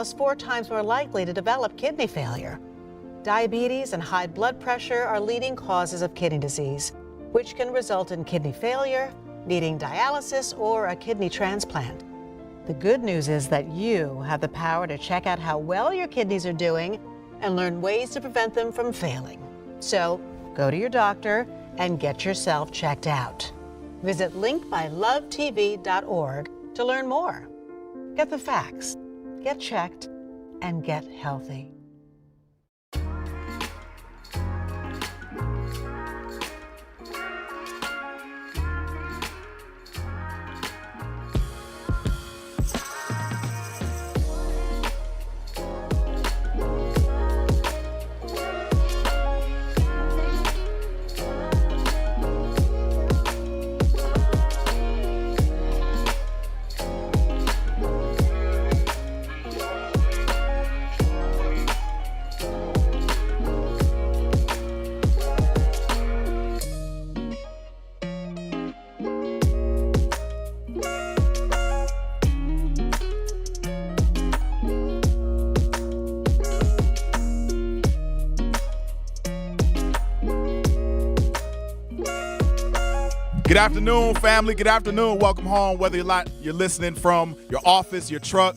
is 4 times more likely to develop kidney failure. Diabetes and high blood pressure are leading causes of kidney disease, which can result in kidney failure, needing dialysis, or a kidney transplant. The good news is that you have the power to check out how well your kidneys are doing and learn ways to prevent them from failing. So go to your doctor and get yourself checked out. Visit linkmylovetv.org to learn more. Get the facts, get checked, and get healthy. Good afternoon, family. Good afternoon. Welcome home, whether you're listening from your office, your truck,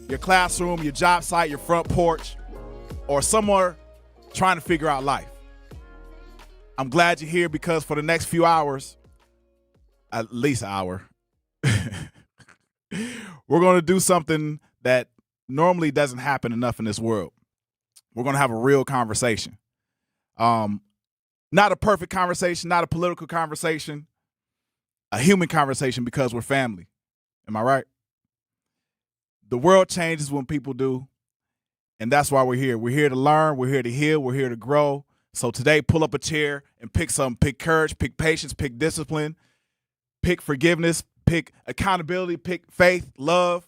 your classroom, your job site, your front porch, or somewhere trying to figure out life. I'm glad you're here because for the next few hours, at least an hour, we're going to do something that normally doesn't happen enough in this world. We're going to have a real conversation. Not a perfect conversation, not a political conversation, a human conversation because we're family. Am I right? The world changes when people do, and that's why we're here. We're here to learn. We're here to heal. We're here to grow. So today, pull up a chair and pick something. Pick courage, pick patience, pick discipline, pick forgiveness, pick accountability, pick faith, love.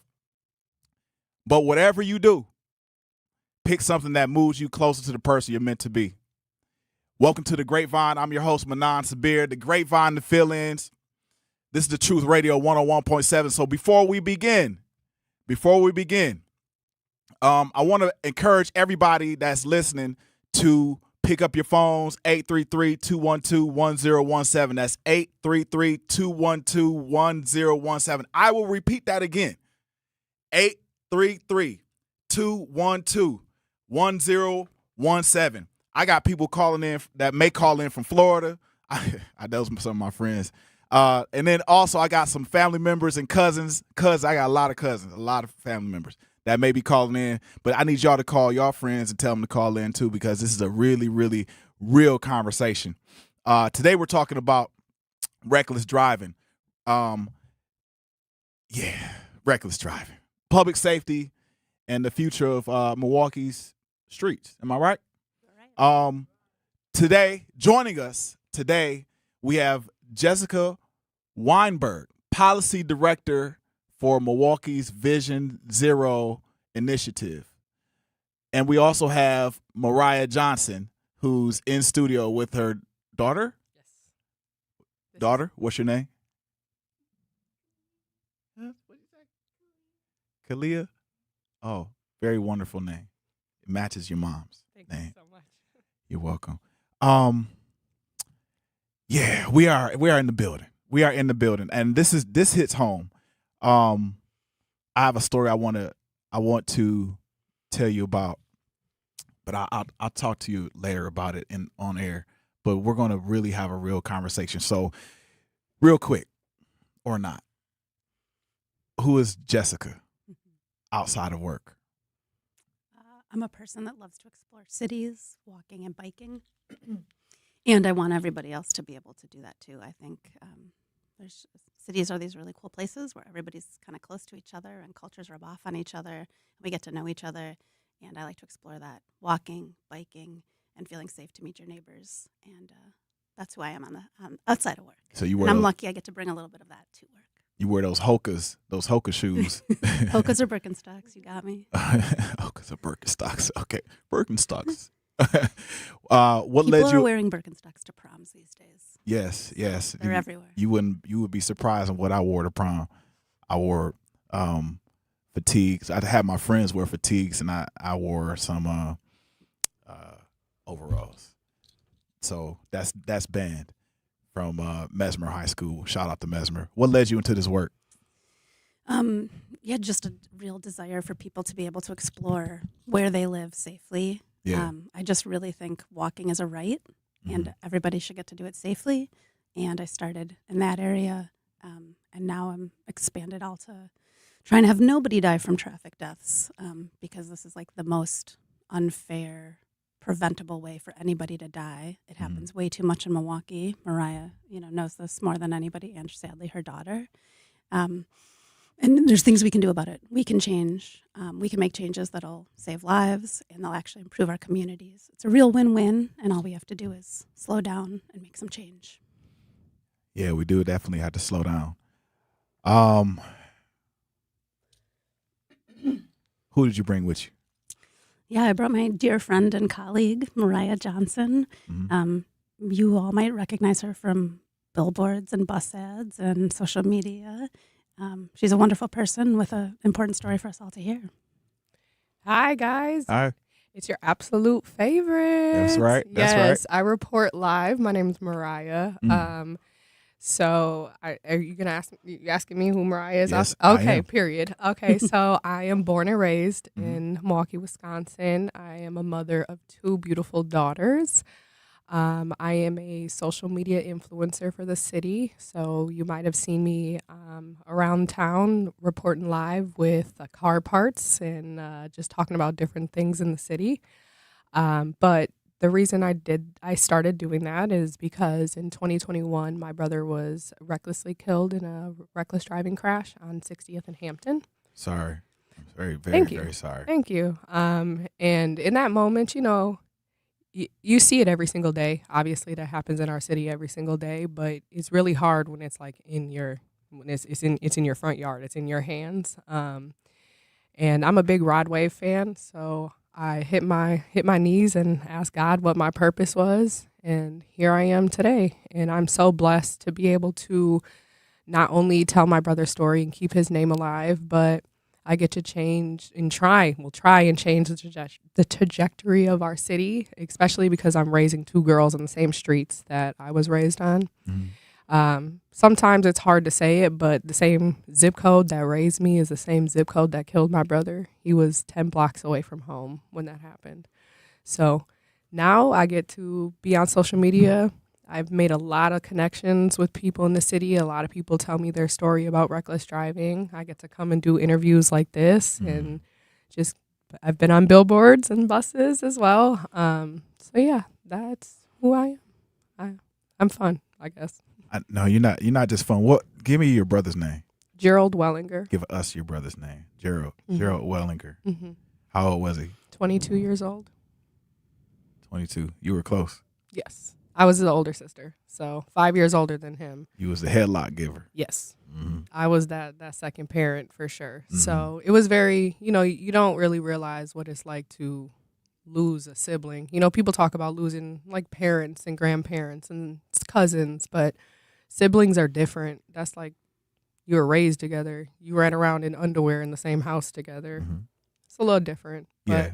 But whatever you do, pick something that moves you closer to the person you're meant to be. Welcome to the Grapevine. I'm your host, Manan Sabir. The Grapevine, the fill-ins. This is the Truth Radio 101.7. So before we begin, I want to encourage everybody that's listening to pick up your phones, 833-212-1017. That's 833-212-1017. I will repeat that again. 833-212-1017. I got people calling in that may call in from Florida. I know some of my friends. And then also I got some family members and cousins. I got a lot of cousins, a lot of family members that may be calling in. But I need y'all to call y'all friends and tell them to call in too, because this is a really, really real conversation. Today we're talking about reckless driving. Reckless driving, public safety, and the future of Milwaukee's streets. Am I right? Today, joining us today, we have Jessica Weinberg, Policy Director for Milwaukee's Vision Zero initiative. And we also have Mariah Johnson, who's in studio with her daughter. Yes. Daughter, what's your name? What did you say? Kalia? Oh, very wonderful name. It matches your mom's name. Thank you so much. You're welcome. Yeah, we are in the building. We are in the building, and this hits home. I have a story I want to tell you about, but I'll talk to you later about it on air. But we're going to really have a real conversation. So, real quick, or not, who is Jessica outside of work? I'm a person that loves to explore cities, walking and biking, and I want everybody else to be able to do that too. I think cities are these really cool places where everybody's kind of close to each other and cultures rub off on each other. We get to know each other, and I like to explore that, walking, biking, and feeling safe to meet your neighbors. And that's who I am on the outside of work. So you and I'm lucky I get to bring a little bit of that to work. You wear those Hoka shoes. Hokas or Birkenstocks, you got me. Hokas or Birkenstocks. Okay, Birkenstocks. What led you? People are wearing Birkenstocks to proms these days. Yes. They're everywhere. You would be surprised at what I wore to prom. I wore fatigues. I had my friends wear fatigues, and I wore some overalls. So that's banned from Mesmer High School. Shout out to Mesmer. What led you into this work? Yeah, just a real desire for people to be able to explore where they live safely. Yeah. I just really think walking is a right, and everybody should get to do it safely. And I started in that area, and now I'm expanded all to trying to have nobody die from traffic deaths, because this is like the most unfair, preventable way for anybody to die. It happens way too much in Milwaukee. Mariah, knows this more than anybody, and sadly her daughter. And there's things we can do about it. We can change. We can make changes that'll save lives, and they'll actually improve our communities. It's a real win-win, and all we have to do is slow down and make some change. Yeah, we do definitely have to slow down. Who did you bring with you? Yeah, I brought my dear friend and colleague, Mariah Johnson. You all might recognize her from billboards and bus ads and social media. She's a wonderful person with an important story for us all to hear. Hi, guys. Hi. It's your absolute favorite. That's right. That's yes, I report live. My name is Mariah. So are you gonna asking me who Mariah is? Yes, I okay. am. Period. Okay. So I am born and raised in Milwaukee, Wisconsin. I am a mother of 2 beautiful daughters. I am a social media influencer for the city. So you might have seen me around town reporting live with car parts and just talking about different things in the city. But the reason I started doing that is because in 2021, my brother was recklessly killed in a reckless driving crash on 60th and Hampton. Sorry. I'm very, Thank you. very sorry. Thank you. And in that moment, you see it every single day. Obviously, that happens in our city every single day, but it's really hard when it's like when it's in your front yard. It's in your hands. And I'm a big Rod Wave fan, so I hit my knees and asked God what my purpose was, and here I am today. And I'm so blessed to be able to not only tell my brother's story and keep his name alive, but I get to change and try and change the trajectory of our city, especially because I'm raising 2 girls on the same streets that I was raised on. Sometimes it's hard to say it, but the same zip code that raised me is the same zip code that killed my brother. He was 10 blocks away from home when that happened. So now I get to be on social media. I've made a lot of connections with people in the city. A lot of people tell me their story about reckless driving. I get to come and do interviews like this, and just I've been on billboards and buses as well. So yeah, that's who I am. I'm fun, I guess. No, you're not. You're not just fun. What? Give me your brother's name. Gerald Wellinger. Give us your brother's name. Gerald. Gerald Wellinger. Mm-hmm. How old was he? 22 years old. 22. You were close. Yes. I was the older sister, so 5 years older than him. You was the headlock giver. Yes. I was that second parent for sure. So it was very, you don't really realize what it's like to lose a sibling. People talk about losing like parents and grandparents and cousins, but siblings are different. That's like you were raised together. You ran around in underwear in the same house together. It's a little different. But Yeah.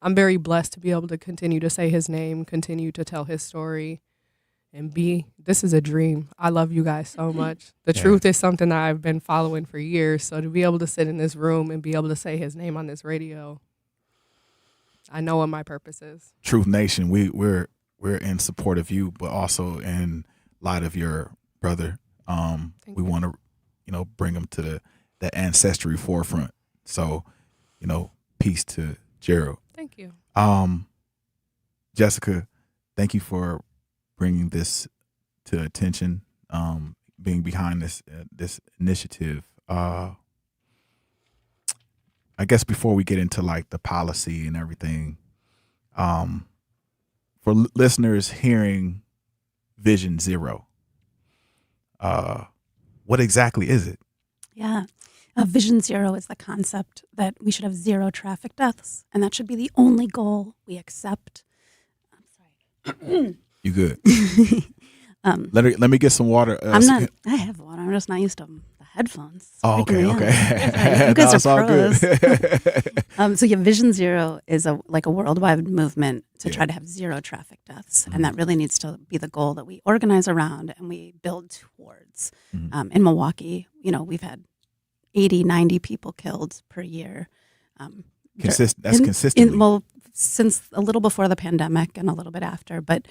I'm very blessed to be able to continue to say his name, continue to tell his story, and this is a dream. I love you guys so much. The truth is something that I've been following for years. So to be able to sit in this room and be able to say his name on this radio, I know what my purpose is. Truth Nation, we're in support of you, but also in light of your brother. We want to, bring him to the ancestry forefront. So, peace to Gerald. Thank you. Jessica, thank you for bringing this to attention, being behind this initiative. I guess before we get into like the policy and everything, for listeners hearing Vision Zero, what exactly is it? Yeah. Vision Zero is the concept that we should have 0 traffic deaths, and that should be the only goal we accept. I'm sorry. You good? Let me get some water. I have water. I'm just not used to the headphones. It's Oh, freaking okay, me okay. out. You guys No, it's are all pros. good. So yeah, Vision Zero is a worldwide movement to Yeah. try to have zero traffic deaths, and that really needs to be the goal that we organize around and we build towards. Mhm. In Milwaukee, we've had 80, 90 people killed per year. That's consistently. Well, since a little before the pandemic and a little bit after, but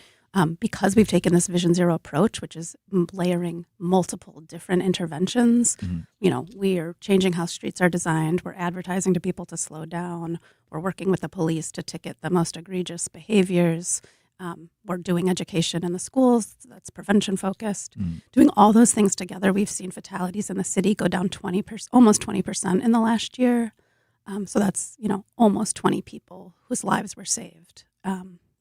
because we've taken this Vision Zero approach, which is layering multiple different interventions, we are changing how streets are designed. We're advertising to people to slow down. We're working with the police to ticket the most egregious behaviors. We're doing education in the schools that's prevention focused. Doing all those things together, we've seen fatalities in the city go down almost 20% in the last year. So that's almost 20 people whose lives were saved.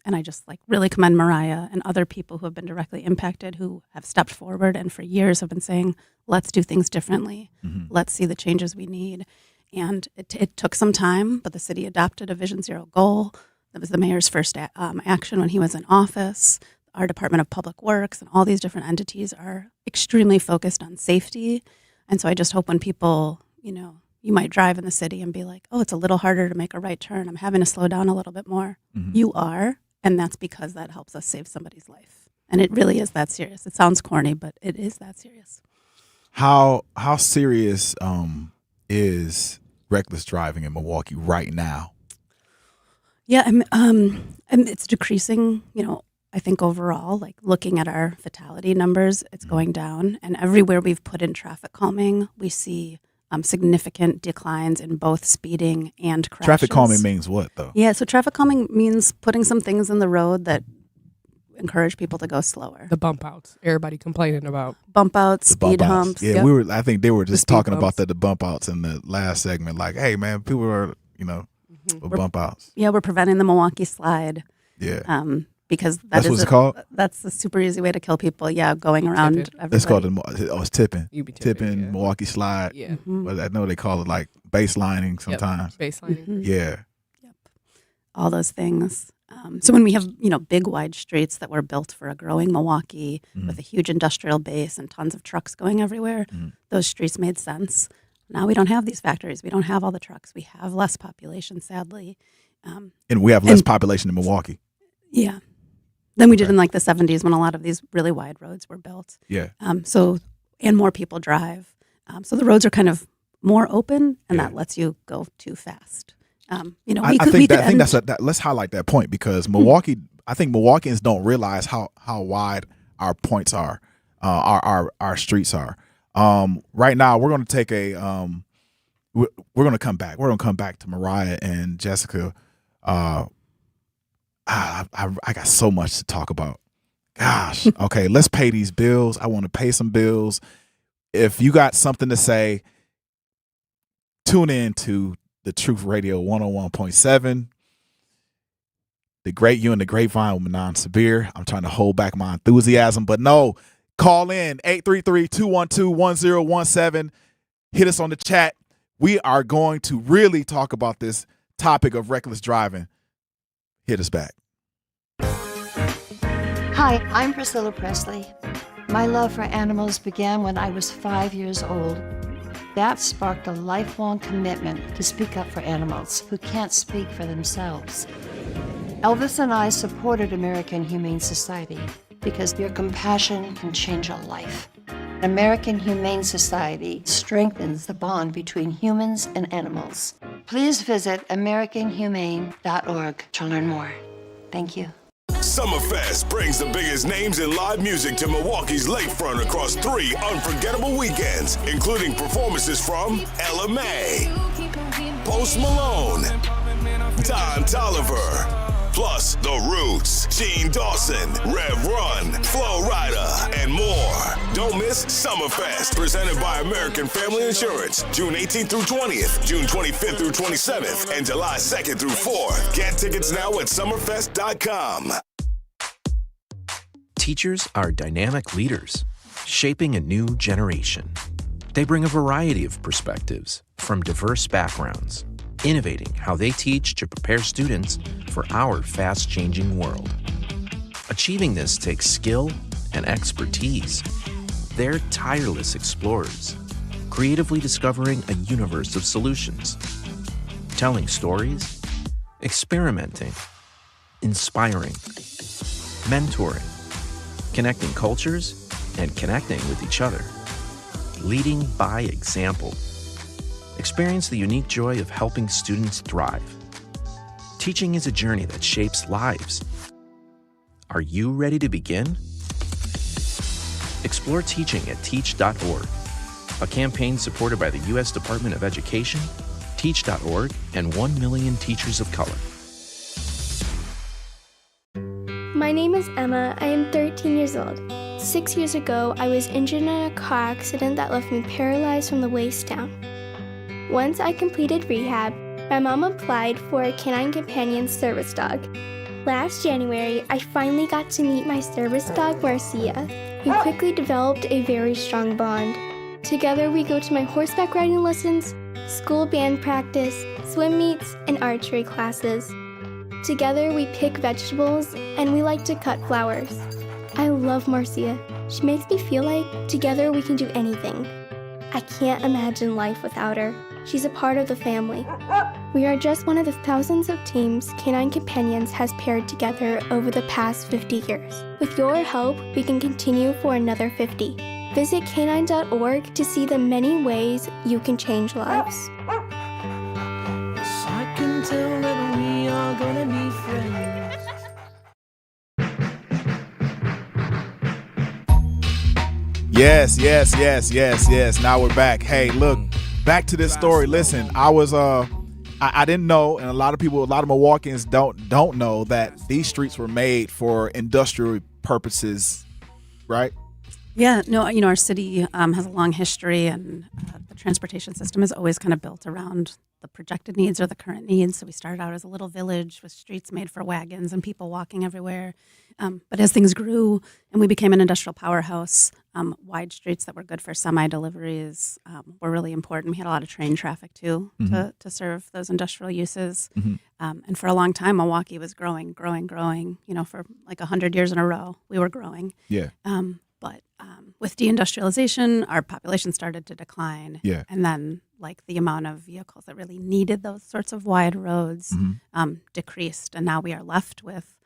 And I just really commend Mariah and other people who have been directly impacted, who have stepped forward and for years have been saying, let's do things differently. Let's see the changes we need. And it took some time, but the city adopted a Vision Zero goal. That was the mayor's first action when he was in office. Our Department of Public Works and all these different entities are extremely focused on safety. And so I just hope when people, you might drive in the city and be like, oh, it's a little harder to make a right turn. I'm having to slow down a little bit more. You are. And that's because that helps us save somebody's life. And it really is that serious. It sounds corny, but it is that serious. How serious is reckless driving in Milwaukee right now? Yeah, and it's decreasing, I think overall, looking at our fatality numbers, it's going down. And everywhere we've put in traffic calming, we see significant declines in both speeding and crashes. Traffic calming means what, though? Yeah, so traffic calming means putting some things in the road that encourage people to go slower. The bump outs. Everybody complaining about. Bump outs, The speed bump outs. humps. Yeah, Yep. I think they were just speed talking about bumps. the bump outs in the last segment. Like, hey, man, people are, with bump outs. Yeah, we're preventing the Milwaukee slide. Yeah. Because That's what it's called? That's a super easy way to kill people. Yeah, going around Tipping. everybody. It's called it's tipping. You be Tipping, yeah. Milwaukee slide. Yeah. But I know they call it like baselining sometimes. Baselining. Mhm. Yeah. Yep. All those things. So when we have, big wide streets that were built for a growing Milwaukee with a huge industrial base and tons of trucks going everywhere, those streets made sense. Now we don't have these factories. We don't have all the trucks. We have less population, sadly. And we have less population in Milwaukee. Yeah. Than we did Okay. in the 70s when a lot of these really wide roads were built. Yeah. And more people drive. So the roads are kind of more open, and Yeah. that lets you go too fast. I think let's highlight that point because Milwaukee. I think Milwaukeeans don't realize how wide our points are, our streets are. Right now, we're going to take we're going to come back. We're going to come back to Mariah and Jessica. I got so much to talk about. Gosh. Okay, let's pay these bills. I want to pay some bills. If you got something to say, tune in to the Truth Radio 101.7. The Great You and the Grapevine with Manon Sabir. I'm trying to hold back my enthusiasm, but no. Call in 833-212-1017. Hit us on the chat. We are going to really talk about this topic of reckless driving. Hit us back. Hi, I'm Priscilla Presley. My love for animals began when I was 5 years old. That sparked a lifelong commitment to speak up for animals who can't speak for themselves. Elvis and I supported American Humane Society because your compassion can change a life. American Humane Society strengthens the bond between humans and animals. Please visit AmericanHumane.org to learn more. Thank you. Summerfest brings the biggest names in live music to Milwaukee's lakefront across 3 unforgettable weekends, including performances from Ella May, Post Malone, Don Toliver, plus The Roots, Gene Dawson, Rev Run, Flo Rida, and more. Don't miss Summerfest, presented by American Family Insurance, June 18th through 20th, June 25th through 27th, and July 2nd through 4th. Get tickets now at summerfest.com. Teachers are dynamic leaders, shaping a new generation. They bring a variety of perspectives from diverse backgrounds, innovating how they teach to prepare students for our fast-changing world. Achieving this takes skill and expertise. They're tireless explorers, creatively discovering a universe of solutions, telling stories, experimenting, inspiring, mentoring, connecting cultures, and connecting with each other, leading by example. Experience the unique joy of helping students thrive. Teaching is a journey that shapes lives. Are you ready to begin? Explore teaching at teach.org, a campaign supported by the U.S. Department of Education, Teach.org, and 1 million teachers of color. My name is Emma. I am 13 years old. 6 years ago, I was injured in a car accident that left me paralyzed from the waist down. Once I completed rehab, my mom applied for a canine companion service dog. Last January, I finally got to meet my service dog, Marcia. We quickly developed a very strong bond. Together, we go to my horseback riding lessons, school band practice, swim meets, and archery classes. Together, we pick vegetables, and we like to cut flowers. I love Marcia. She makes me feel like together we can do anything. I can't imagine life without her. She's a part of the family. We are just one of the thousands of teams Canine Companions has paired together over the past 50 years. With your help, we can continue for another 50. Visit canine.org to see the many ways you can change lives. I can tell that we are gonna be friends. Yes. Now we're back. Hey, look, back to this story. Listen, I didn't know, and a lot of Milwaukeeans don't know that these streets were made for industrial purposes, right? Yeah, no, our city has a long history, and the transportation system is always kind of built around the projected needs or the current needs. So we started out as a little village with streets made for wagons and people walking everywhere. But as things grew and we became an industrial powerhouse, wide streets that were good for semi-deliveries were really important. We had a lot of train traffic, too, to serve those industrial uses. And for a long time, Milwaukee was growing. For like 100 years in a row, we were growing. Yeah. But with deindustrialization, our population started to decline. Yeah. And then, the amount of vehicles that really needed those sorts of wide roads decreased. And now we are left with,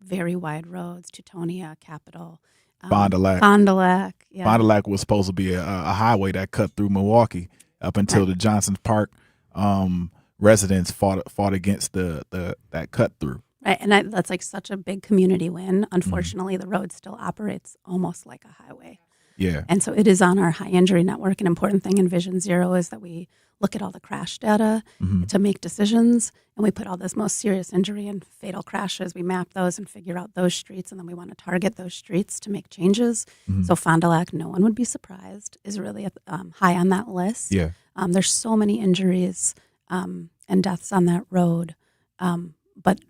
very wide roads, Teutonia, Capitol, Fond du Lac. Yeah. Fond du Lac was supposed to be a highway that cut through Milwaukee up until the Johnson Park residents fought against that cut through. Right, and that's such a big community win. Unfortunately, the road still operates almost like a highway. Yeah. And so it is on our high injury network. An important thing in Vision Zero is that we look at all the crash data to make decisions, and we put all this most serious injury and fatal crashes. We map those and figure out those streets, and then we want to target those streets to make changes. So Fond du Lac, no one would be surprised, is really high on that list. Yeah. There's so many injuries and deaths on that road, but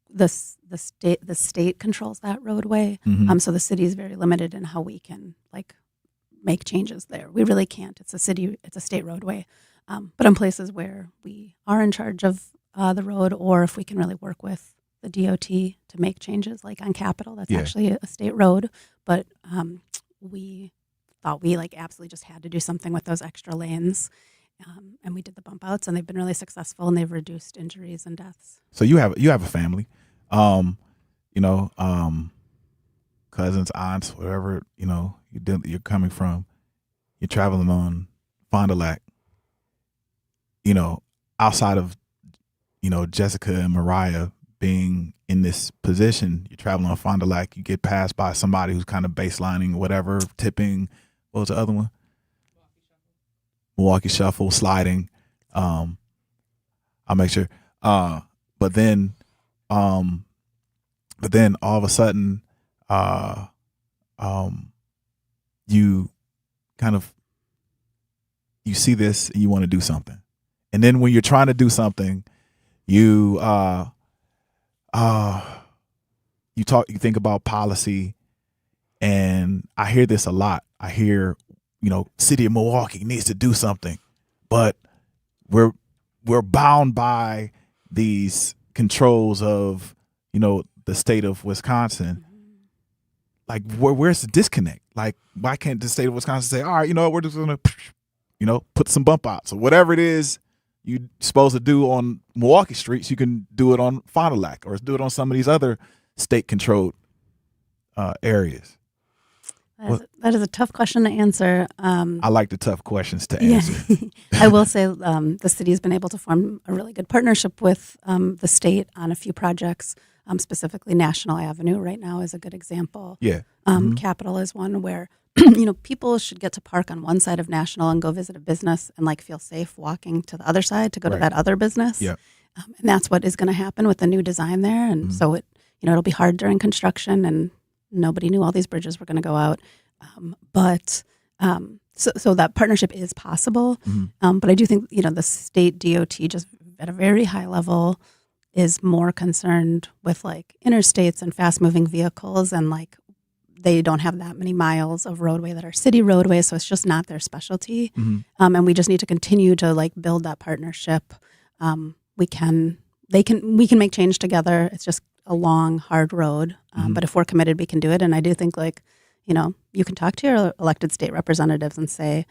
the state controls that roadway. So the city is very limited in how we can make changes there. We really can't. It's a state roadway. But in places where we are in charge of the road, or if we can really work with the DOT to make changes, like on Capitol, that's actually a state road. But we thought we absolutely just had to do something with those extra lanes. And we did the bump outs, and they've been really successful, and they've reduced injuries and deaths. So you have a family, cousins, aunts, wherever you're coming from. You're traveling on Fond du Lac. Outside of Jessica and Mariah being in this position, you're traveling on Fond du Lac. You get passed by somebody who's kind of baselining, whatever, tipping. What was the other one? Milwaukee Shuffle, sliding. I'll make sure. But then all of a sudden, you see this and you want to do something. And then when you're trying to do something, you think about policy, and I hear this a lot. I hear, city of Milwaukee needs to do something, but we're bound by these controls of, the state of Wisconsin. Where's the disconnect? Why can't the state of Wisconsin say, all right, we're just going to put some bump outs or whatever it is you're supposed to do on Milwaukee streets. You can do it on Fond du Lac or do it on some of these other state-controlled areas. That is a tough question to answer. I like the tough questions to answer. I will say the city has been able to form a really good partnership with the state on a few projects, specifically National Avenue right now is a good example. Yeah. Capitol is one where people should get to park on one side of National and go visit a business and feel safe walking to the other side to go to that other business. Yeah. And that's what is going to happen with the new design there. And so it'll be hard during construction, and nobody knew all these bridges were going to go out. So that partnership is possible. But I do think, the state DOT just at a very high level is more concerned with interstates and fast moving vehicles, and they don't have that many miles of roadway that are city roadways. So it's just not their specialty. And we just need to continue to build that partnership. We can make change together. It's just a long, hard road. But if we're committed, we can do it. And I do think you can talk to your elected state representatives and say,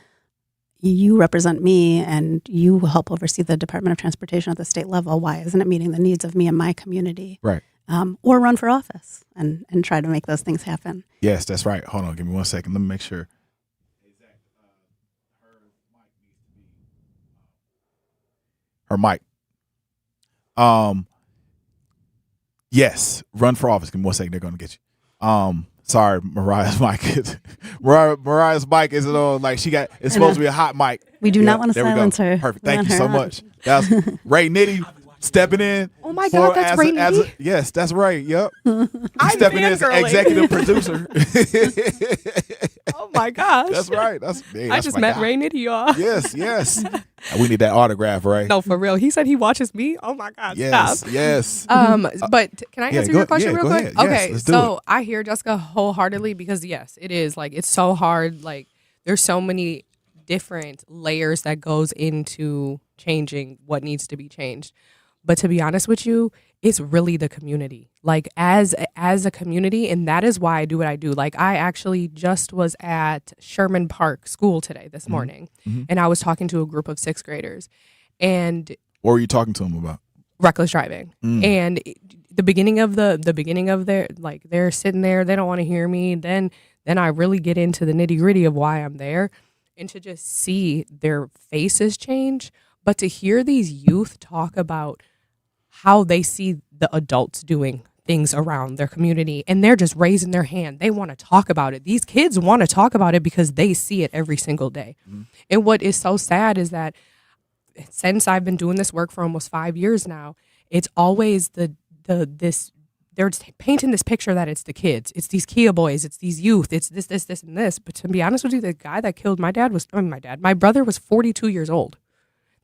you represent me and you will help oversee the Department of Transportation at the state level. Why isn't it meeting the needs of me and my community? Right. Or run for office and try to make those things happen. Yes, that's right. Hold on. Give me 1 second. Let me make sure. Her mic. Yes, run for office. Give me 1 second. They're going to get you. Sorry, Mariah's mic. Mariah's mic isn't on. It's supposed to be a hot mic. We do not want to silence her. Perfect. Thank you so much. That's Ray Nitty stepping in. Oh my God, that's Ray Nitty. Yes, that's right. Yep. I'm stepping in as an executive producer. Oh my gosh. That's right. I just met Ray Nitty, y'all. Yes. We need that autograph, Ray. No, for real. He said he watches me. Oh my God. Yes. Stop. Yes. But can I answer your question real quick? Ahead. Yes, Okay. let's do So it. I hear Jessica wholeheartedly because yes, it is it's so hard. There's so many different layers that goes into changing what needs to be changed. But to be honest with you, it's really the community. As a community, and that is why I do what I do. I actually just was at Sherman Park School today, this morning, and I was talking to a group of 6th graders. And what were you talking to them about? Reckless driving. And the beginning of their they're sitting there, they don't want to hear me. Then I really get into the nitty gritty of why I'm there, and to just see their faces change. But to hear these youth talk about how they see the adults doing things around their community, and they're just raising their hand. They want to talk about it. These kids want to talk about it because they see it every single day. And what is so sad is that since I've been doing this work for almost 5 years now, it's always they're painting this picture that it's the kids, it's these Kia boys, it's these youth, it's this, and this. But to be honest with you, the guy that killed my brother was 42 years old.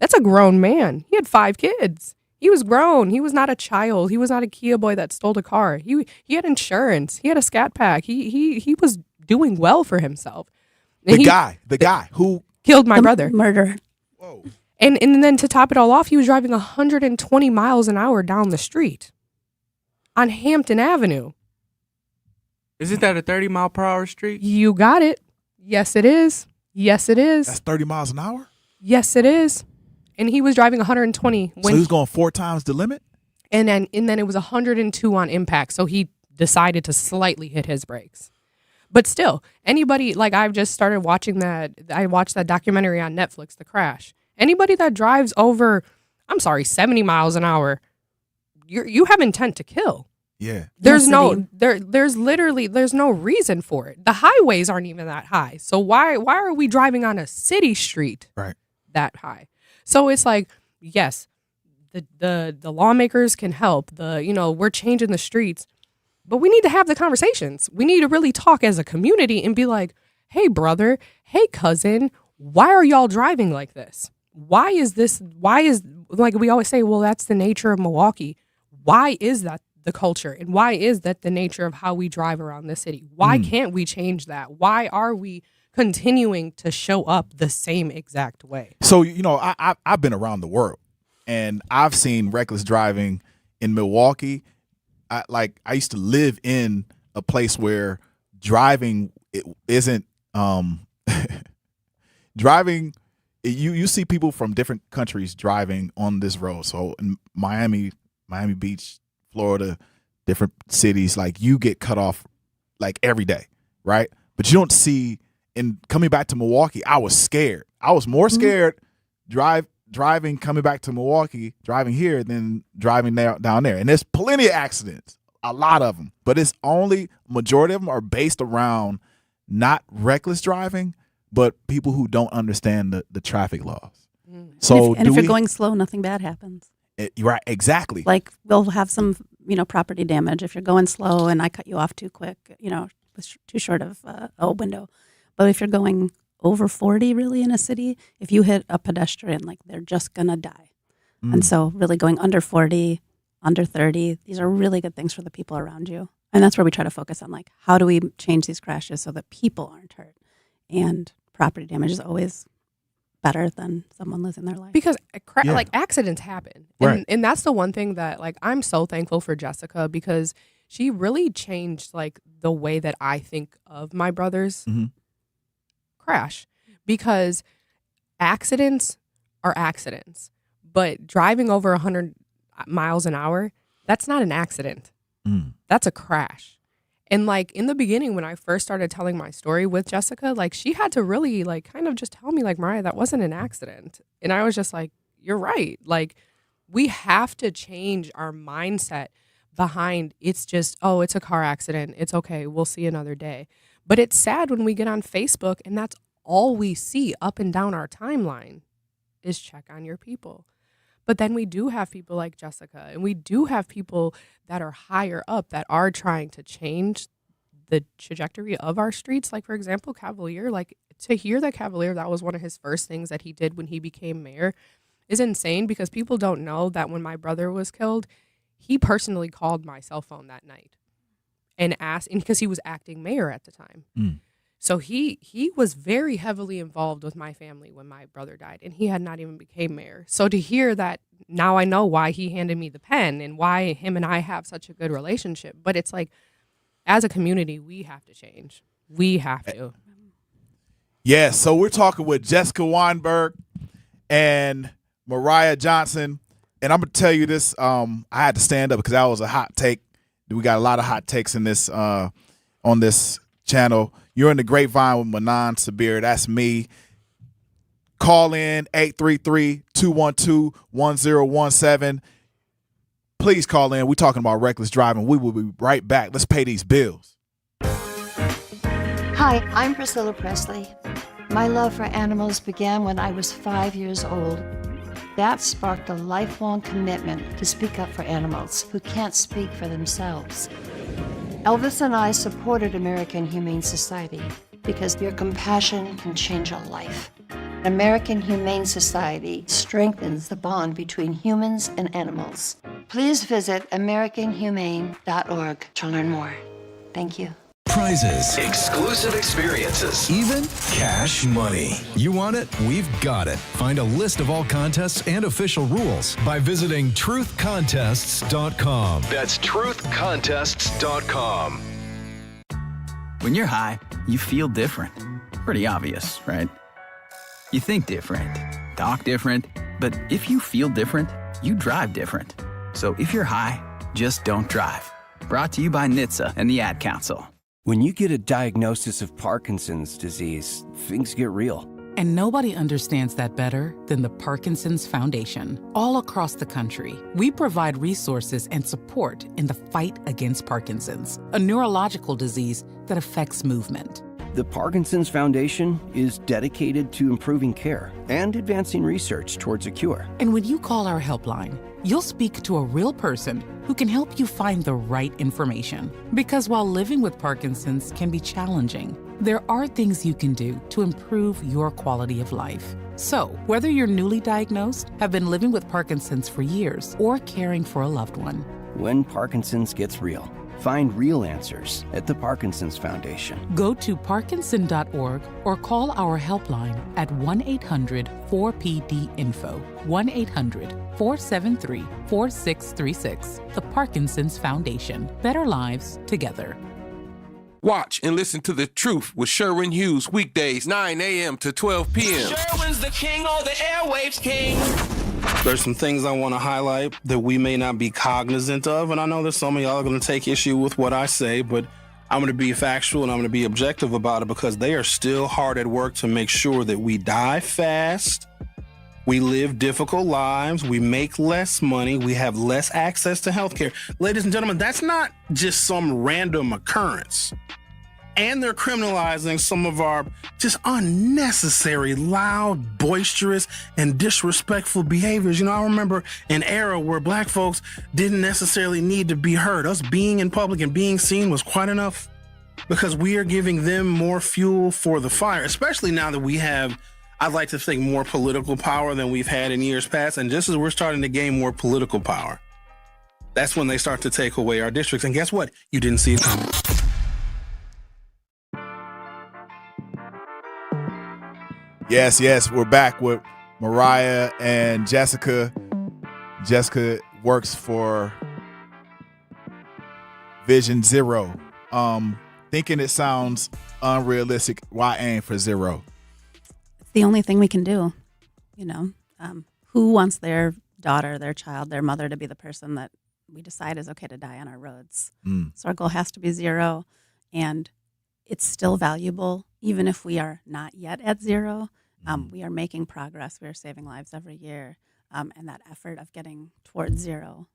That's a grown man. He had 5 kids. He was grown. He was not a child. He was not a Kia boy that stole a car. He had insurance. He had a scat pack. He was doing well for himself. And the guy who killed my brother. Murder. Whoa. And then to top it all off, he was driving 120 miles an hour down the street on Hampton Avenue. Isn't that a 30-mile-per-hour street? You got it. Yes, it is. Yes, it is. That's 30 miles an hour? Yes, it is. And he was driving 120. So he was going 4 times the limit? And then it was 102 on impact. So he decided to slightly hit his brakes. But still, anybody, I've just started watching that. I watched that documentary on Netflix, The Crash. Anybody that drives over, 70 miles an hour, you have intent to kill. Yeah. There's no reason for it. The highways aren't even that high. So why are we driving on a city street that high? So it's yes, the lawmakers can help. We're changing the streets, but we need to have the conversations. We need to really talk as a community and be like, hey, brother, hey, cousin, why are y'all driving like this? Why is we always say, well, that's the nature of Milwaukee. Why is that the culture? And why is that the nature of how we drive around the city? Why can't we change that? Why are we continuing to show up the same exact way? So, I've been around the world, and I've seen reckless driving in Milwaukee. I used to live in a place where driving isn't driving you see people from different countries driving on this road. So in Miami Beach, Florida, different cities, like you get cut off like every day, right? But you don't see. In coming back to Milwaukee, I was scared. I was more scared driving coming back to Milwaukee, driving here than driving down there. And there's plenty of accidents, a lot of them. But it's only majority of them are based around not reckless driving, but people who don't understand the traffic laws. So and if you're going slow, nothing bad happens. Right, exactly. Like we'll have some, property damage if you're going slow and I cut you off too quick, with too short of a window. But if you're going over 40 really in a city, if you hit a pedestrian, like they're just going to die. And so really going under 40, under 30, these are really good things for the people around you. And that's where we try to focus on, like, how do we change these crashes so that people aren't hurt? And property damage is always better than someone losing their life. Because like accidents happen. Right. And that's the one thing that, like, I'm so thankful for Jessica, because she really changed, like, the way that I think of my brother's crash, because accidents are accidents, but driving over 100 miles an hour, that's not an accident. That's a crash. And like in the beginning, when I first started telling my story with Jessica, like she had to really like kind of just tell me, like, Mariah, that wasn't an accident. And I was just like, you're right. Like, we have to change our mindset behind it's just, oh, it's a car accident. It's okay. We'll see another day. But it's sad when we get on Facebook and that's all we see up and down our timeline is check on your people. But then we do have people like Jessica, and we do have people that are higher up that are trying to change the trajectory of our streets. Like, for example, Cavalier, like to hear that Cavalier, that was one of his first things that he did when he became mayor is insane, because people don't know that when my brother was killed, he personally called my cell phone that night and asked, and because he was acting mayor at the time. So he was very heavily involved with my family when my brother died, and he had not even became mayor. So to hear that, now I know why he handed me the pen and why him and I have such a good relationship. But it's like, as a community, we have to change. We have to. Yeah, so we're talking with Jessica Weinberg and Mariah Johnson. And I'm going to tell you this, I had to stand up because that was a hot take. We got a lot of hot takes in this on this channel. You're in the Grapevine with Manan Sabir. That's me. Call in 833-212-1017. Please call in. We're talking about reckless driving. We will be right back. Let's pay these bills. Hi, I'm Priscilla Presley. My love for animals began when I was 5 years old. That sparked a lifelong commitment to speak up for animals who can't speak for themselves. Elvis and I supported American Humane Society because your compassion can change a life. American Humane Society strengthens the bond between humans and animals. Please visit AmericanHumane.org to learn more. Thank you. Prizes, Exclusive experiences. even cash money. You want it? We've got it. Find a list of all contests and official rules by visiting truthcontests.com. That's truthcontests.com. When you're high, you feel different. Pretty obvious, right? You think different, talk different, but if you feel different, you drive different. So if you're high, just don't drive. Brought to you by NHTSA and the Ad Council. When you get a diagnosis of Parkinson's disease, things get real. And nobody understands that better than the Parkinson's Foundation. All across the country, we provide resources and support in the fight against Parkinson's, a neurological disease that affects movement. The Parkinson's Foundation is dedicated to improving care and advancing research towards a cure. And when you call our helpline, you'll speak to a real person who can help you find the right information. Because while living with Parkinson's can be challenging, there are things you can do to improve your quality of life. So, whether you're newly diagnosed, have been living with Parkinson's for years, or caring for a loved one, When Parkinson's gets real, find real answers at the Parkinson's Foundation. go to parkinson.org or call our helpline at 1-800-4PD-INFO, 1-800-473-4636. The Parkinson's Foundation. Better lives together. Watch and listen to The Truth with Sherwin Hughes weekdays 9 a.m. to 12 p.m. Sherwin's the king, or the airwaves king. There's some things I want to highlight that we may not be cognizant of, and I know that some of y'all are going to take issue with what I say, but I'm going to be factual and I'm going to be objective about it because they are still hard at work to make sure that we die fast, we live difficult lives, we make less money, we have less access to healthcare. Ladies and gentlemen, that's not just some random occurrence. And they're criminalizing some of our just unnecessary, loud, boisterous, and disrespectful behaviors. You know, I remember an era where black folks didn't necessarily need to be heard. Us being in public and being seen was quite enough because we are giving them more fuel for the fire, especially now that we have, I'd like to think, more political power than we've had in years past. And just as we're starting to gain more political power, that's when they start to take away our districts. And guess what? You didn't see it coming. Yes, we're back with Mariah and Jessica. Jessica works for Vision Zero. Thinking it sounds unrealistic, why aim for zero? It's the only thing we can do, you know. Who wants their daughter, their child, their mother to be the person that we decide is okay to die on our roads? So our goal has to be zero, and it's still valuable, even if we are not yet at zero. We are making progress. We are saving lives every year. And that effort of getting towards zero,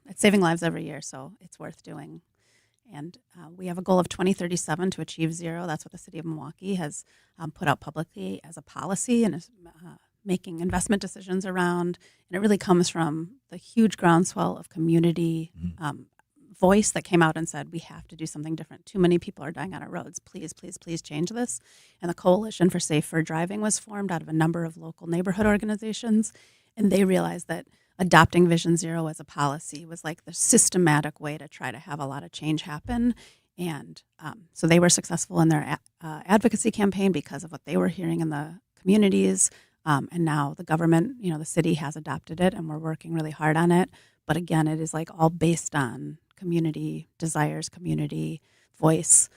it's saving lives every year, so it's worth doing. And we have a goal of 2037 to achieve zero. That's what the city of Milwaukee has put out publicly as a policy and is making investment decisions around. And it really comes from the huge groundswell of community voice that came out and said, we have to do something different. Too many people are dying on our roads. Please, please, please change this. And the Coalition for Safer Driving was formed out of a number of local neighborhood organizations. And they realized that adopting Vision Zero as a policy was like the systematic way to try to have a lot of change happen. And so they were successful in their advocacy campaign because of what they were hearing in the communities. And now the government, the city has adopted it, and we're working really hard on it. But again, it is like all based on community desires, community voice.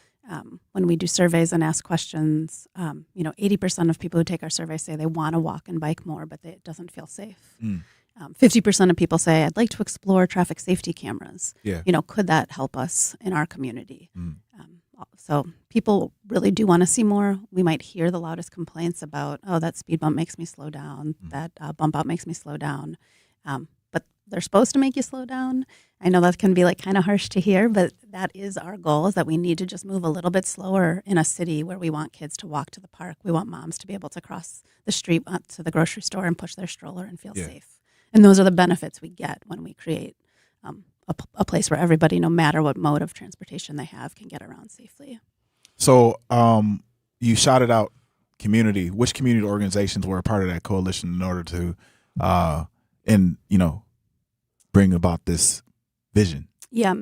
When we do surveys and ask questions, 80% of people who take our survey say they want to walk and bike more, but it doesn't feel safe. 50% of people say, I'd like to explore traffic safety cameras. Yeah. Could that help us in our community? So people really do want to see more. We might hear the loudest complaints about, that speed bump makes me slow down, that bump out makes me slow down. But they're supposed to make you slow down. I know that can be like kind of harsh to hear, but that is our goal, is that we need to just move a little bit slower in a city where we want kids to walk to the park. We want moms to be able to cross the street to the grocery store and push their stroller and feel safe. And those are the benefits we get when we create a place where everybody, no matter what mode of transportation they have, can get around safely. So you shouted out community. Which community organizations were a part of that coalition in order to bring about this vision? Yeah,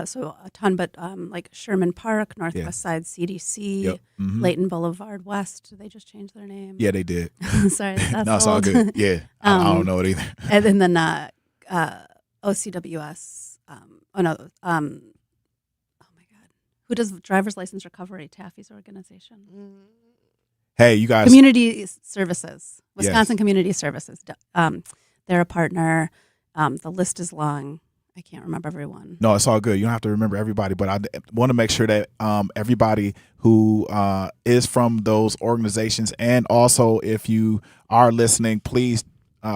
so a ton, but like Sherman Park, Northwest Side CDC, Layton Boulevard West, they just changed their name. Yeah, they did. Sorry, that's no, it's all good. Yeah, I don't know it either. And then OCWS. Oh my God, who does driver's license recovery? Taffy's organization. Hey, you guys. Community Services, Wisconsin Community Services. They're a partner. The list is long. I can't remember everyone. No, it's all good. You don't have to remember everybody, but I want to make sure that everybody who is from those organizations, and also if you are listening, please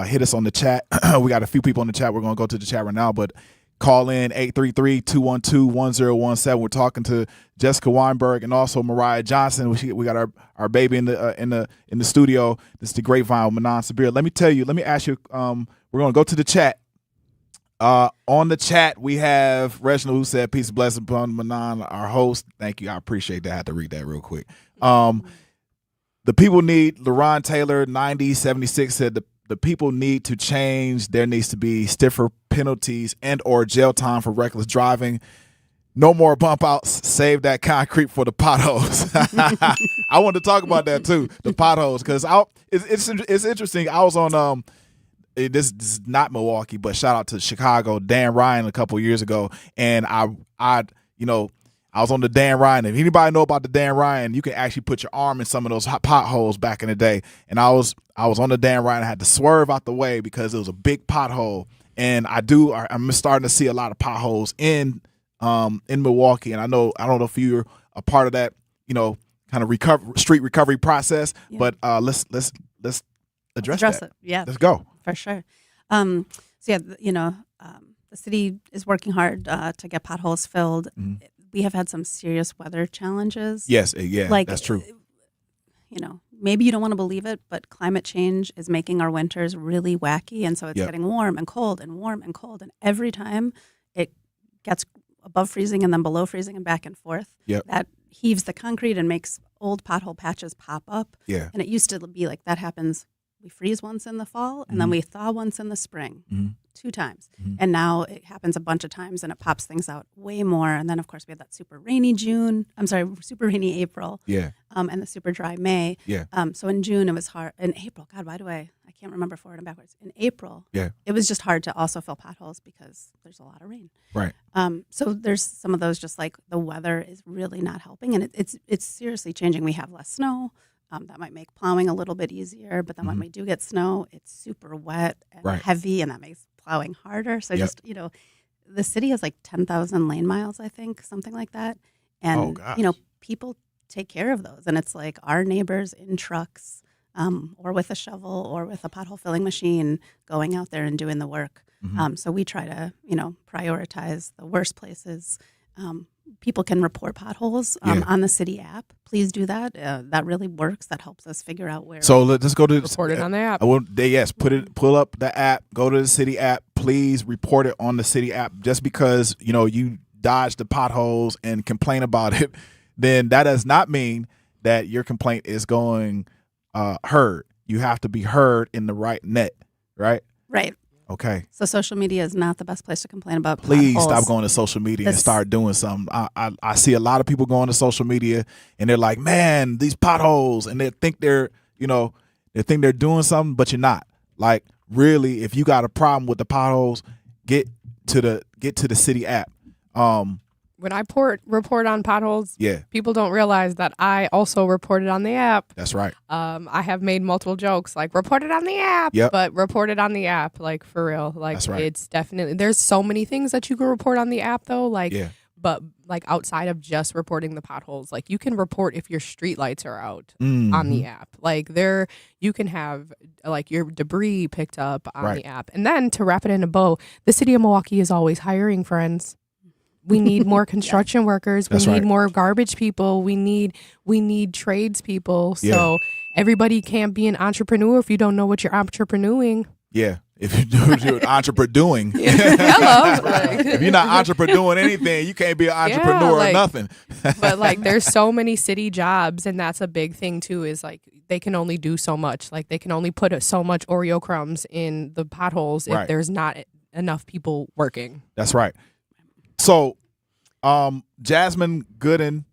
hit us on the chat. We got a few people in the chat. We're going to go to the chat right now, but call in 833-212-1017. We're talking to Jessica Weinberg and also Mariah Johnson. We got our baby in the studio. This is the Grapevine with Manon Sabir. Let me ask you. We're going to go to the chat. On the chat, we have Reginald, who said, peace and blessings upon Manon, our host. Thank you. I appreciate that. I had to read that real quick. The people need, LaRon Taylor, 9076, said the people need to change. There needs to be stiffer penalties and or jail time for reckless driving. No more bump outs. Save that concrete for the potholes. I wanted to talk about that too, the potholes, because it's interesting. I was on this is not Milwaukee, but shout out to Chicago, Dan Ryan a couple years ago, and I I was on the Dan Ryan. If anybody know about the Dan Ryan, you can actually put your arm in some of those potholes back in the day. And I was on the Dan Ryan. I had to swerve out the way because it was a big pothole. And I'm starting to see a lot of potholes in Milwaukee. And I don't know if you're a part of that, kind of street recovery process. Yeah. But let's address that. It. Yeah, let's go for sure. The city is working hard to get potholes filled. Mm-hmm. We have had some serious weather challenges. Yes, that's true. Maybe you don't want to believe it, but climate change is making our winters really wacky, and so it's getting warm and cold and warm and cold, and every time it gets above freezing and then below freezing and back and forth, that heaves the concrete and makes old pothole patches pop up. Yeah. And it used to be like that happens. We freeze once in the fall, and then we thaw once in the spring, 2 times. Mm-hmm. And now it happens a bunch of times, and it pops things out way more. And then, of course, we had that super rainy April. Yeah. And the super dry May. Yeah. So in June, it was hard. In April, God, I can't remember forward and backwards. In April, it was just hard to also fill potholes because there's a lot of rain. Right. So there's some of those just like the weather is really not helping, and it's seriously changing. We have less snow. That might make plowing a little bit easier, but then when we do get snow, it's super wet and heavy, and that makes plowing harder. So the city has like 10,000 lane miles, I think, something like that. And, people take care of those. And it's like our neighbors in trucks or with a shovel or with a pothole filling machine going out there and doing the work. Mm-hmm. So we try to, prioritize the worst places. People can report potholes on the city app. Please do that. That really works. That helps us figure out where. So let's go to report it on the app. Pull up the app. Go to the city app. Please report it on the city app. Just because you dodge the potholes and complain about it, then that does not mean that your complaint is going heard. You have to be heard in the right net, right? Right. Okay. So social media is not the best place to complain about Please potholes. Stop going to social media and start doing something. I see a lot of people going to social media and they're like, man, these potholes, and they think they're doing something, but you're not. Like, really, if you got a problem with the potholes, get to the city app. When I report on potholes, yeah, people don't realize that I also reported on the app. That's right. I have made multiple jokes like report it on the app, but report it on the app, like for real. Like that's right. It's definitely, there's so many things that you can report on the app though. Like, but like outside of just reporting the potholes, like you can report if your street lights are out on the app. Like you can have like your debris picked up on the app. And then to wrap it in a bow, the city of Milwaukee is always hiring, friends. We need more construction workers. We need more garbage people. We need tradespeople. So everybody can't be an entrepreneur if you don't know what you're entrepreneuring. Yeah. If you're entrepreneuring. Hello. If you're not entrepreneuring anything, you can't be an entrepreneur or nothing. But like there's so many city jobs, and that's a big thing too, is like they can only do so much. Like they can only put so much Oreo crumbs in the potholes if there's not enough people working. That's right. So, Jasmine Gooden,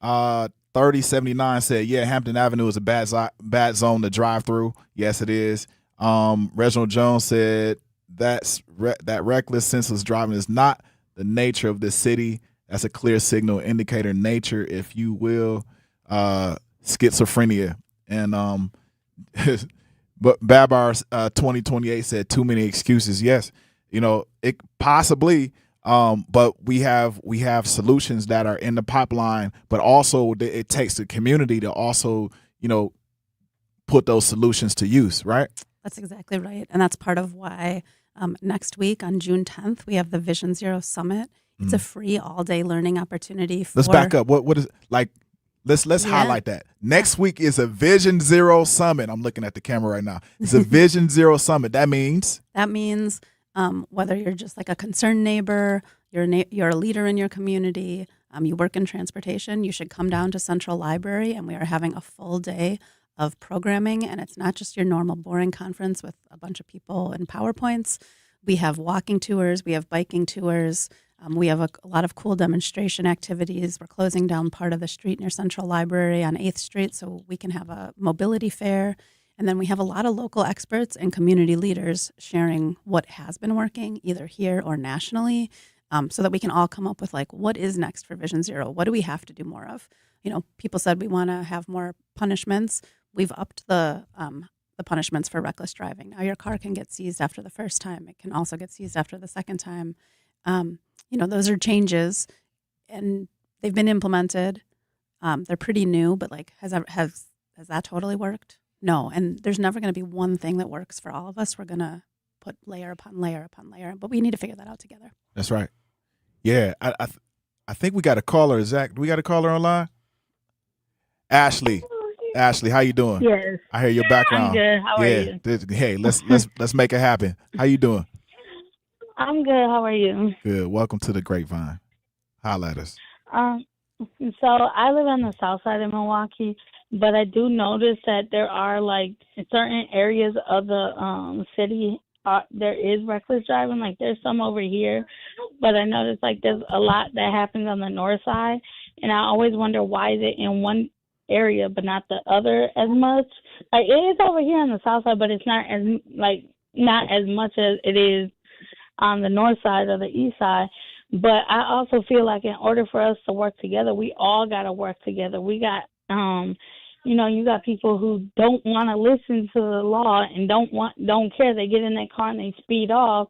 3079 said, yeah, Hampton Avenue is a bad zone to drive through. Yes, it is. Reginald Jones said that reckless, senseless driving is not the nature of this city. That's a clear signal indicator nature, if you will, schizophrenia. And but Babar 2028 said too many excuses. Yes, it possibly. But we have solutions that are in the pipeline, but also it takes the community to also, put those solutions to use, right? That's exactly right. And that's part of why next week on June 10th, we have the Vision Zero Summit. It's a free all-day learning opportunity. Let's back up. What is like? Let's highlight that. Next week is a Vision Zero Summit. I'm looking at the camera right now. It's a Vision Zero Summit. That means whether you're just like a concerned neighbor, you're a leader in your community, you work in transportation, you should come down to Central Library, and we are having a full day of programming. And it's not just your normal boring conference with a bunch of people and PowerPoints. We have walking tours, we have biking tours, we have a lot of cool demonstration activities. We're closing down part of the street near Central Library on 8th Street so we can have a mobility fair. And then we have a lot of local experts and community leaders sharing what has been working, either here or nationally, so that we can all come up with like, what is next for Vision Zero? What do we have to do more of? People said we want to have more punishments. We've upped the punishments for reckless driving. Now your car can get seized after the first time. It can also get seized after the second time. Those are changes, and they've been implemented. They're pretty new, but like, has that totally worked? No, and there's never going to be one thing that works for all of us. We're going to put layer upon layer upon layer, but we need to figure that out together. That's right. Yeah, I think we got a caller. Zach, do we got a caller online? Ashley, how you doing? Yes. I hear your background. I'm good. How are you? Hey, let's make it happen. How you doing? I'm good. How are you? Good. Welcome to the Grapevine. Holla at us. So I live on the south side of Milwaukee, but I do notice that there are like certain areas of the city there is reckless driving. Like there's some over here, but I notice like there's a lot that happens on the north side, and I always wonder why is it in one area but not the other as much. Like it is over here on the south side, but it's not as much as it is on the north side or the east side. But I also feel like in order for us to work together, we all got to work together. We got, you got people who don't want to listen to the law and don't care. They get in their car and they speed off,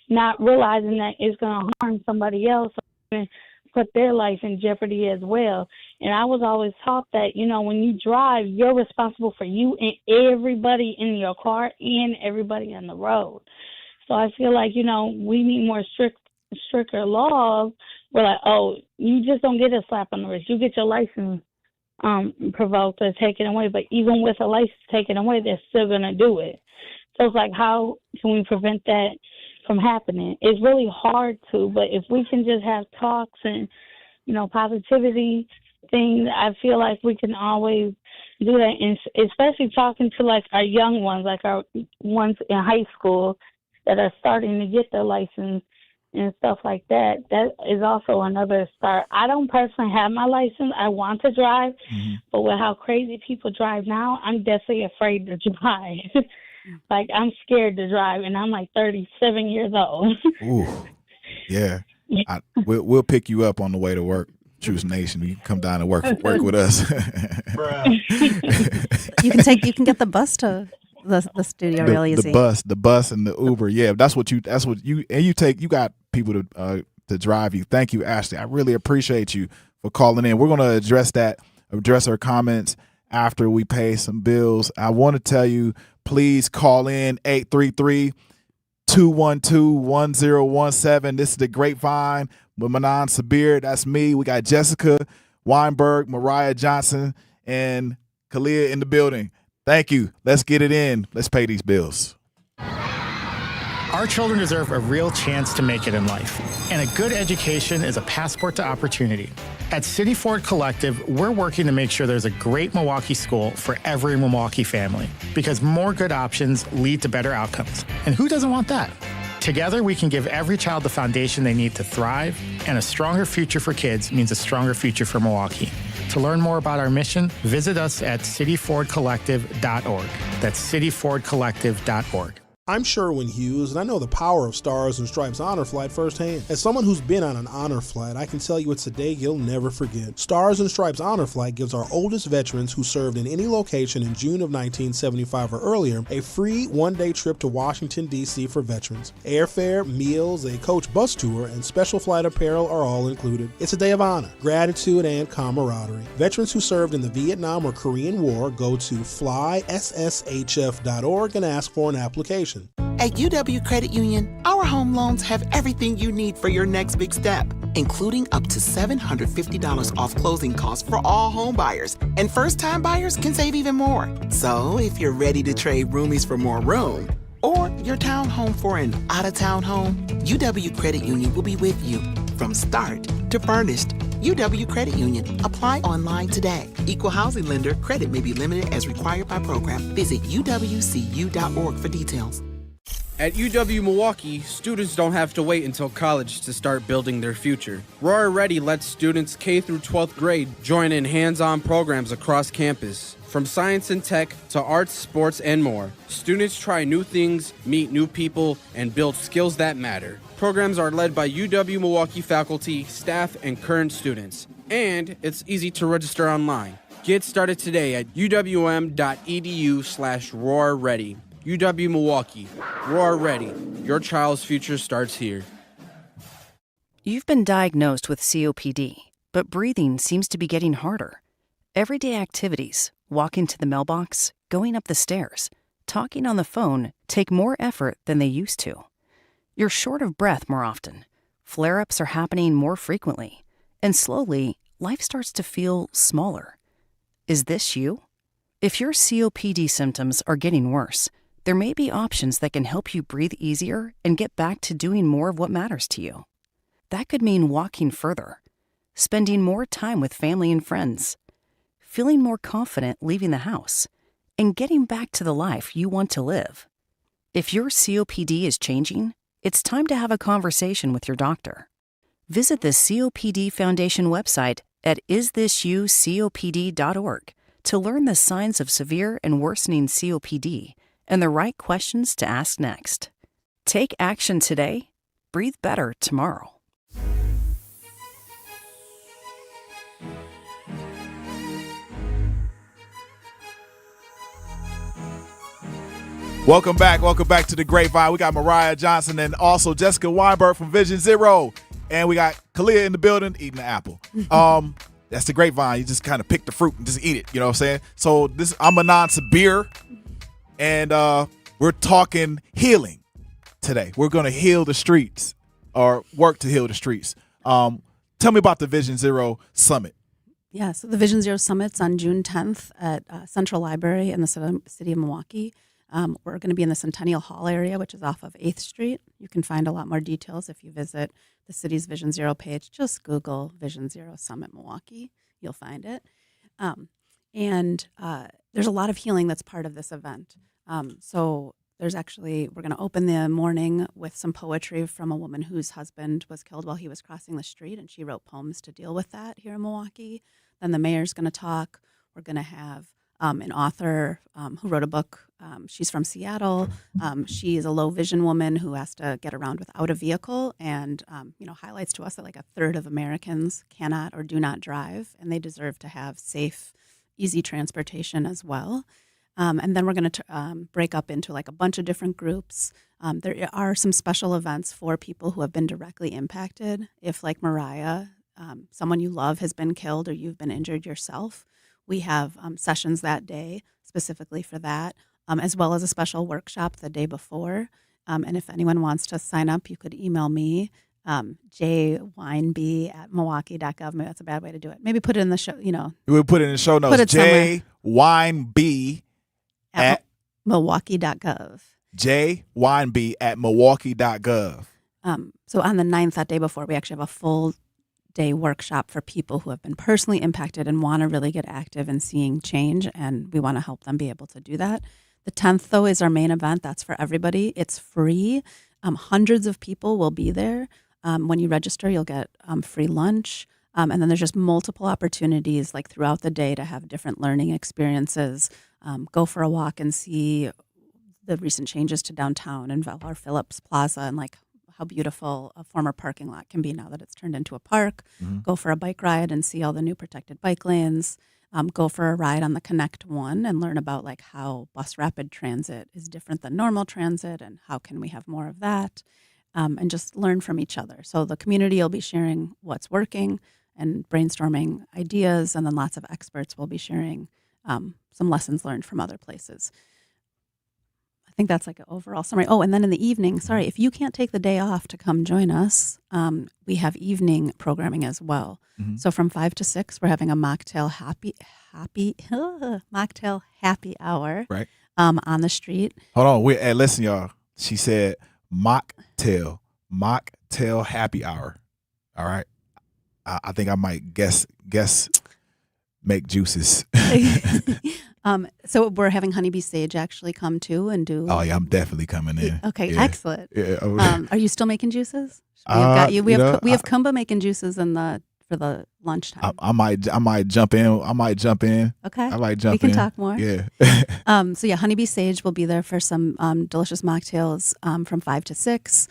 not realizing that it's going to harm somebody else and put their life in jeopardy as well. And I was always taught that, when you drive, you're responsible for you and everybody in your car and everybody on the road. So I feel like, we need more stricter laws. We're like, oh, you just don't get a slap on the wrist. You get your license provoked or taken away. But even with a license taken away, they're still going to do it. So it's like, how can we prevent that from happening? It's really hard to, but if we can just have talks and, positivity things, I feel like we can always do that. And especially talking to like our young ones, like our ones in high school that are starting to get their license and stuff like that. That is also another start. I don't personally have my license. I want to drive, but with how crazy people drive now, I'm definitely afraid to drive. Like, I'm scared to drive, and I'm like 37 years old. Ooh, yeah. We'll pick you up on the way to work, Truth Nation. You can come down and work with us. You can get the bus to the studio real easy. The bus and the Uber. Yeah, that's what you got people to drive you. Thank you, Ashley. I really appreciate you for calling in. We're going to address her comments after we pay some bills. I want to tell you, please call in 833-212-1017. This is the Grapevine with Manan Sabir. That's me. We got Jessica Weinberg, Mariah Johnson, and Kalia in the building. Thank you. Let's get it in. Let's pay these bills. Our children deserve a real chance to make it in life, and a good education is a passport to opportunity. At City Ford Collective, we're working to make sure there's a great Milwaukee school for every Milwaukee family, because more good options lead to better outcomes. And who doesn't want that? Together, we can give every child the foundation they need to thrive, and a stronger future for kids means a stronger future for Milwaukee. To learn more about our mission, visit us at cityfordcollective.org. That's cityfordcollective.org. I'm Sherwin Hughes, and I know the power of Stars and Stripes Honor Flight firsthand. As someone who's been on an honor flight, I can tell you it's a day you'll never forget. Stars and Stripes Honor Flight gives our oldest veterans who served in any location in June of 1975 or earlier a free one-day trip to Washington, D.C. for veterans. Airfare, meals, a coach bus tour, and special flight apparel are all included. It's a day of honor, gratitude, and camaraderie. Veterans who served in the Vietnam or Korean War go to flysshf.org and ask for an application. At UW Credit Union, our home loans have everything you need for your next big step, including up to $750 off closing costs for all home buyers. And first-time buyers can save even more. So if you're ready to trade roomies for more room, or your townhome for an out-of-town home, UW Credit Union will be with you from start to furnished. UW Credit Union. Apply online today. Equal housing lender. Credit may be limited as required by program. Visit uwcu.org for details. At UW Milwaukee, students don't have to wait until college to start building their future. Roar Ready lets students K through 12th grade join in hands-on programs across campus. From science and tech to arts, sports, and more, students try new things, meet new people, and build skills that matter. Programs are led by UW Milwaukee faculty, staff, and current students. And it's easy to register online. Get started today at uwm.edu/roarready. UW Milwaukee. Roar Ready. Your child's future starts here. You've been diagnosed with COPD, but breathing seems to be getting harder. Everyday activities, walking to the mailbox, going up the stairs, talking on the phone take more effort than they used to. You're short of breath more often. Flare-ups are happening more frequently. And slowly, life starts to feel smaller. Is this you? If your COPD symptoms are getting worse, there may be options that can help you breathe easier and get back to doing more of what matters to you. That could mean walking further, spending more time with family and friends, feeling more confident leaving the house, and getting back to the life you want to live. If your COPD is changing, it's time to have a conversation with your doctor. Visit the COPD Foundation website at isthisyoucopd.org to learn the signs of severe and worsening COPD and the right questions to ask next. Take action today. Breathe better tomorrow. Welcome back to the Grapevine. We got Mariah Johnson and also Jessica Weinberg from Vision Zero. And we got Kalia in the building eating the apple. That's the Grapevine. You just kind of pick the fruit and just eat it. You know what I'm saying? So I'm Anon Sabir, and we're talking healing today. We're going to heal the streets or work to heal the streets. Tell me about the Vision Zero Summit. Yeah, so the Vision Zero Summit's on June 10th at Central Library in the city of Milwaukee. We're going to be in the Centennial Hall area, which is off of 8th Street. You can find a lot more details if you visit the city's Vision Zero page. Just Google Vision Zero Summit Milwaukee. You'll find it. And there's a lot of healing that's part of this event. So we're going to open the morning with some poetry from a woman whose husband was killed while he was crossing the street, and she wrote poems to deal with that here in Milwaukee. Then the mayor's going to talk. We're going to have an author who wrote a book. She's from Seattle. She is a low vision woman who has to get around without a vehicle, and highlights to us that like a third of Americans cannot or do not drive, and they deserve to have safe, easy transportation as well. And then we're going to break up into like a bunch of different groups. There are some special events for people who have been directly impacted. If, like Mariah, someone you love has been killed or you've been injured yourself, we have sessions that day specifically for that, as well as a special workshop the day before. And if anyone wants to sign up, you could email me, jwineb@milwaukee.gov. Maybe that's a bad way to do it. Maybe put it in the show, We'll put it in the show notes. jwineb at milwaukee.gov. jwineb@milwaukee.gov. So on the 9th, that day before, we actually have a full day workshop for people who have been personally impacted and want to really get active in seeing change, and we want to help them be able to do that. The 10th, though, is our main event. That's for everybody. It's free. Hundreds of people will be there. When you register, you'll get free lunch. And then there's just multiple opportunities like throughout the day to have different learning experiences. Go for a walk and see the recent changes to downtown and Valar Phillips Plaza and like how beautiful a former parking lot can be now that it's turned into a park. Mm-hmm. Go for a bike ride and see all the new protected bike lanes. Go for a ride on the Connect One and learn about like how bus rapid transit is different than normal transit and how can we have more of that, and just learn from each other. So the community will be sharing what's working and brainstorming ideas, and then lots of experts will be sharing some lessons learned from other places. I think that's like an overall summary. Oh, and then in the evening, if you can't take the day off to come join us, we have evening programming as well. Mm-hmm. So from 5 to 6, we're having a mocktail happy hour right on the street. Hold on, listen, y'all. She said mocktail happy hour. All right, I think I might guess make juices. So we're having Honeybee Sage actually come too and do. Oh yeah, I'm definitely coming in. Okay, yeah. Excellent. Yeah. Are you still making juices? We have Kumba making juices for for the lunchtime. I might jump in. Okay. I might jump in. We can talk more. Yeah. So yeah, Honeybee Sage will be there for some delicious mocktails from 5 to 6.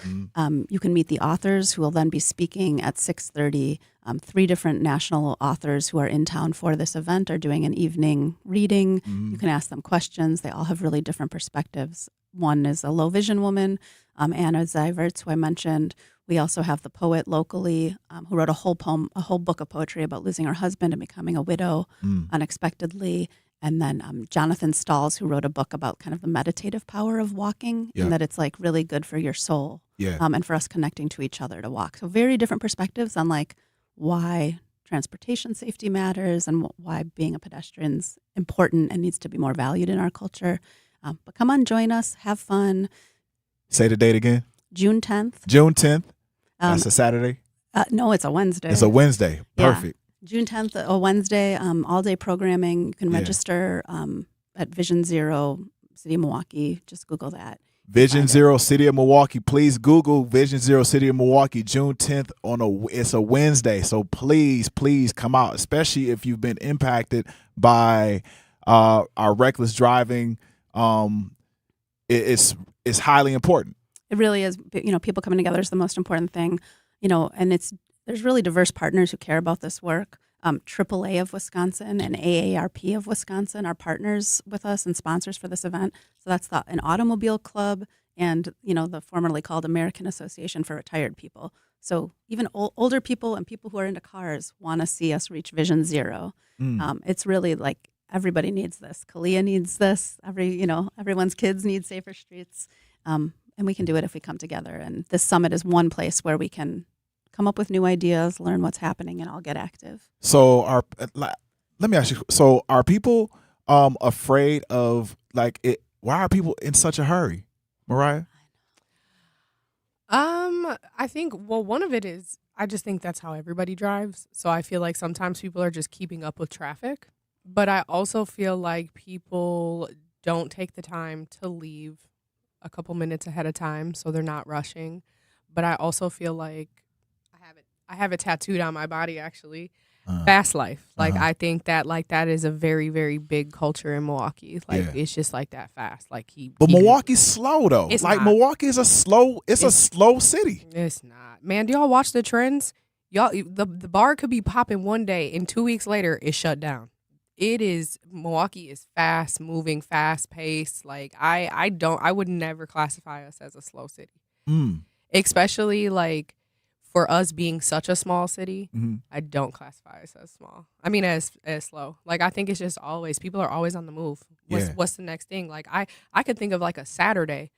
You can meet the authors who will then be speaking at 6:30. 3 different national authors who are in town for this event are doing an evening reading. You can ask them questions. They all have really different perspectives. One is a low vision woman, Anna Zieverts, who I mentioned. We also have the poet locally who wrote a whole book of poetry about losing her husband and becoming a widow unexpectedly. And then Jonathan Stalls, who wrote a book about kind of the meditative power of walking and that it's like really good for your soul and for us connecting to each other to walk. So very different perspectives on like why transportation safety matters and why being a pedestrian's important and needs to be more valued in our culture. But come on, join us, have fun. Say the date again. June 10th. June 10th. That's a Saturday. No, it's a Wednesday. It's a Wednesday. Perfect. June 10th, a Wednesday, all day programming. You can register at Vision Zero, City of Milwaukee. Just Google that. Vision Zero, City of Milwaukee. Please Google Vision Zero, City of Milwaukee, June 10th it's a Wednesday. So please come out, especially if you've been impacted by our reckless driving. It's highly important. It really is. People coming together is the most important thing. And there's really diverse partners who care about this work. AAA of Wisconsin and AARP of Wisconsin are partners with us and sponsors for this event. So that's an automobile club and, the formerly called American Association for Retired People. So even older people and people who are into cars want to see us reach Vision Zero. It's really like everybody needs this. Kalia needs this. Everyone's kids need safer streets. And we can do it if we come together. And this summit is one place where we can come up with new ideas, learn what's happening, and all get active. So let me ask you, so are people afraid of it? Why are people in such a hurry, Mariah? I think, one of it is, I just think that's how everybody drives. So I feel like sometimes people are just keeping up with traffic. But I also feel like people don't take the time to leave a couple minutes ahead of time, so they're not rushing. But I also feel like I have it tattooed on my body, actually. Fast life. I think that that is a very, very big culture in Milwaukee. It's just like that fast. But Milwaukee's slow though. It's not. Milwaukee is a slow city. It's not. Man, do y'all watch the trends? Y'all, the bar could be popping one day and 2 weeks later it's shut down. Milwaukee is fast moving, fast paced. I would never classify us as a slow city. Especially for us being such a small city, I don't classify us as small. I mean, as slow. I think it's just always, people are always on the move. What's the next thing? I could think of a Saturday,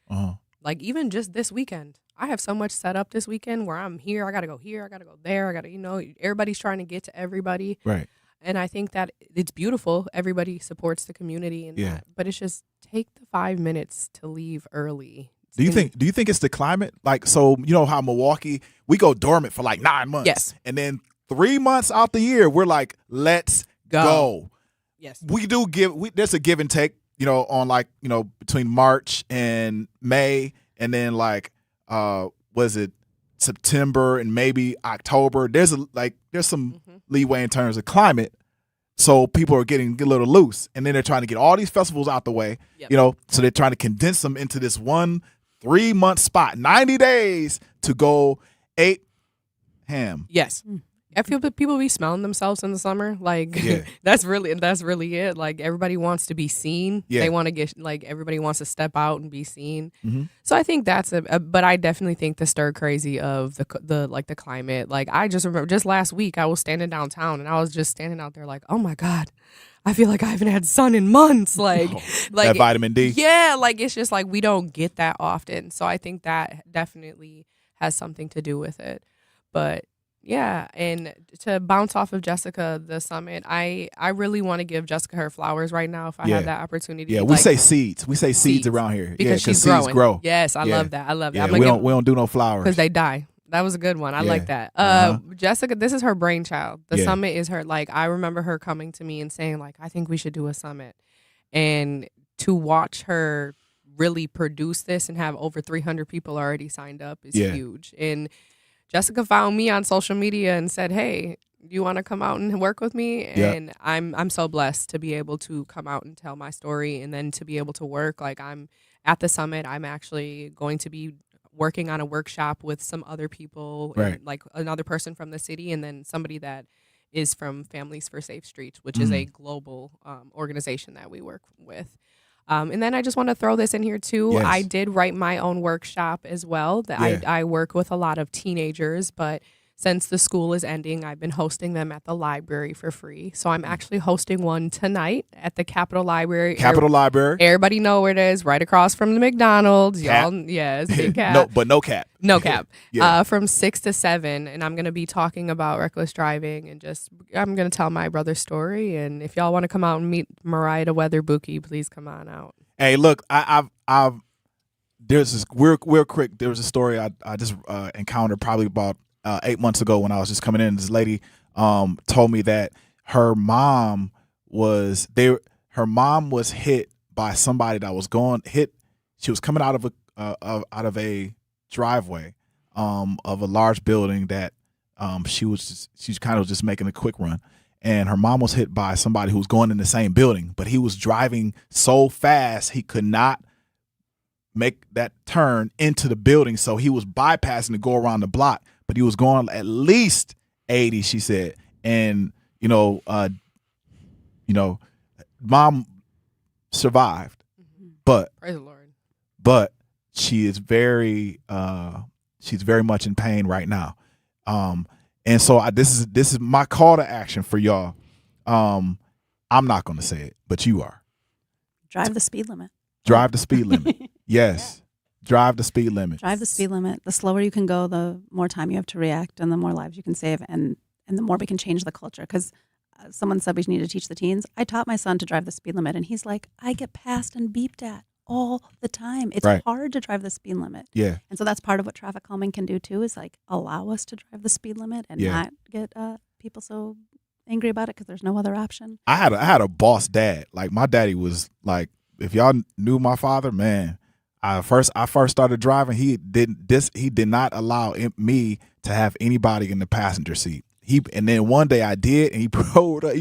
even just this weekend. I have so much set up this weekend where I'm here. I got to go here. I got to go there. I got to, everybody's trying to get to everybody. Right. And I think that it's beautiful. Everybody supports the community and that. But it's just take the 5 minutes to leave early. Do you think it's the climate? So you know how Milwaukee, we go dormant for 9 months. Yes. And then 3 months out the year, we're like, let's go. Yes. We do there's a give and take, on between March and May, and then was it September and maybe October? There's some leeway in terms of climate. So people are getting a little loose, and then they're trying to get all these festivals out the way, so they're trying to condense them into this 1-3 month spot, 90 days to go 8 ham. Yes. I feel that people be smelling themselves in the summer. That's really it. Everybody wants to be seen. Yeah. They want to get, everybody wants to step out and be seen. So I think that's but I definitely think the stir crazy of the climate. I just remember just last week I was standing downtown and I was just standing out there oh my God, I feel like I haven't had sun in months. That vitamin D. Yeah. It's just we don't get that often. So I think that definitely has something to do with it. But yeah, and to bounce off of Jessica, the summit, I really want to give Jessica her flowers right now if I have that opportunity. Yeah, we say seeds. We say seeds around here. Because she's seeds growing. grow. Yes, I love that. I love that. Yeah, we don't do no flowers. Because they die. That was a good one. I like that. Jessica, this is her brainchild. The summit is her, I remember her coming to me and saying, I think we should do a summit. And to watch her really produce this and have over 300 people already signed up is huge. And Jessica found me on social media and said, hey, you want to come out and work with me? Yeah. And I'm so blessed to be able to come out and tell my story, and then to be able to work. Like, I'm at the summit. I'm actually going to be working on a workshop with some other people, Right. and, like, another person from the city, and then somebody that is from Families for Safe Streets, which is a global organization that we work with. And then I just want to throw this in here too. Yes. I did write my own workshop as well. I work with a lot of teenagers, but since the school is ending, I've been hosting them at the library for free. So I'm actually hosting one tonight at the Capitol Library. Capitol Library. Everybody know where it is, right across from the McDonald's. Cap. Y'all, yes, big cap. No, but no cap. No cap. Yeah. From 6 to 7, and I'm going to be talking about reckless driving, and I'm going to tell my brother's story. And if y'all want to come out and meet Mariah the Weather Bookie, please come on out. Hey, look, I've there's this real quick. There was a story I just encountered probably about 8 months ago when I was just coming in. This lady told me that her mom was hit by somebody that was she was coming out of a driveway of a large building that she's kind of just making a quick run, and her mom was hit by somebody who was going in the same building, but he was driving so fast he could not make that turn into the building, so he was bypassing to go around the block, but he was going at least 80, she said. And mom survived, but praise the Lord. But she is she's very much in pain right now. And so this is my call to action for y'all. I'm not going to say it, but you are. Drive the speed limit. Drive the speed limit. Yes. Yeah. Drive the speed limit. Drive the speed limit. The slower you can go, the more time you have to react, and the more lives you can save, and the more we can change the culture. Because someone said we need to teach the teens. I taught my son to drive the speed limit, and he's like, I get passed and beeped at all the time. It's hard to drive the speed limit. Yeah. And so that's part of what traffic calming can do too, is like allow us to drive the speed limit and not get people so angry about it because there's no other option. I had a boss dad. Like, my daddy was like, if y'all knew my father, man, I first started driving, he did not allow me to have anybody in the passenger seat. And then one day I did, and he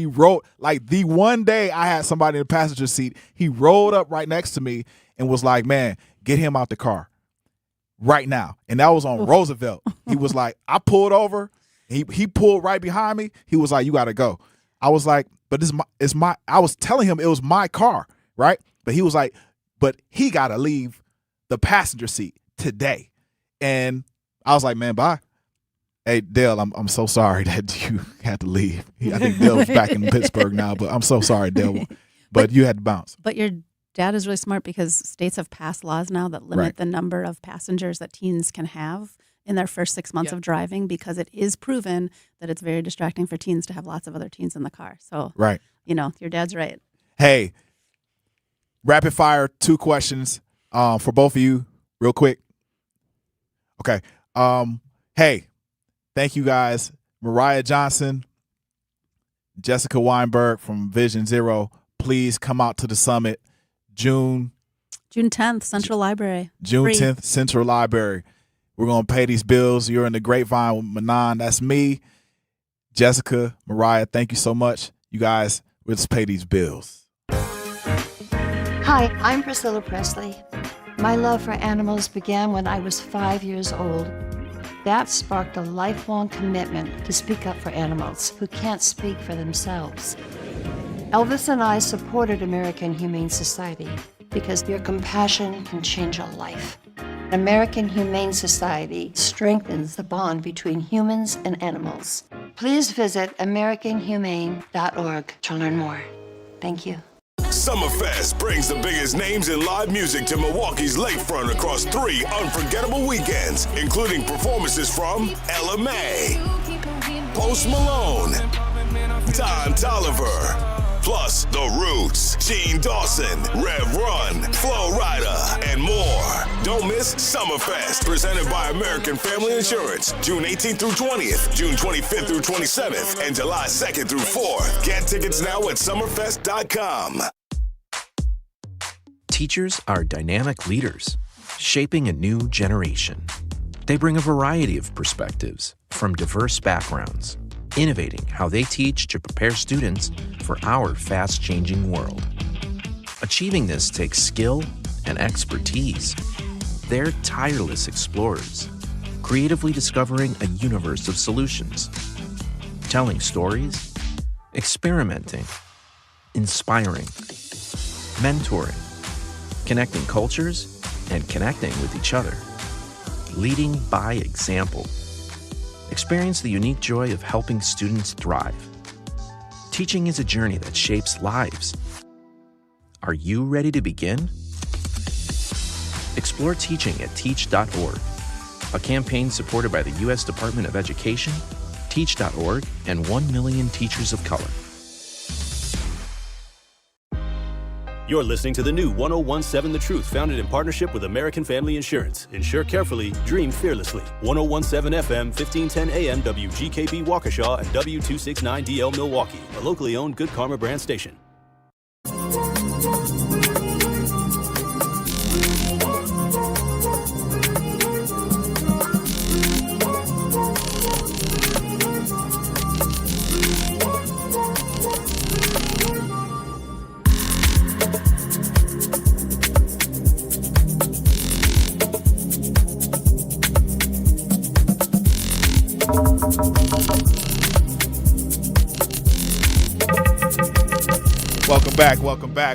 rolled like the one day I had somebody in the passenger seat, he rolled up right next to me and was like, man, get him out the car right now. And that was on Roosevelt. He was like, I pulled over. He pulled right behind me. He was like, you got to go. I was like, but I was telling him it was my car, right? But he was like, but he got to leave the passenger seat today. And I was like, man, bye. Hey, Dale, I'm so sorry that you had to leave. I think Dale's back in Pittsburgh now, but I'm so sorry, Dale. But you had to bounce. But your dad is really smart because states have passed laws now that limit the number of passengers that teens can have in their first 6 months of driving, because it is proven that it's very distracting for teens to have lots of other teens in the car. So, your dad's right. Hey, rapid fire, 2 questions for both of you real quick. Okay. Hey, thank you guys. Mariah Johnson, Jessica Weinberg from Vision Zero. Please come out to the summit June 10th, Central Library. June Free. 10th, Central Library. We're going to pay these bills. You're in the Grapevine with Manon. That's me. Jessica, Mariah, thank you so much. You guys, let's pay these bills. Hi, I'm Priscilla Presley. My love for animals began when I was 5 years old. That sparked a lifelong commitment to speak up for animals who can't speak for themselves. Elvis and I supported American Humane Society because your compassion can change a life. American Humane Society strengthens the bond between humans and animals. Please visit AmericanHumane.org to learn more. Thank you. Summerfest brings the biggest names in live music to Milwaukee's lakefront across 3 unforgettable weekends, including performances from Ella May, Post Malone, Don Toliver, plus The Roots, Gene Dawson, Rev Run, Flo Rida, and more. Don't miss Summerfest, presented by American Family Insurance, June 18th through 20th, June 25th through 27th, and July 2nd through 4th. Get tickets now at summerfest.com. Teachers are dynamic leaders, shaping a new generation. They bring a variety of perspectives from diverse backgrounds, innovating how they teach to prepare students for our fast-changing world. Achieving this takes skill and expertise. They're tireless explorers, creatively discovering a universe of solutions, telling stories, experimenting, inspiring, mentoring, connecting cultures, and connecting with each other, leading by example. Experience the unique joy of helping students thrive. Teaching is a journey that shapes lives. Are you ready to begin? Explore teaching at teach.org, a campaign supported by the U.S. Department of Education, Teach.org, and 1 million teachers of color. You're listening to the new 1017 The Truth, founded in partnership with American Family Insurance. Insure carefully, dream fearlessly. 1017 FM, 1510 AM, WGKB Waukesha, and W269DL Milwaukee, a locally owned Good Karma brand station.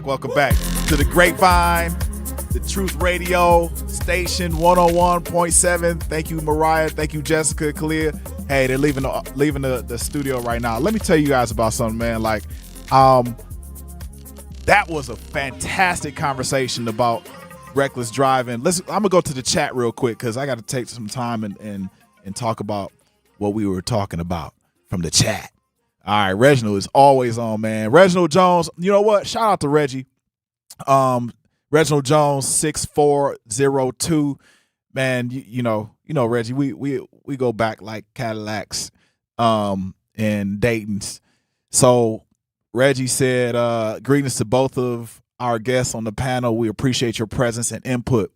Welcome back to the Grapevine, the Truth Radio station 101.7. Thank you, Mariah. Thank you, Jessica, Kalia. Hey, they're leaving the studio right now. Let me tell you guys about something, man. Like, that was a fantastic conversation about reckless driving. I'm gonna go to the chat real quick because I got to take some time and talk about what we were talking about from the chat. All right, Reginald is always on, man. Reginald Jones, you know what? Shout out to Reggie. Reginald Jones 6402. Man, you know Reggie. We go back like Cadillacs, and Dayton's. So Reggie said, greetings to both of our guests on the panel. We appreciate your presence and input.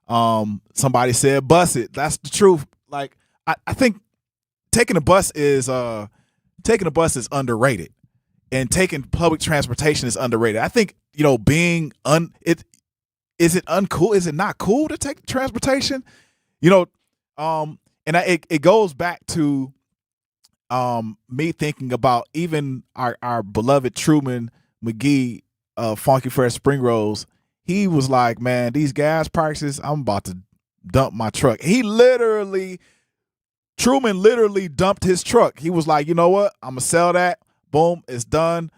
Somebody said, bus it. That's the truth. Like I think taking a bus is underrated, and taking public transportation is underrated. I think, being is it uncool? Is it not cool to take transportation? And it goes back to me thinking about even our beloved Truman McGee, Funky Fresh Spring Rolls. He was like, man, these gas prices, I'm about to dump my truck. Truman literally dumped his truck. He was like, you know what? I'm going to sell that. Boom, it's done.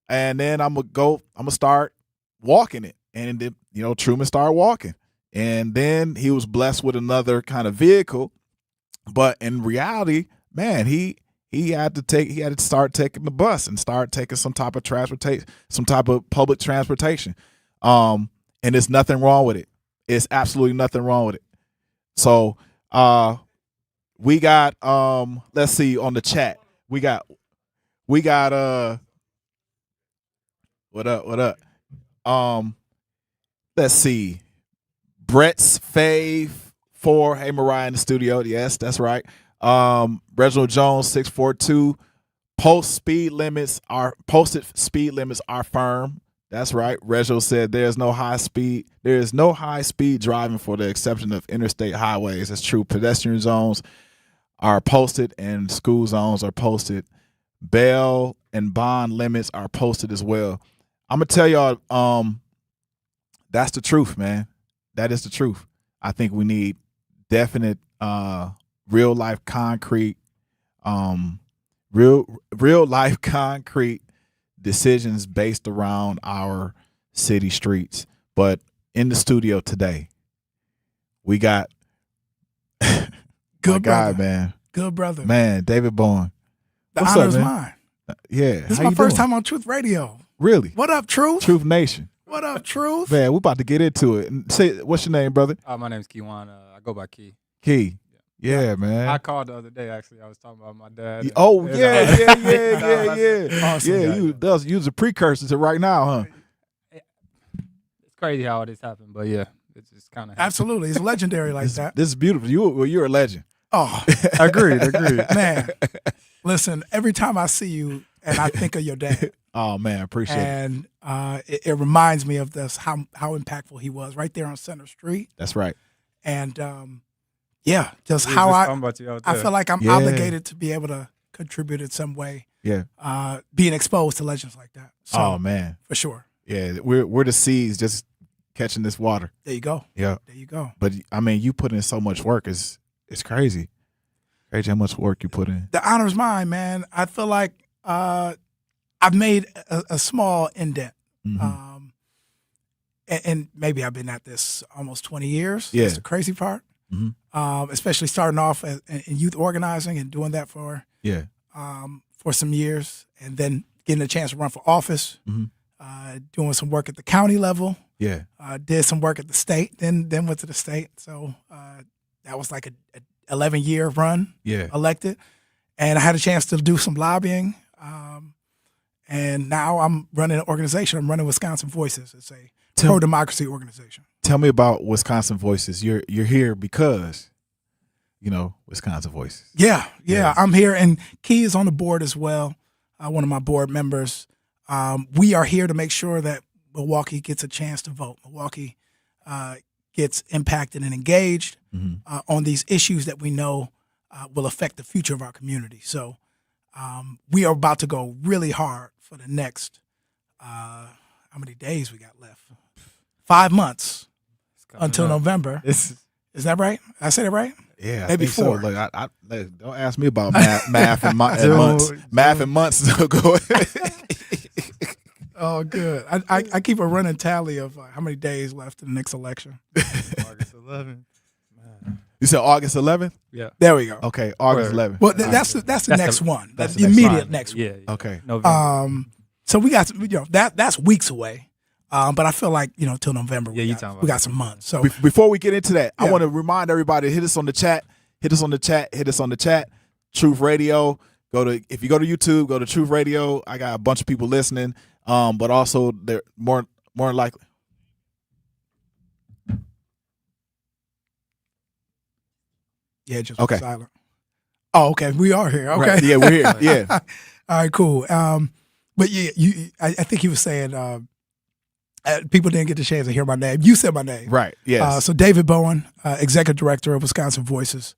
And then I'm going to start walking it. And then, Truman started walking. And then he was blessed with another kind of vehicle. But in reality, man, he had to start taking the bus and start taking some type of transportation, some type of public transportation. And there's nothing wrong with it. It's absolutely nothing wrong with it. So, we got let's see on the chat. We got what up? Let's see. Brett's Fave 4. Hey, Mariah in the studio. Yes, that's right. Reginald Jones 642. Posted speed limits are firm. That's right. Reginald said there is no high speed driving for the exception of interstate highways. That's true. Pedestrian zones are posted and school zones are posted. Bail and bond limits are posted as well. I'm gonna tell y'all, that's the truth, man. That is the truth. I think we need definite real life concrete decisions based around our city streets. But in the studio today, we got good guy, brother, man. Good brother, man. David Bourne. The What's honor's up, mine. Yeah, This is my first time on Truth Radio. Really? What up, Truth? Truth Nation. What up, Truth? Man, we're about to get into it. Say, what's your name, brother? My name's Keywan. I go by Key. Key. Yeah, man. I called the other day, actually. I was talking about my dad. Oh, and, yeah. Awesome Yeah, guy. you was a precursor to right now, huh? It's crazy how this happened, but yeah, it's just kind of Absolutely. It's legendary like that. This is beautiful. You're a legend. Oh, agreed. Man. Listen, every time I see you, and I think of your dad. Oh man, appreciate it. And it reminds me of this how impactful he was right there on Center Street. That's right. And yeah, just We was how just talking about you out I there. feel like I'm Yeah. obligated to be able to contribute in some way. Yeah. Being exposed to legends like that. So, Oh man, for sure. yeah, we're the seeds just catching this water. There you go. Yeah, there you go. But I mean, you put in so much work. It's crazy. Crazy how much work you put in. The honor's mine, man. I feel like I've made a small indent. Mm-hmm. And maybe I've been at this almost 20 years. Yeah. That's the crazy part. Mm-hmm. Especially starting off in youth organizing and doing that for some years, and then getting a chance to run for office, doing some work at the county level. Yeah. Did some work at the state, then went to the state. So that was like a 11-year run. Yeah. Elected, and I had a chance to do some lobbying. And now I'm running an organization. I'm running Wisconsin Voices. It's a pro-democracy organization. Tell me about Wisconsin Voices. You're here because, Wisconsin Voices. Yeah. I'm here, and Key is on the board as well. One of my board members. We are here to make sure that Milwaukee gets a chance to vote. Milwaukee gets impacted and engaged on these issues that we know will affect the future of our community. So we are about to go really hard for the next, how many days we got left? 5 months until November. Is that right? I said it right? Yeah, maybe I think 4. So. Like, don't ask me about math and months. Math and months ago. Oh, good. I keep a running tally of how many days left in the next election. August 11th. You said August 11th? Yeah. There we go. Okay, August 11th. Well, that's the next one. That's the the next immediate one. next one. Yeah. Okay. November. So we got that's weeks away. But I feel like till November we got some months. So Before we get into that, I want to remind everybody to hit us on the chat. Hit us on the chat. Truth Radio. If you go to YouTube, go to Truth Radio. I got a bunch of people listening. But also they're more likely. Yeah, just okay. Silent. Oh, okay. We are here. Okay. Right. Yeah, we're here. Yeah. All right, cool. But yeah, I think he was saying people didn't get the chance to hear my name. You said my name. Right. Yes. So David Bowen, Executive Director of Wisconsin Voices.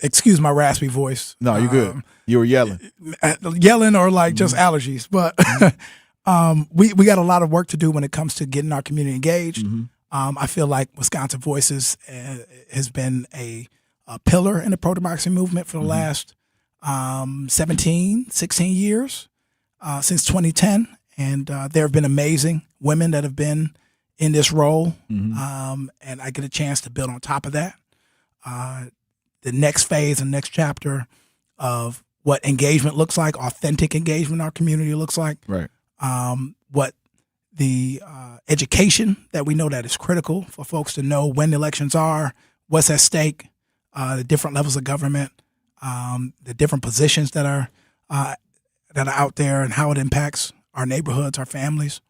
Excuse my raspy voice. No, you're good. You were yelling. Yelling or like just allergies. But we got a lot of work to do when it comes to getting our community engaged. I feel like Wisconsin Voices has been a pillar in the pro-democracy movement for the last 16 years, since 2010. And there have been amazing women that have been in this role. And I get a chance to build on top of that. The next phase and next chapter of what engagement looks like, authentic engagement in our community looks like. Right. What the education that we know that is critical for folks to know when the elections are, what's at stake, the different levels of government, the different positions that are out there, and how it impacts our neighborhoods, our families,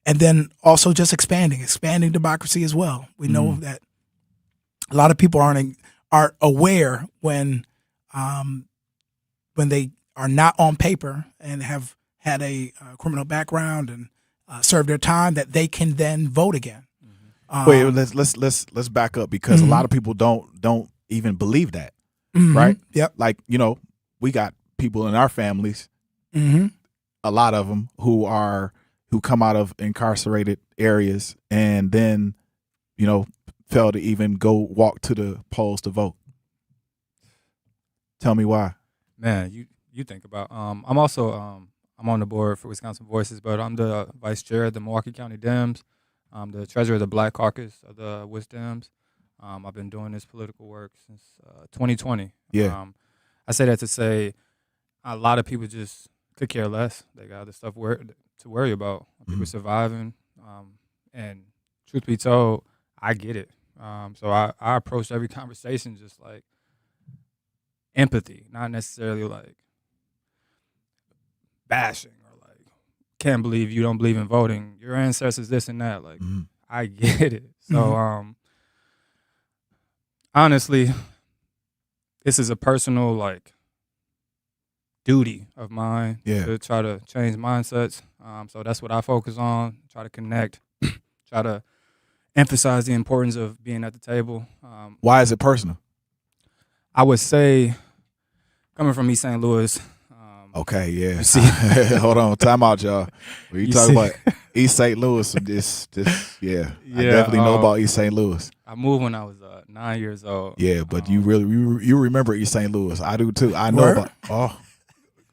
and then also just expanding democracy as well. We know that a lot of people aren't aware when they are not on paper and have had a criminal background and served their time, that they can then vote again. Wait, let's back up, because a lot of people don't even believe that, right? Yep. Like, we got people in our families, a lot of them who come out of incarcerated areas and then, fail to even go walk to the polls to vote. Tell me why. Man, you think about. I'm also I'm on the board for Wisconsin Voices, but I'm the vice chair of the Milwaukee County Dems. I'm the treasurer of the Black Caucus of the Wis Dems. I've been doing this political work since 2020. Yeah. I say that to say a lot of people just could care less. They got other stuff to worry about. People surviving. And truth be told, I get it. So I approach every conversation just like empathy, not necessarily like bashing or like, can't believe you don't believe in voting. Your ancestors, this and that. Like, I get it. So, honestly, this is a personal, like, duty of mine Yeah. to try to change mindsets. So that's what I focus on. Try to connect. Try to emphasize the importance of being at the table. Why is it personal? I would say, coming from East St. Louis. Okay, yeah. You see, hold on, time out, y'all. When you talk about East St. Louis, this, yeah, I definitely know about East St. Louis. I moved when I was 9 years old. Yeah, but you really you remember East St. Louis. I do too. I know Word? about. Oh,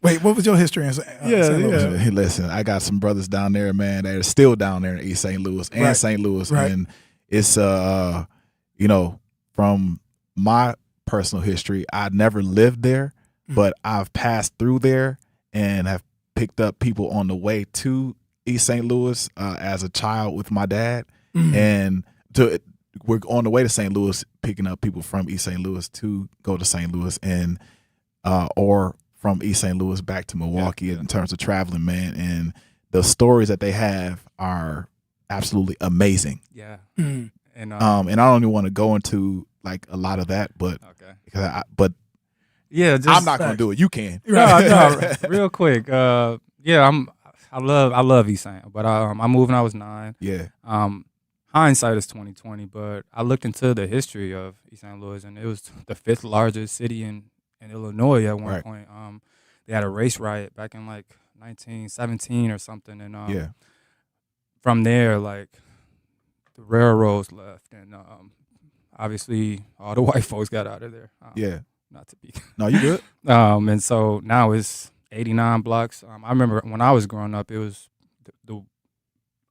Wait, what was your history in St. Louis? Hey, listen, I got some brothers down there, man, that are still down there in East St. Louis and Right. St. Louis, Right. and it's you know, from my personal history, I never lived there, but I've passed through there and have picked up people on the way to East St. Louis as a child with my dad, and we're on the way to St. Louis, picking up people from East St. Louis to go to St. Louis, and or from East St. Louis back to Milwaukee in terms of traveling, man. And the stories that they have are absolutely amazing. Yeah. And I don't even want to go into like a lot of that, but yeah, I'm not going to do it. You can. No, real quick. I love East St. But I moved when I was 9. Yeah. Hindsight is 2020, but I looked into the history of East St. Louis, and it was the 5th largest city in Illinois at one point. They had a race riot back in like 1917 or something, and from there, like the railroads left, and obviously all the white folks got out of there. Not to be. No, you good. And so now it's 89 blocks. I remember when I was growing up, it was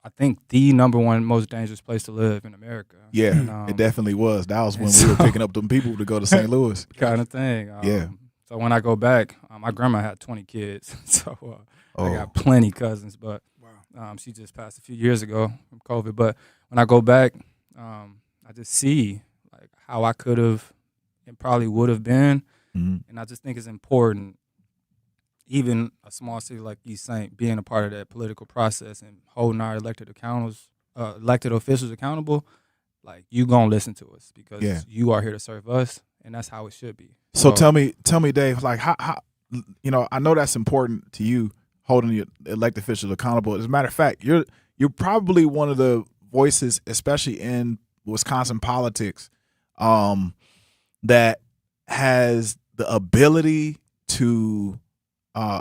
I think the number one most dangerous place to live in America. Yeah, And, it definitely was. That was when we were picking up them people to go to St. Louis. Kind of thing. So when I go back, my grandma had 20 kids, so I got plenty cousins. But she just passed a few years ago from COVID. But when I go back, I just see like how I could have and probably would have been, and I just think it's important. Even a small city like East St. being a part of that political process and holding our elected officials accountable, like you gonna listen to us because you are here to serve us, and that's how it should be. So tell me, Dave, like how I know that's important to you, holding your elected officials accountable. As a matter of fact, you're probably one of the voices, especially in Wisconsin politics, that has the ability to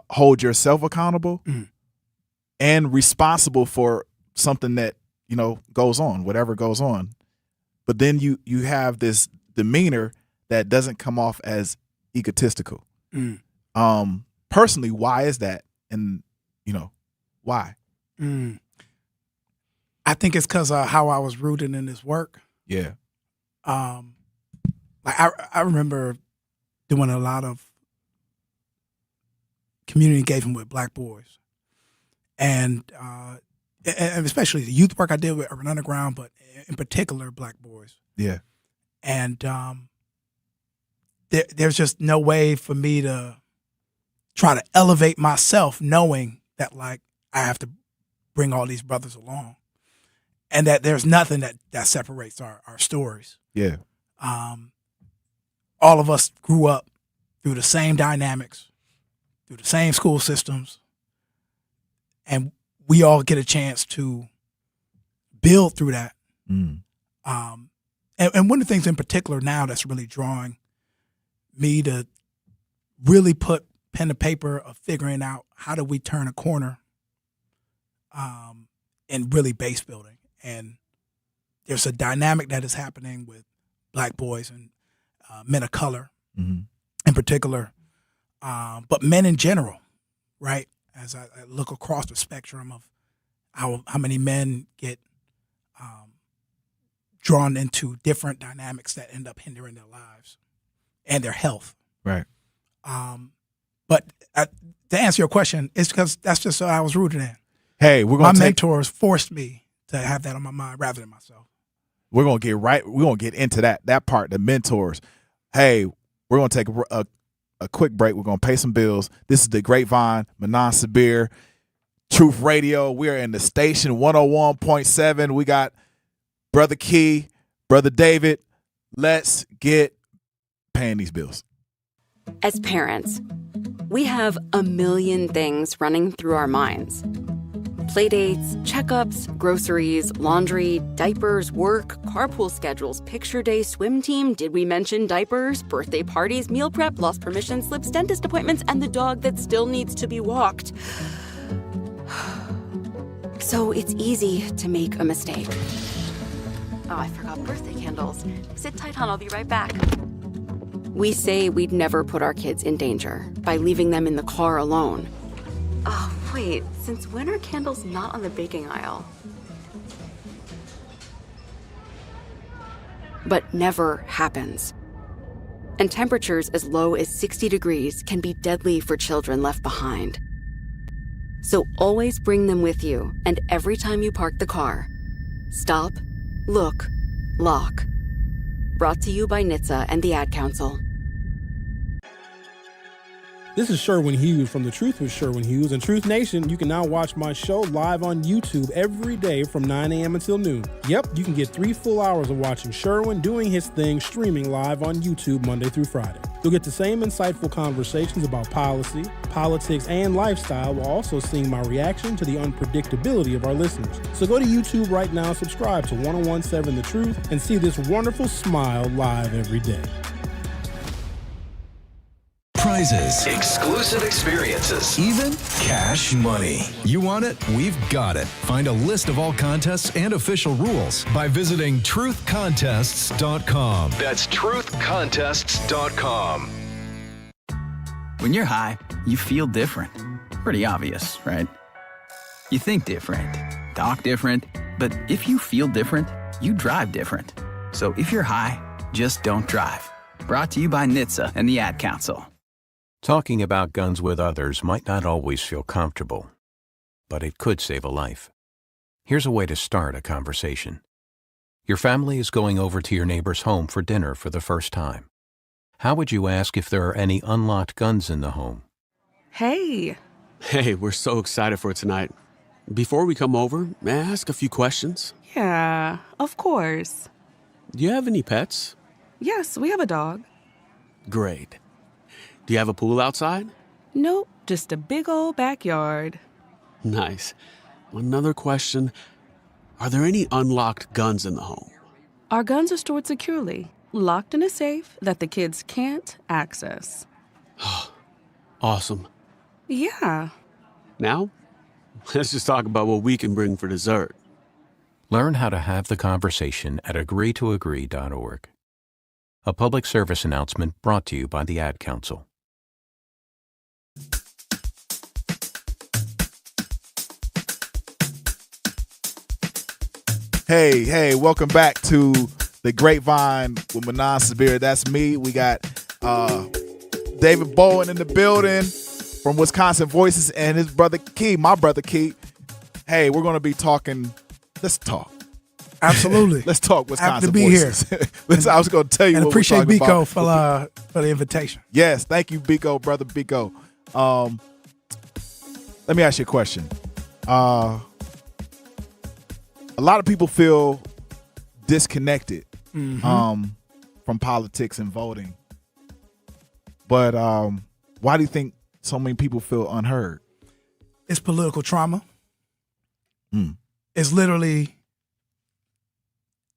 hold yourself accountable and responsible for something that goes on, whatever goes on. But then you have this demeanor that doesn't come off as egotistical. Personally, why is that? And why? I think it's because of how I was rooted in this work. Yeah. Like I remember doing a lot of community engagement with Black boys, and especially the youth work I did with Urban Underground, but in particular Black boys. Yeah. And there's just no way for me to try to elevate myself knowing that like I have to bring all these brothers along, and that there's nothing that separates our stories. Yeah. All of us grew up through the same dynamics, through the same school systems, and we all get a chance to build through that. And one of the things in particular now that's really drawing me to really put pen to paper of figuring out how do we turn a corner in really base building. And there's a dynamic that is happening with Black boys and men of color in particular, but men in general, right? As I look across the spectrum of how many men get drawn into different dynamics that end up hindering their lives and their health. Right. But to answer your question, it's because that's just what I was rooted in. Hey, my mentors forced me to have that on my mind rather than myself. We're gonna get into that part, the mentors. Hey, we're gonna take a quick break. We're gonna pay some bills. This is the Grapevine, Manon Sabir, Truth Radio. We are in the station 101.7. We got Brother Key, Brother David. Let's get paying these bills. As parents, We have a million things running through our minds. Playdates, checkups, groceries, laundry, diapers, work, carpool schedules, picture day, swim team, did we mention diapers, birthday parties, meal prep, lost permission slips, dentist appointments, and the dog that still needs to be walked. So it's easy to make a mistake. Oh, I forgot birthday candles. Sit tight, hon, I'll be right back. We say we'd never put our kids in danger by leaving them in the car alone. Oh, wait, since when are candles not on the baking aisle? But never happens. And temperatures as low as 60 degrees can be deadly for children left behind. So always bring them with you, and every time you park the car, stop, look, lock. Brought to you by NHTSA and the Ad Council. This is Sherwin Hughes from The Truth with Sherwin Hughes. And Truth Nation, you can now watch my show live on YouTube every day from 9 a.m. until noon. Yep, you can get 3 full hours of watching Sherwin doing his thing streaming live on YouTube Monday through Friday. You'll get the same insightful conversations about policy, politics, and lifestyle while also seeing my reaction to the unpredictability of our listeners. So go to YouTube right now, subscribe to 1017 The Truth, and see this wonderful smile live every day. Prizes, exclusive experiences, even cash money. You want it? We've got it. Find a list of all contests and official rules by visiting truthcontests.com. That's truthcontests.com. When you're high, you feel different. Pretty obvious, right? You think different, talk different, but if you feel different, you drive different. So if you're high, just don't drive. Brought to you by NHTSA and the Ad Council. Talking about guns with others might not always feel comfortable, but it could save a life. Here's a way to start a conversation. Your family is going over to your neighbor's home for dinner for the first time. How would you ask if there are any unlocked guns in the home? Hey, we're so excited for tonight. Before we come over, may I ask a few questions? Yeah, of course. Do you have any pets? Yes, we have a dog. Great. Do you have a pool outside? Nope, just a big old backyard. Nice. Another question. Are there any unlocked guns in the home? Our guns are stored securely, locked in a safe that the kids can't access. Awesome. Yeah. Now, let's just talk about what we can bring for dessert. Learn how to have the conversation at agreetoagree.org. A public service announcement brought to you by the Ad Council. Hey, welcome back to the Grapevine with Manan Sabir. That's me. We got David Bowen in the building from Wisconsin Voices and his brother Key, my brother Key. Hey, we're going to be talking. Let's talk. Absolutely. Let's talk Wisconsin Happy to be Voices. here. I was going to tell you and what appreciate we're talking Biko about. for the invitation. Yes, thank you, Biko, brother Biko. Let me ask you a question. A lot of people feel disconnected from politics and voting. But why do you think so many people feel unheard? It's political trauma. It's literally,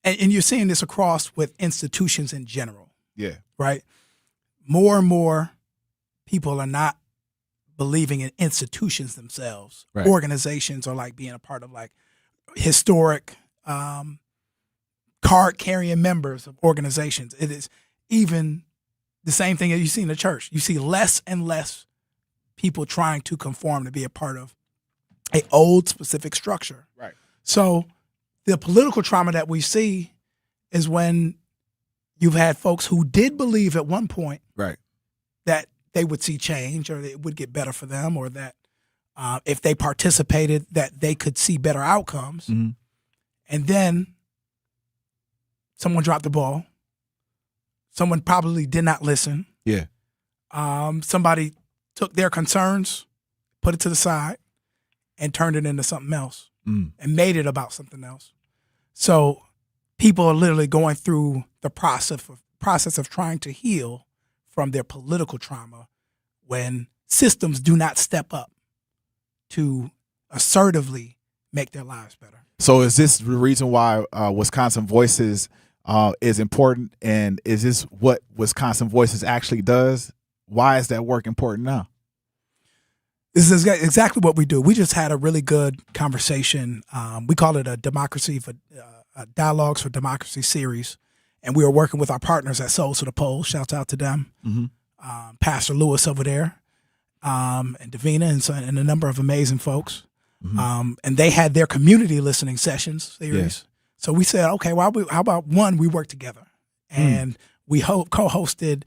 and you're seeing this across with institutions in general. Yeah. Right? More and more people are not believing in institutions themselves. Right. Organizations are like being a part of like historic card-carrying members of organizations. It is even the same thing that you see in the church. You see less and less people trying to conform to be a part of an old specific structure. Right. So the political trauma that we see is when you've had folks who did believe at one point right. that they would see change or it would get better for them or that if they participated that they could see better outcomes. Mm-hmm. And then someone dropped the ball. Someone probably did not listen. Yeah. Somebody took their concerns, put it to the side, and turned it into something else and made it about something else. So people are literally going through the process of trying to heal from their political trauma when systems do not step up to assertively make their lives better. So is this the reason why Wisconsin Voices is important, and is this what Wisconsin Voices actually does? Why is that work important now? This is exactly what we do. We just had a really good conversation. We call it a Dialogues for Democracy series, and we were working with our partners at Souls to the Polls. Shouts out to them. Pastor Lewis over there, and Davina, and a number of amazing folks. And they had their community listening sessions series. So we said, okay, how about one, we work together. And we co-hosted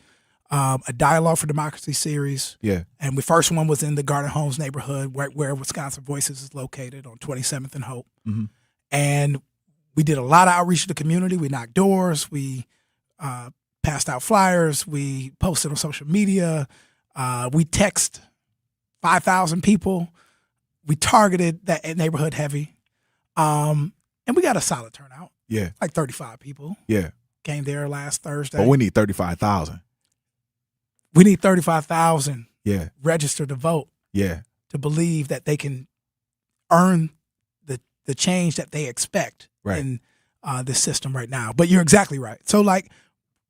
a Dialogue for Democracy series. Yeah. And the first one was in the Garden Homes neighborhood, where Wisconsin Voices is located on 27th and Hope. And we did a lot of outreach to the community. We knocked doors. We passed out flyers. We posted on social media. We text 5,000 people. We targeted that neighborhood heavy. And we got a solid turnout. Yeah. Like 35 people. Yeah. Came there last Thursday. But we need 35,000. We need 35,000 registered to vote. Yeah. To believe that they can earn the change that they expect in this system right now. But you're exactly right. So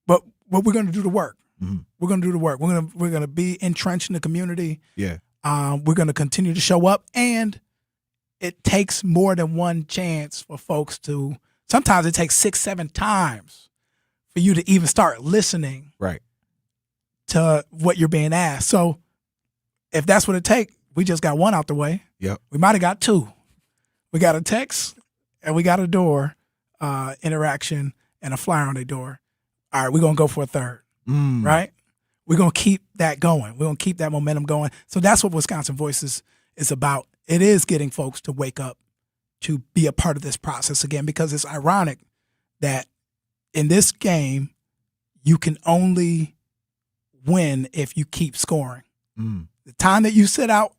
but we're going to do the work. We're going to do the work. We're going to be entrenched in the community. Yeah. We're going to continue to show up, and it takes more than one chance for folks to. Sometimes it takes 6-7 times for you to even start listening to what you're being asked. So if that's what it takes, we just got one out the way. Yep. We might have got two. We got a text and we got a door interaction and a flyer on their door. All right, we're going to go for a third, right? We're going to keep that going. We're going to keep that momentum going. So that's what Wisconsin Voices is about. It is getting folks to wake up to be a part of this process again, because it's ironic that in this game, you can only win if you keep scoring. The time that you sit out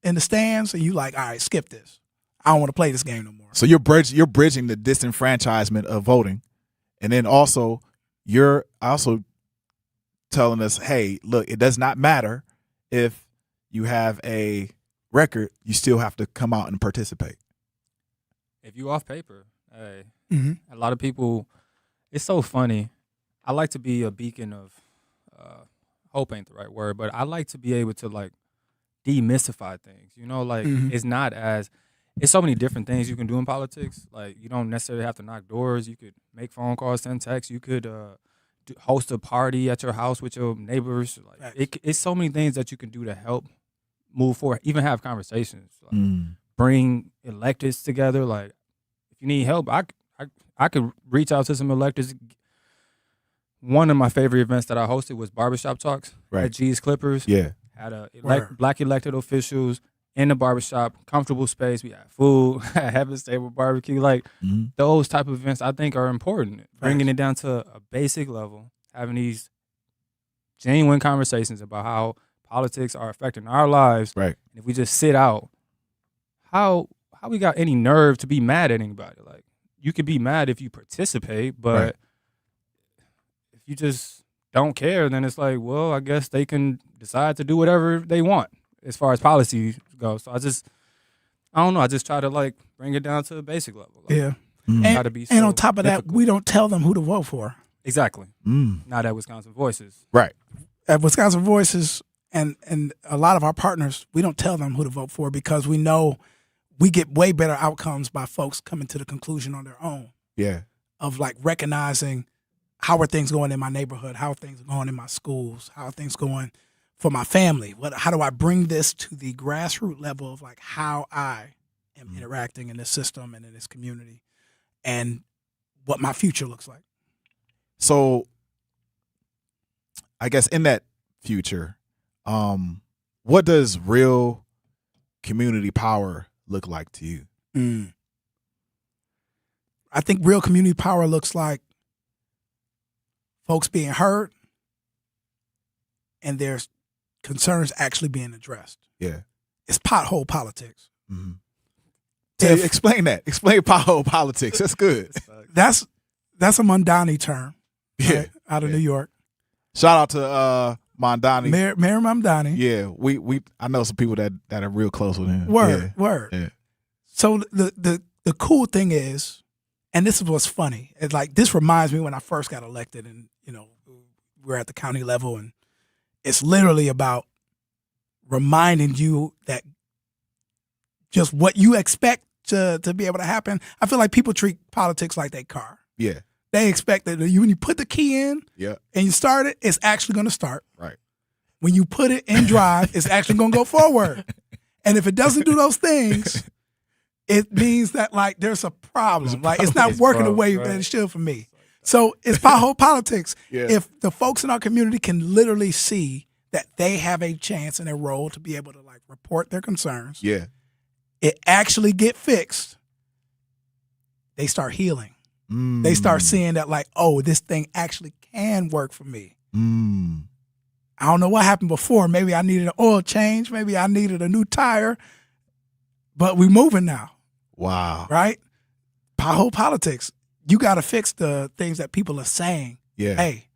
in the stands and you like, all right, skip this. I don't want to play this game no more. So you're bridging the disenfranchisement of voting. And then also you're also telling us, hey, look, it does not matter if you have a record, you still have to come out and participate. If you off paper, hey, a lot of people, it's so funny. I like to be a beacon of, hope ain't the right word, but I like to be able to like demystify things, it's not as, it's so many different things you can do in politics. Like you don't necessarily have to knock doors. You could make phone calls, send texts. You could host a party at your house with your neighbors. Like it's so many things that you can do to help move forward, even have conversations, bring electeds together. Like if you need help, I could reach out to some electeds. One of my favorite events that I hosted was Barbershop Talks at G's Clippers. Yeah. Had black elected officials in the barbershop, comfortable space. We had food, having stable barbecue. Like those type of events I think are important. Bringing it down to a basic level, having these genuine conversations about how politics are affecting our lives. Right. And if we just sit out, how we got any nerve to be mad at anybody? Like you could be mad if you participate, but if you just don't care, then it's like, well, I guess they can decide to do whatever they want as far as policy goes. So I don't know. I just try to like bring it down to a basic level. Like, try to be and on top of that, we don't tell them who to vote for. Exactly. Not at Wisconsin Voices. Right. At Wisconsin Voices and a lot of our partners, we don't tell them who to vote for because we know we get way better outcomes by folks coming to the conclusion on their own. Yeah. Of like recognizing how are things going in my neighborhood, how are things going in my schools, how are things going for my family? How do I bring this to the grassroots level of like how I am interacting in this system and in this community and what my future looks like? So I guess in that future, what does real community power look like to you? I think real community power looks like folks being heard and their concerns actually being addressed. Yeah. It's pothole politics. Explain that. Explain pothole politics. That's good. That's a Mondani term. Yeah. Right, out of New York. Shout out to Mamdani. Mayor Mamdani. Yeah, we I know some people that are real close with him. Word. Yeah. So the cool thing is, and this is what's funny, it's like this reminds me when I first got elected, and we're at the county level, and it's literally about reminding you that just what you expect to be able to happen. I feel like people treat politics like their car. Yeah. They expect that when you put the key in and you start it, it's actually going to start. Right. When you put it in drive, it's actually going to go forward. And if it doesn't do those things, it means that like there's a problem. Like it's not working the way that it should for me. So it's whole politics. Yeah. If the folks in our community can literally see that they have a chance in their role to be able to like report their concerns, it actually get fixed, they start healing. They start seeing that like, oh, this thing actually can work for me. I don't know what happened before. Maybe I needed an oil change. Maybe I needed a new tire. But we moving now. Wow. Right? Whole politics. You got to fix the things that people are saying. Yeah. Hey,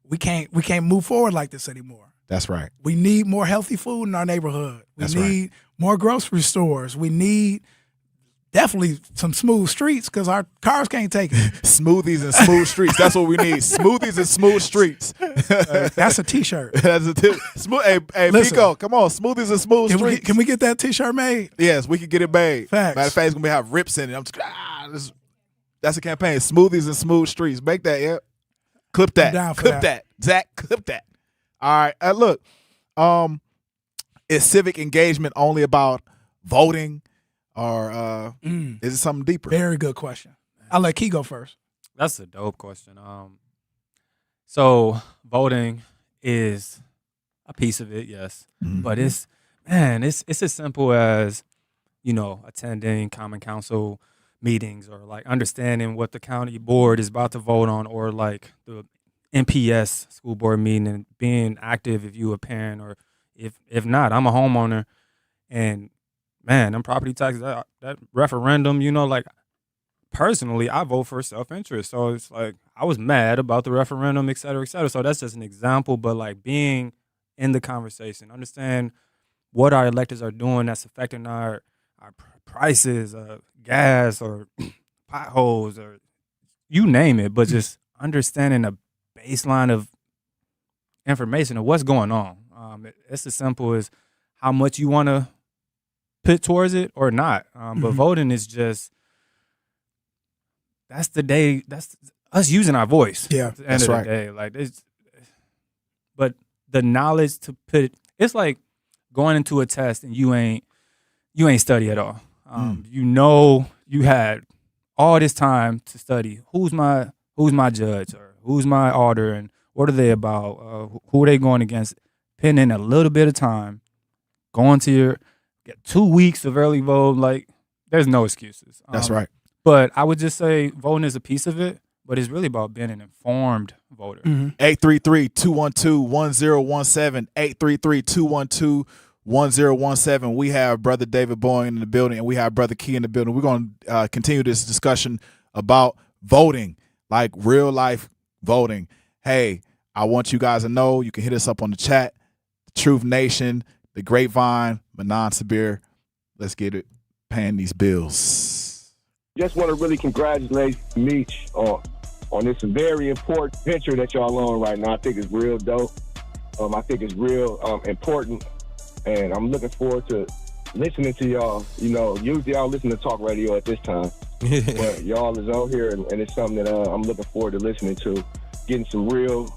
we can't move forward like this anymore. That's right. We need more healthy food in our neighborhood. We That's need more grocery stores. We need definitely some smooth streets because our cars can't take it. Smoothies and smooth streets. That's what we need. Smoothies and smooth streets. That's a T-shirt. That's a smooth. Hey, Listen, Pico, come on. Smoothies and smooth streets. Can we get that T-shirt made? Yes, we can get it made. Facts. Matter of fact, it's going to have rips in it. That's a campaign. Smoothies and smooth streets. Make that, yeah. Clip that. I'm down for Clip that. Zach, clip that. All right. Look, is civic engagement only about voting? Or is it something deeper? Very good question. I'll let Key go first. That's a dope question. So voting is a piece of it, yes. But it's as simple as, attending common council meetings or like understanding what the county board is about to vote on, or like the NPS school board meeting and being active if you a parent, or if not, I'm a homeowner, and man, them property taxes, that referendum, like personally, I vote for self-interest. So it's like I was mad about the referendum, et cetera, et cetera. So that's just an example. But like being in the conversation, understand what our electeds are doing that's affecting our prices, gas or potholes or you name it. But just understanding a baseline of information of what's going on. It's as simple as how much you want to put towards it or not. But voting is just, that's the day, that's us using our voice. Yeah, at the end of the day. Like but the knowledge to put it, it's like going into a test and you ain't study at all. You had all this time to study. Who's my judge, or who's my auditor, and what are they about? Who are they going against? Putting in a little bit of time, going to get 2 weeks of early vote. Like, there's no excuses. That's right. But I would just say voting is a piece of it, but it's really about being an informed voter. 833-212-1017. 833-212-1017. We have Brother David Boyne in the building, and we have Brother Key in the building. We're going to continue this discussion about voting, like real life voting. Hey, I want you guys to know you can hit us up on the chat, the Truth Nation, the Grapevine, Manon Sabir. Let's get it. Paying these bills. Just want to really congratulate Mech on this very important venture that y'all on right now. I think it's real dope. I think it's real important, and I'm looking forward to listening to y'all. Usually I don't listen to talk radio at this time, but y'all is on here, and it's something that I'm looking forward to listening to, getting some real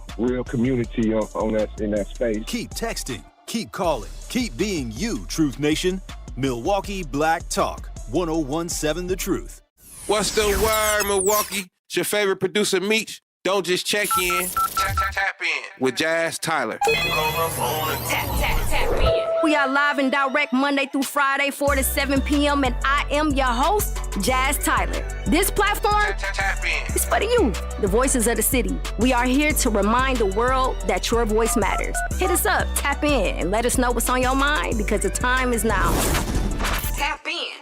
community on that in that space. Keep texting, keep calling, keep being you, Truth Nation. Milwaukee Black Talk, 1017 The Truth. What's the word, Milwaukee? It's your favorite producer, Mech. Don't just check in. Tap in with Jazz Tyler. Tap in. We are live and direct Monday through Friday, 4 to 7 p.m. And I am your host, Jazz Tyler. This platform is for the youth, the voices of the city. We are here to remind the world that your voice matters. Hit us up, tap in, and let us know what's on your mind, because the time is now. Tap in.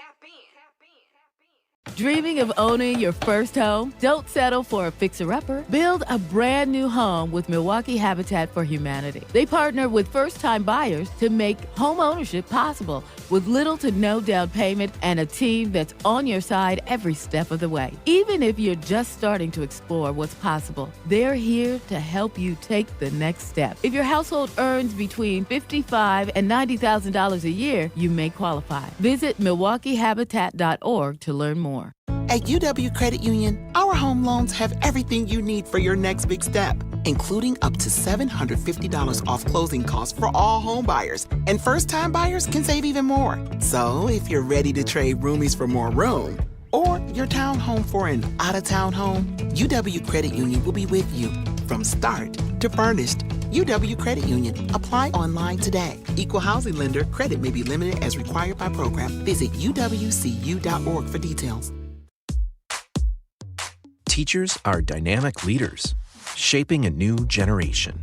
Dreaming of owning your first home? Don't settle for a fixer-upper. Build a brand new home with Milwaukee Habitat for Humanity. They partner with first-time buyers to make home ownership possible with little to no down payment and a team that's on your side every step of the way. Even if you're just starting to explore what's possible, they're here to help you take the next step. If your household earns between $55,000 and $90,000 a year, you may qualify. Visit MilwaukeeHabitat.org to learn more. At UW Credit Union, our home loans have everything you need for your next big step, including up to $750 off closing costs for all home buyers. And first-time buyers can save even more. So if you're ready to trade roomies for more room, or your townhome for an out-of-town home, UW Credit Union will be with you from start to furnished. UW Credit Union. Apply online today. Equal housing lender. Credit may be limited as required by program. Visit uwcu.org for details. Teachers are dynamic leaders, shaping a new generation.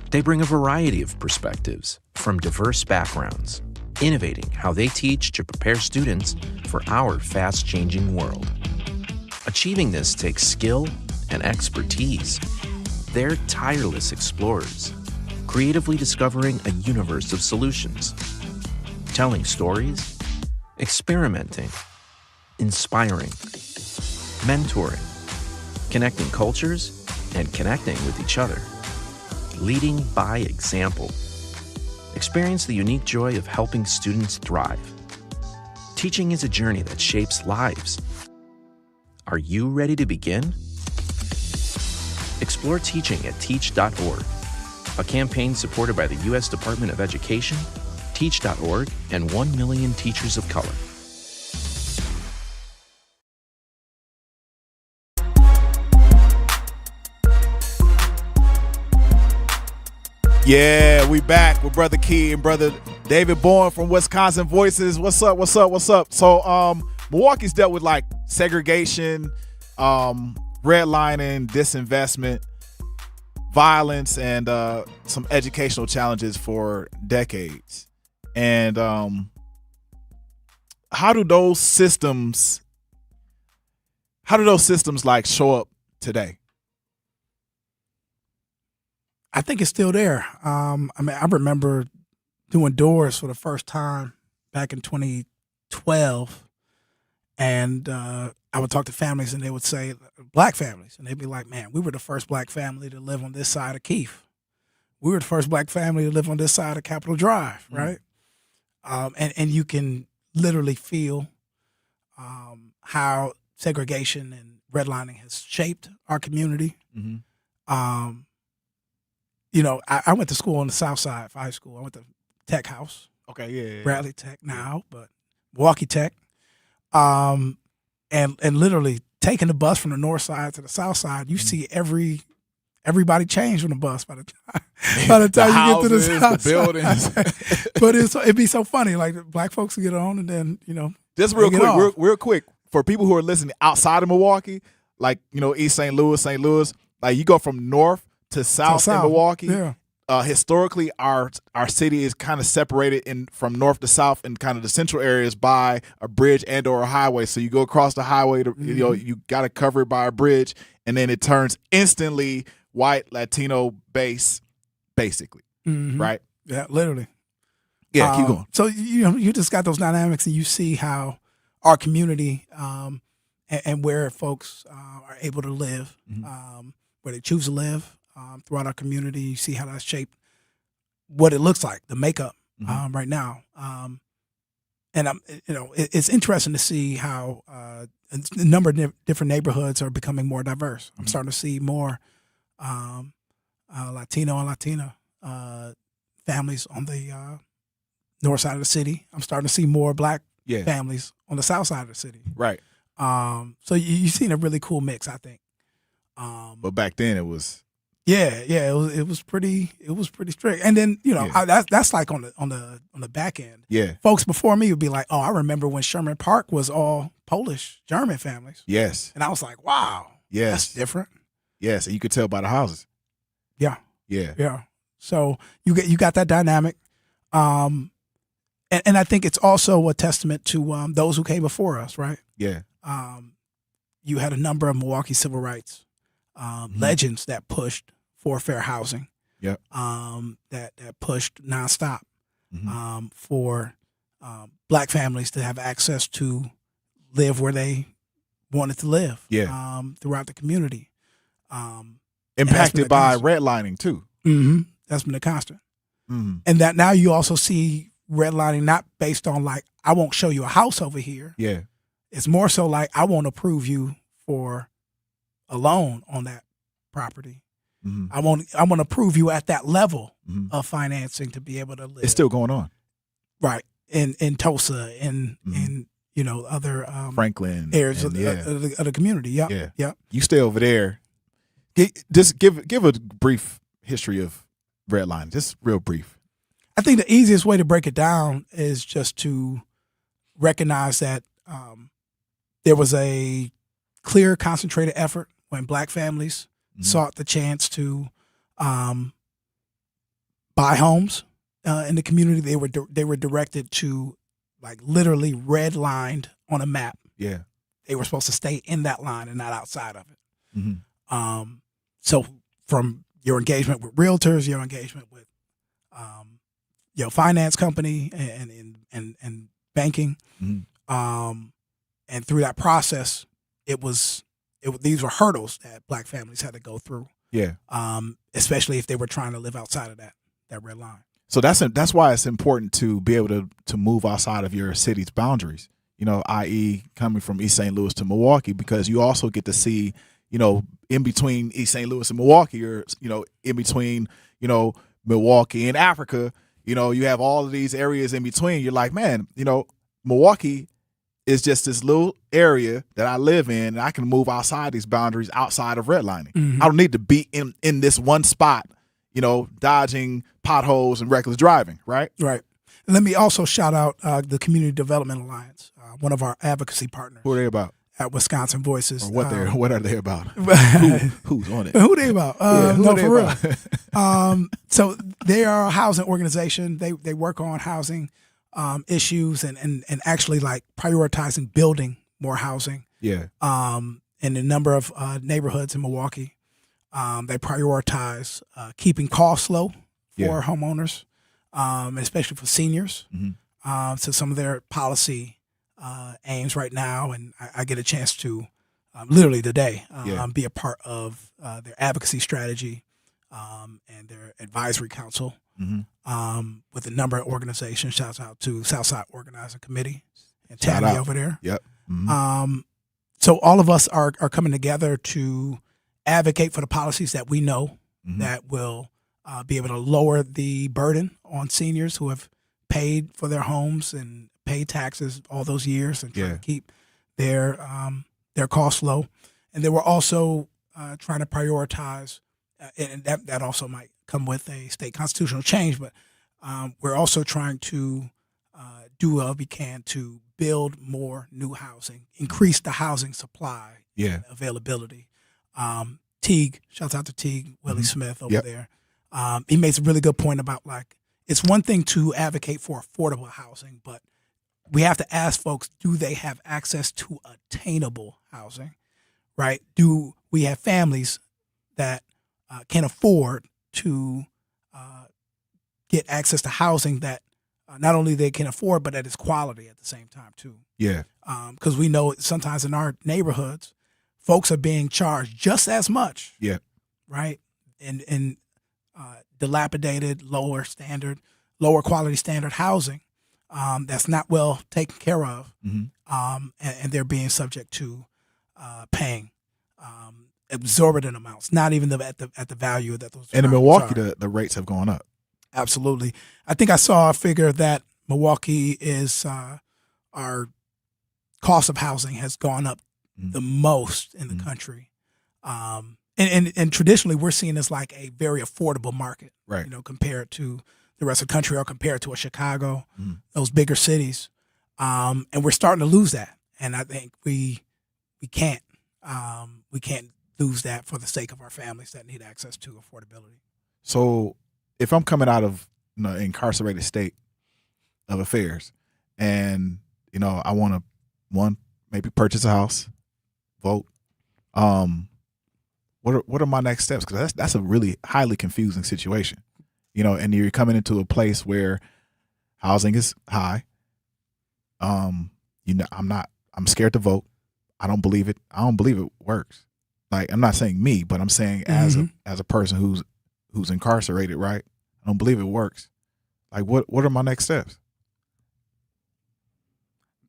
They bring a variety of perspectives from diverse backgrounds, innovating how they teach to prepare students for our fast-changing world. Achieving this takes skill and expertise. They're tireless explorers, creatively discovering a universe of solutions, telling stories, experimenting, inspiring, mentoring, connecting cultures, and connecting with each other, leading by example. Experience the unique joy of helping students thrive. Teaching is a journey that shapes lives. Are you ready to begin? Explore teaching at teach.org, a campaign supported by the U.S. Department of Education, Teach.org, and 1 million teachers of color. Yeah, we back with Brother Key and Brother David Bourne from Wisconsin Voices. What's up? So, Milwaukee's dealt with like segregation, redlining, disinvestment, violence, and some educational challenges for decades. And how do those systems like show up today? I think it's still there. I remember doing doors for the first time back in 2012, and I would talk to families, and they would say, black families, and they'd be like, man, we were the first black family to live on this side of Keith. We were the first black family to live on this side of Capitol Drive, right? And you can literally feel how segregation and redlining has shaped our community. Mm-hmm. I went to school on the south side for high school. I went to Tech House. Okay, yeah. Bradley Tech now, but Milwaukee Tech. And literally taking the bus from the north side to the south side, you see everybody change from the bus by the time you get to the south the buildings. But it'd be so funny, like black folks would get on, and then just real quick for people who are listening outside of Milwaukee, like East St. Louis, like you go from north to south in Milwaukee. Yeah. Historically, our city is kind of separated from north to south in kind of the central areas by a bridge and or a highway. So you go across the highway, you got to cover it by a bridge, and then it turns instantly white Latino base, basically, right? Yeah, literally. Yeah, keep going. So you just got those dynamics, and you see how our community and where folks are able to live, where they choose to live. Throughout our community, you see how that's shaped what it looks like, the makeup right now. And it's interesting to see how a number of different neighborhoods are becoming more diverse. I'm starting to see more Latino and Latina families on the north side of the city. I'm starting to see more black families on the south side of the city. Right. So you've seen a really cool mix, I think. But back then it was. Yeah, it was pretty strict, and then that's like on the back end. Yeah, folks before me would be like, "Oh, I remember when Sherman Park was all Polish German families." Yes, and I was like, "Wow, that's different." Yes, and you could tell by the houses. Yeah. Yeah. So you got that dynamic, and I think it's also a testament to those who came before us, right? Yeah. you had a number of Milwaukee civil rights legends that pushed for fair housing. Yep. That pushed nonstop for black families to have access to live where they wanted to live. Yeah. Throughout the community. Impacted by redlining too. Mm-hmm. That's been a constant. Mm-hmm. And that now you also see redlining not based on like, I won't show you a house over here. Yeah. It's more so like, I won't approve you for a loan on that property. Mm-hmm. I want to approve you at that level of financing to be able to live. It's still going on. Right. In Tulsa and in other Franklin areas of the community. Yep. Yeah. Yep. You stay over there. Just give a brief history of redlining. Just real brief. I think the easiest way to break it down is just to recognize that there was a clear, concentrated effort when black families sought the chance to buy homes in the community. They were directed to, like, literally redlined on a map. Yeah, they were supposed to stay in that line and not outside of it. Mm-hmm. So from your engagement with realtors, your engagement with your finance company and banking, and through that process, these were hurdles that black families had to go through. Yeah. Especially if they were trying to live outside of that red line. So that's why it's important to be able to move outside of your city's boundaries, i.e. coming from East St. Louis to Milwaukee, because you also get to see, in between East St. Louis and Milwaukee, or, in between, Milwaukee and Africa, you have all of these areas in between. You're like, man, Milwaukee is just this little area that I live in, and I can move outside these boundaries outside of redlining. Mm-hmm. I don't need to be in this one spot, dodging potholes and reckless driving, right? Right. And let me also shout out the Community Development Alliance, one of our advocacy partners. Who are they about? At Wisconsin Voices. Or what are they about? Who's on it? Who they about? Who for real. So they are a housing organization. They work on housing issues and actually like prioritizing building more housing. Yeah. In a number of neighborhoods in Milwaukee. They prioritize keeping costs low for homeowners, especially for seniors. Mm-hmm. So some of their policy aims right now, and I get a chance to literally today be a part of their advocacy strategy and their advisory council with a number of organizations. Shouts out to Southside Organizing Committee and Tammy over there. Yep. Mm-hmm. So all of us are coming together to advocate for the policies that we know that will be able to lower the burden on seniors who have paid for their homes and paid taxes all those years and trying to keep their costs low. And they were also trying to prioritize, and that also might come with a state constitutional change, but we're also trying to do what we can to build more new housing, increase the housing supply and availability. Teague, shouts out to Teague, Willie Smith over there. He makes a really good point about, like, it's one thing to advocate for affordable housing, but we have to ask folks, do they have access to attainable housing, right? Do we have families that can afford to get access to housing that not only they can afford, but that is quality at the same time too? Yeah. Because we know sometimes in our neighborhoods, folks are being charged just as much. Yeah. Right? In dilapidated, lower quality standard housing that's not well taken care of, and they're being subject to paying exorbitant amounts, not even at the value that those. And in Milwaukee, the rates have gone up. Absolutely. I think I saw a figure that Milwaukee is our cost of housing has gone up the most in the country. And traditionally we're seen as like a very affordable market, right? Compared to the rest of the country or compared to a Chicago, those bigger cities. And we're starting to lose that. And I think we can't lose that for the sake of our families that need access to affordability. So if I'm coming out of an incarcerated state of affairs and, I want to, maybe purchase a house, vote. What are my next steps? Because that's a really highly confusing situation, and you're coming into a place where housing is high. I'm scared to vote. I don't believe it. I don't believe it works. Like, I'm not saying me, but I'm saying as a person who's incarcerated, right? I don't believe it works. Like, what are my next steps?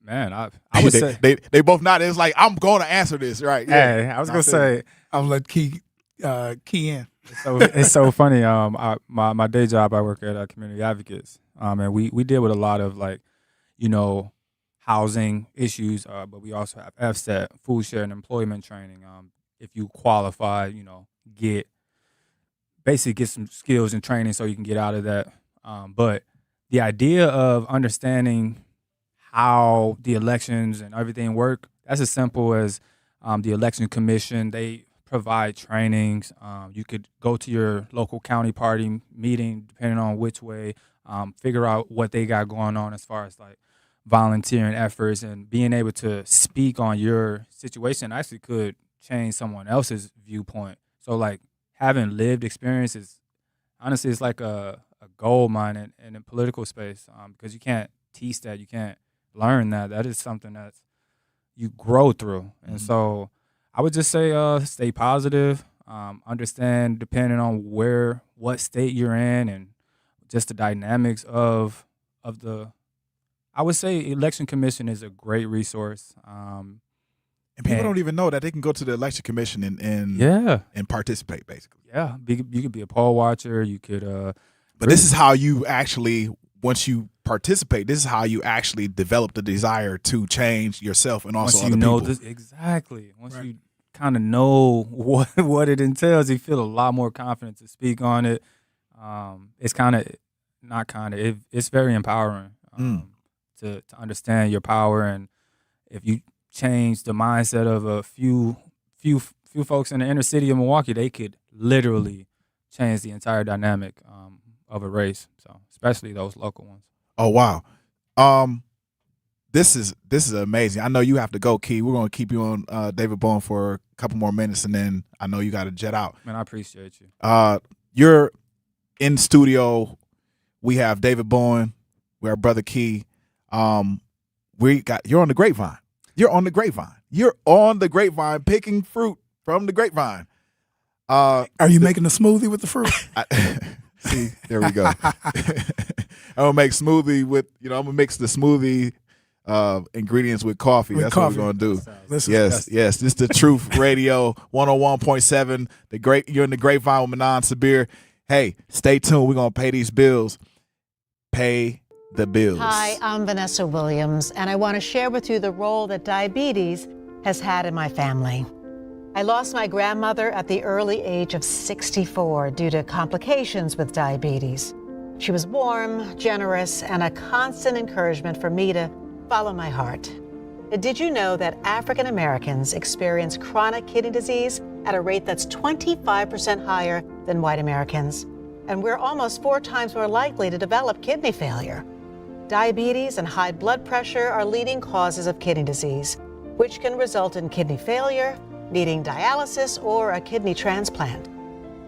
Man, I would say they both not. It's like, I'm going to answer this, right? Yeah. Hey, I was gonna say I'll let Key in. It's so funny. My day job, I work at Community Advocates, and we deal with a lot of housing issues, but we also have FSET, food share and employment training. If you qualify, get some skills and training so you can get out of that. But the idea of understanding how the elections and everything work, that's as simple as the election commission. They provide trainings. You could go to your local county party meeting, depending on which way, figure out what they got going on as far as like volunteering efforts, and being able to speak on your situation actually could change someone else's viewpoint. So like having lived experiences, honestly, it's like a gold mine in the political space, because you can't teach that, you can't learn that. That is something that you grow through. And so I would just say stay positive, understand depending on what state you're in, and just the dynamics of the, I would say election commission is a great resource. And people don't even know that they can go to the election commission and participate, basically. Yeah, you could be a poll watcher. You could. But this is how you actually, once you participate, this is how you actually develop the desire to change yourself and also other people. Exactly. Once you kind of know what it entails, you feel a lot more confident to speak on it. It's it's very empowering to understand your power, and if you change the mindset of a few folks in the inner city of Milwaukee, they could literally change the entire dynamic of a race. So especially those local ones. Oh wow, this is amazing. I know you have to go, Key. We're gonna keep you on David Bowen for a couple more minutes, and then I know you got to jet out. Man, I appreciate you. You're in studio. We have David Bowen. We have Brother Key. You're on the Grapevine. You're on the Grapevine. You're on the Grapevine picking fruit from the grapevine. Are you making a smoothie with the fruit? See, there we go. I'm gonna make smoothie with, I'm gonna mix the smoothie ingredients with coffee. That's what we're gonna do. Listen, yes. This is the Truth Radio 101.7. You're in the Grapevine with Manan Sabir. Hey, stay tuned. We're gonna pay these bills. Pay the bills. Hi, I'm Vanessa Williams, and I want to share with you the role that diabetes has had in my family. I lost my grandmother at the early age of 64 due to complications with diabetes. She was warm, generous, and a constant encouragement for me to follow my heart. Did you know that African Americans experience chronic kidney disease at a rate that's 25% higher than white Americans? And we're almost 4 times more likely to develop kidney failure. Diabetes and high blood pressure are leading causes of kidney disease, which can result in kidney failure, needing dialysis, or a kidney transplant.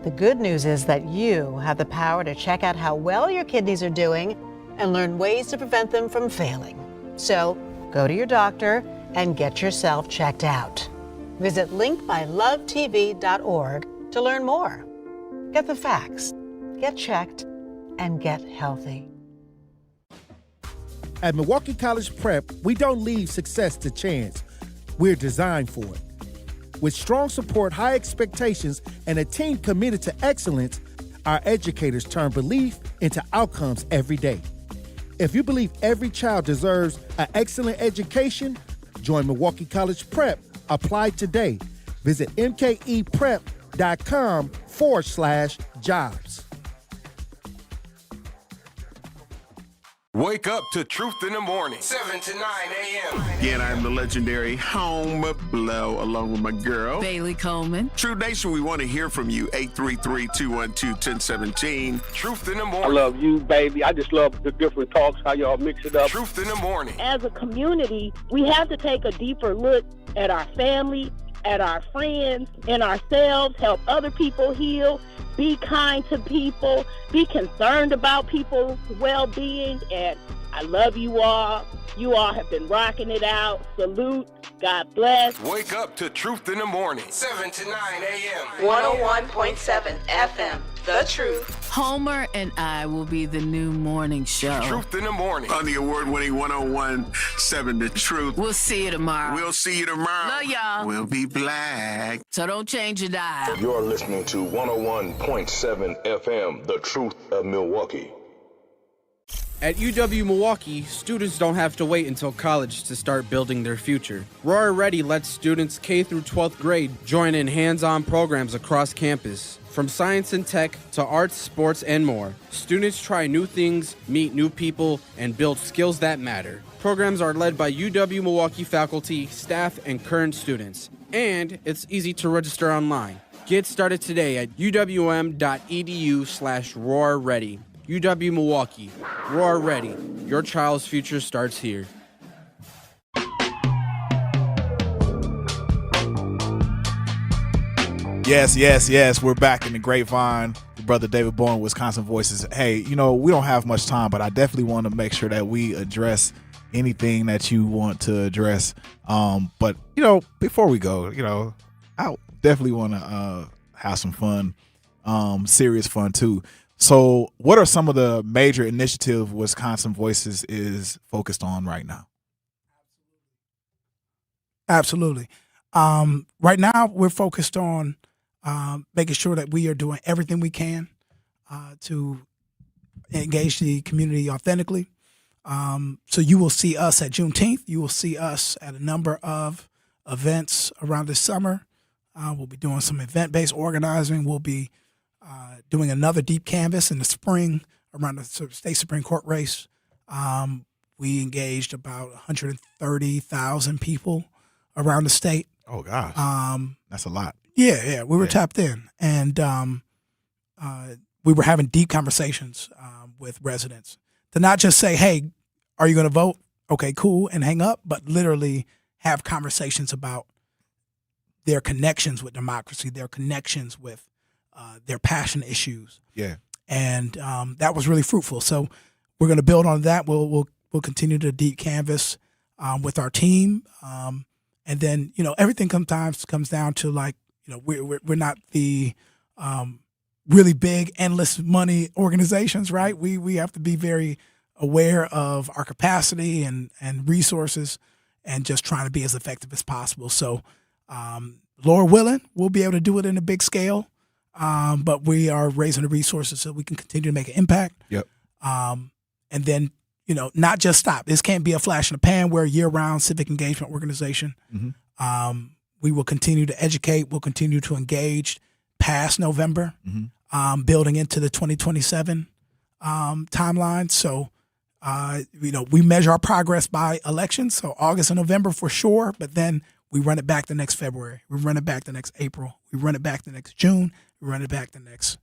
The good news is that you have the power to check out how well your kidneys are doing and learn ways to prevent them from failing. So go to your doctor and get yourself checked out. Visit linkmylovetv.org to learn more. Get the facts, get checked, and get healthy. At Milwaukee College Prep, we don't leave success to chance. We're designed for it. With strong support, high expectations, and a team committed to excellence, our educators turn belief into outcomes every day. If you believe every child deserves an excellent education, join Milwaukee College Prep. Apply today. Visit mkeprep.com/jobs. Wake up to Truth in the Morning, 7 to 9 a.m. Again, I'm the legendary Home Blow, along with my girl, Bailey Coleman. True Nation, we want to hear from you. 833-212-1017. Truth in the Morning. I love you, baby. I just love the different talks, how y'all mix it up. Truth in the Morning. As a community, we have to take a deeper look at our family at our friends and ourselves, help other people heal, be kind to people, be concerned about people's well-being, and I love you all. You all have been rocking it out. Salute. God bless. Wake up to Truth in the Morning, 7 to 9 a.m. 101.7 FM, The Truth. Homer and I will be the new morning show. Truth in the Morning. On the award-winning 101.7 The Truth. We'll see you tomorrow. We'll see you tomorrow. Love y'all. We'll be black. So don't change your dial. You're listening to 101.7 FM, The Truth of Milwaukee. At UW Milwaukee, students don't have to wait until college to start building their future. Roar Ready lets students K through 12th grade join in hands-on programs across campus. From science and tech to arts, sports, and more, students try new things, meet new people, and build skills that matter. Programs are led by UW Milwaukee faculty, staff, and current students. And it's easy to register online. Get started today at uwm.edu/roarready. UW Milwaukee. Roar Ready. Your child's future starts here. Yes. We're back in the Grapevine. Your brother David Bowen, Wisconsin Voices. Hey, we don't have much time, but I definitely want to make sure that we address anything that you want to address. But, before we go, I definitely want to have some fun, serious fun too. So what are some of the major initiatives Wisconsin Voices is focused on right now? Absolutely. Right now, we're focused on making sure that we are doing everything we can to engage the community authentically. So you will see us at Juneteenth. You will see us at a number of events around this summer. We'll be doing some event-based organizing. We'll be doing another deep canvas in the spring around the state Supreme Court race. We engaged about 130,000 people around the state. Oh, gosh. That's a lot. Yeah. We were tapped in. And we were having deep conversations with residents to not just say, hey, are you going to vote? Okay, cool, and hang up, but literally have conversations about their connections with democracy, their connections with their passion issues. Yeah. And that was really fruitful. So we're going to build on that. We'll continue to deep canvas with our team. And then, everything sometimes comes down to we're not the really big, endless money organizations, right? We have to be very aware of our capacity and resources and just trying to be as effective as possible. So Lord willing, we'll be able to do it in a big scale. But we are raising the resources so we can continue to make an impact. Yep. And then, not just stop. This can't be a flash in the pan. We're a year-round civic engagement organization. Mm-hmm. We will continue to educate. We'll continue to engage past November, building into the 2027 timeline. So, we measure our progress by elections. So August and November for sure, but then we run it back the next February. We run it back the next April. We run it back the next June. We run it back the next,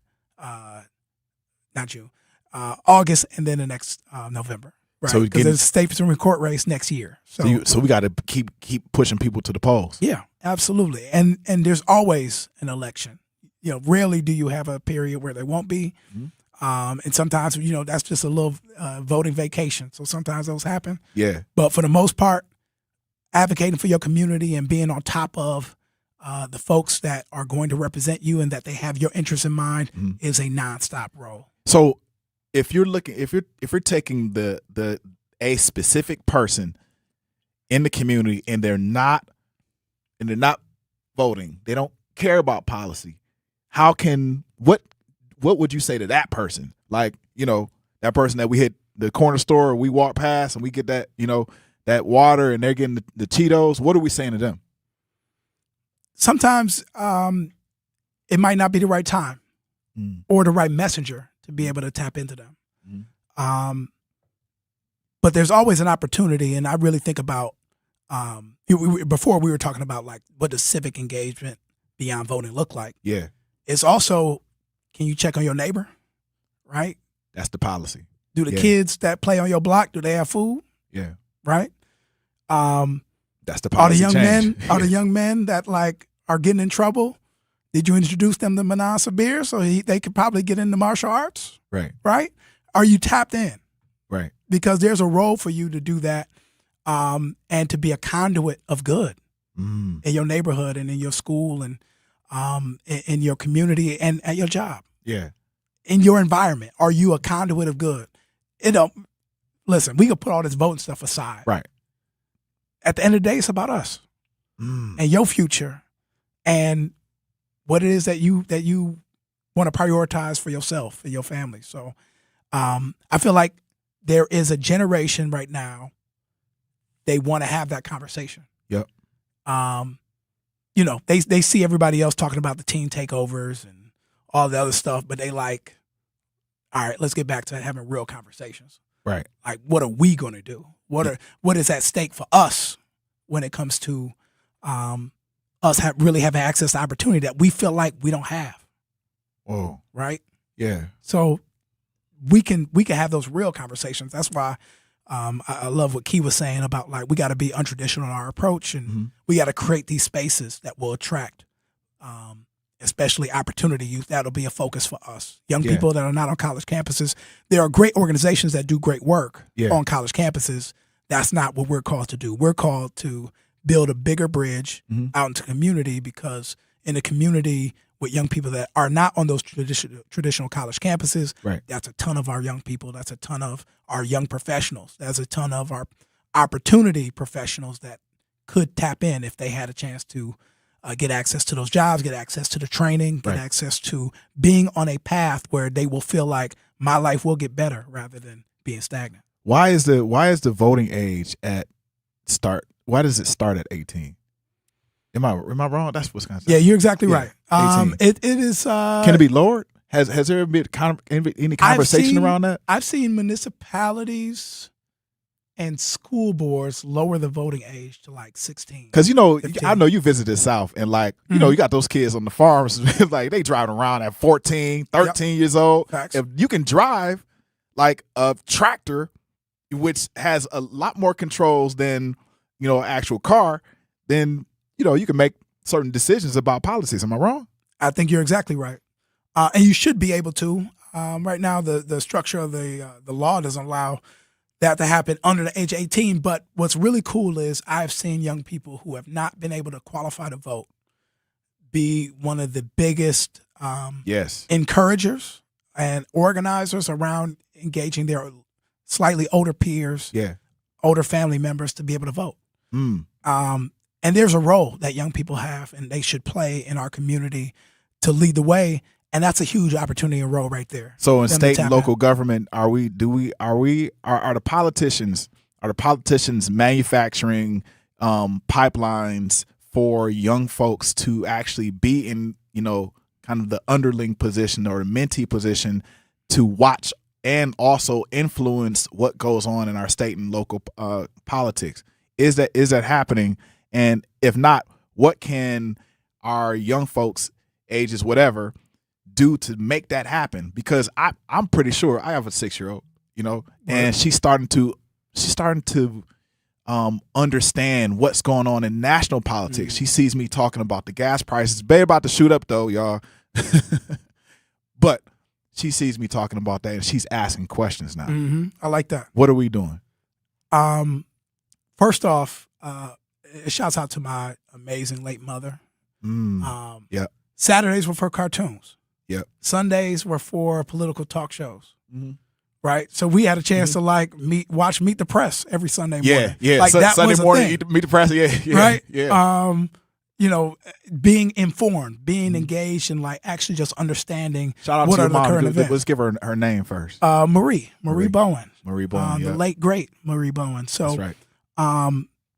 August, and then the next November. Right, because there's a state Supreme Court race next year. So we got to keep pushing people to the polls. Yeah, absolutely. And there's always an election. Rarely do you have a period where there won't be. Mm-hmm. And sometimes, that's just a little voting vacation. So sometimes those happen. Yeah. But for the most part, advocating for your community and being on top of the folks that are going to represent you and that they have your interests in mind is a nonstop role. So if you're taking a specific person in the community and they're not voting, they don't care about policy, what would you say to that person? That person that we hit the corner store or we walk past and we get that, that water and they're getting the Cheetos. What are we saying to them? Sometimes it might not be the right time or the right messenger to be able to tap into them. But there's always an opportunity. And I really think about, before we were talking about what does civic engagement beyond voting look like? Yeah. It's also, can you check on your neighbor? Right? That's the policy. Do the kids that play on your block, do they have food? Yeah. Right? That's the policy Are the young men that are getting in trouble, did you introduce them to Manasa Beer so they could probably get into martial arts? Right. Right? Are you tapped in? Right. Because there's a role for you to do that and to be a conduit of good in your neighborhood and in your school and in your community and at your job. Yeah. In your environment, are you a conduit of good? Listen, we could put all this voting stuff aside. Right. At the end of the day, it's about us and your future and what it is that you want to prioritize for yourself and your family. So I feel like there is a generation right now, they want to have that conversation. Yep. They see everybody else talking about the team takeovers and all the other stuff, but they like, all right, let's get back to having real conversations. Right. Like, what are we going to do? What is at stake for us when it comes to us really having access to opportunity that we feel like we don't have? Whoa. Right? Yeah. So we can have those real conversations. That's why I love what Key was saying about, like, we got to be untraditional in our approach, and we got to create these spaces that will attract especially opportunity youth. That'll be a focus for us. Young people that are not on college campuses. There are great organizations that do great work on college campuses. That's not what we're called to do. We're called to build a bigger bridge out into community, because in a community with young people that are not on those traditional college campuses, that's a ton of our young people. That's a ton of our young professionals. That's a ton of our opportunity professionals that could tap in if they had a chance to get access to those jobs, get access to the training, get access to being on a path where they will feel like my life will get better rather than being stagnant. Why is the voting age why does it start at 18? Am I wrong? That's Wisconsin. Yeah, you're exactly right. 18. It is. Can it be lowered? Has there been any conversation around that? I've seen municipalities and school boards lower the voting age to like 16. Because 15. I know you visited South, and like you got those kids on the farms, like they driving around at 14, 13 years old. Facts. If you can drive like a tractor, which has a lot more controls than an actual car, then you can make certain decisions about policies. Am I wrong? I think you're exactly right, and you should be able to. Right now, the structure of the law doesn't allow that to happen under the age of 18. But what's really cool is I've seen young people who have not been able to qualify to vote be one of the biggest encouragers and organizers around engaging their slightly older peers, older family members to be able to vote. And there's a role that young people have and they should play in our community to lead the way. And that's a huge opportunity and role right there. So in state and local government, are the politicians manufacturing pipelines for young folks to actually be in, kind of the underling position or the mentee position to watch and also influence what goes on in our state and local politics? Is that happening? And if not, what can our young folks, ages whatever, do to make that happen? Because I'm pretty sure I have a 6-year-old, and she's starting to understand what's going on in national politics. She sees me talking about the gas prices. They about to shoot up though, y'all. But she sees me talking about that and she's asking questions now. I like that. What are we doing? First off, shouts out to my amazing late mother. Saturdays were for cartoons. Sundays were for political talk shows. Right? So we had a chance to watch Meet the Press every Sunday morning. Like that Sunday was morning, Meet the Press. Right? Yeah. Being informed, being engaged, and like actually just understanding Shout out what to are your the mom. current events. Let's give her her name first. Marie Bowen. Marie Bowen. The late great Marie Bowen. So that's right.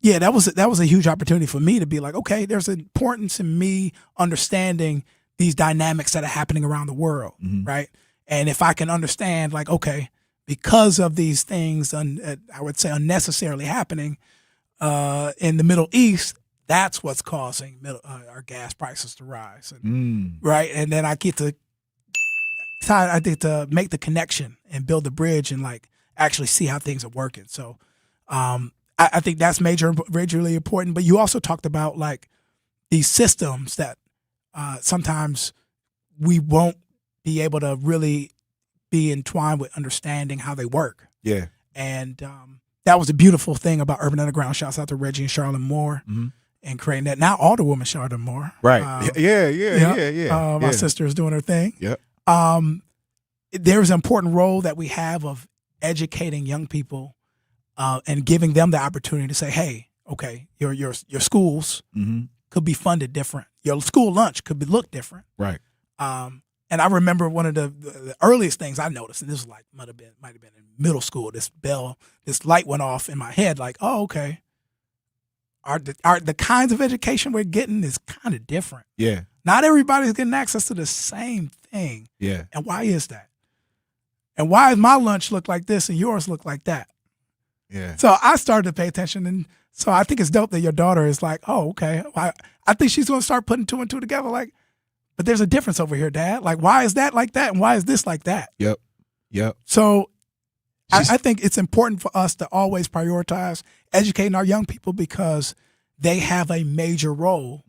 That was a huge opportunity for me to be like, okay, there's an importance in me understanding these dynamics that are happening around the world, right? And if I can understand, like, okay, because of these things, I would say unnecessarily happening in the Middle East, that's what's causing our gas prices to rise, right? And then I get to make the connection and build the bridge and like actually see how things are working. So I think that's majorly important. But you also talked about like these systems that sometimes we won't be able to really be entwined with understanding how they work. Yeah. And that was a beautiful thing about Urban Underground. Shouts out to Reggie and Charlotte Moore and creating that. Now all the women Charlotte Moore. Right. Yeah. My sister is doing her thing. Yep. There's an important role that we have of educating young people and giving them the opportunity to say, hey, okay, your schools could be funded different. Your school lunch could look different. Right. And I remember one of the earliest things I noticed, and this was like might have been in middle school. This light went off in my head, like, oh, okay. Are the kinds of education we're getting is kind of different. Yeah. Not everybody's getting access to the same thing. Yeah. And why is that? And why does my lunch look like this and yours look like that? Yeah. So I started to pay attention, and so I think it's dope that your daughter is like, oh, okay. I think she's going to start putting two and two together, like, but there's a difference over here, Dad. Like, why is that like that, and why is this like that? Yep. So I think it's important for us to always prioritize educating our young people because they have a major role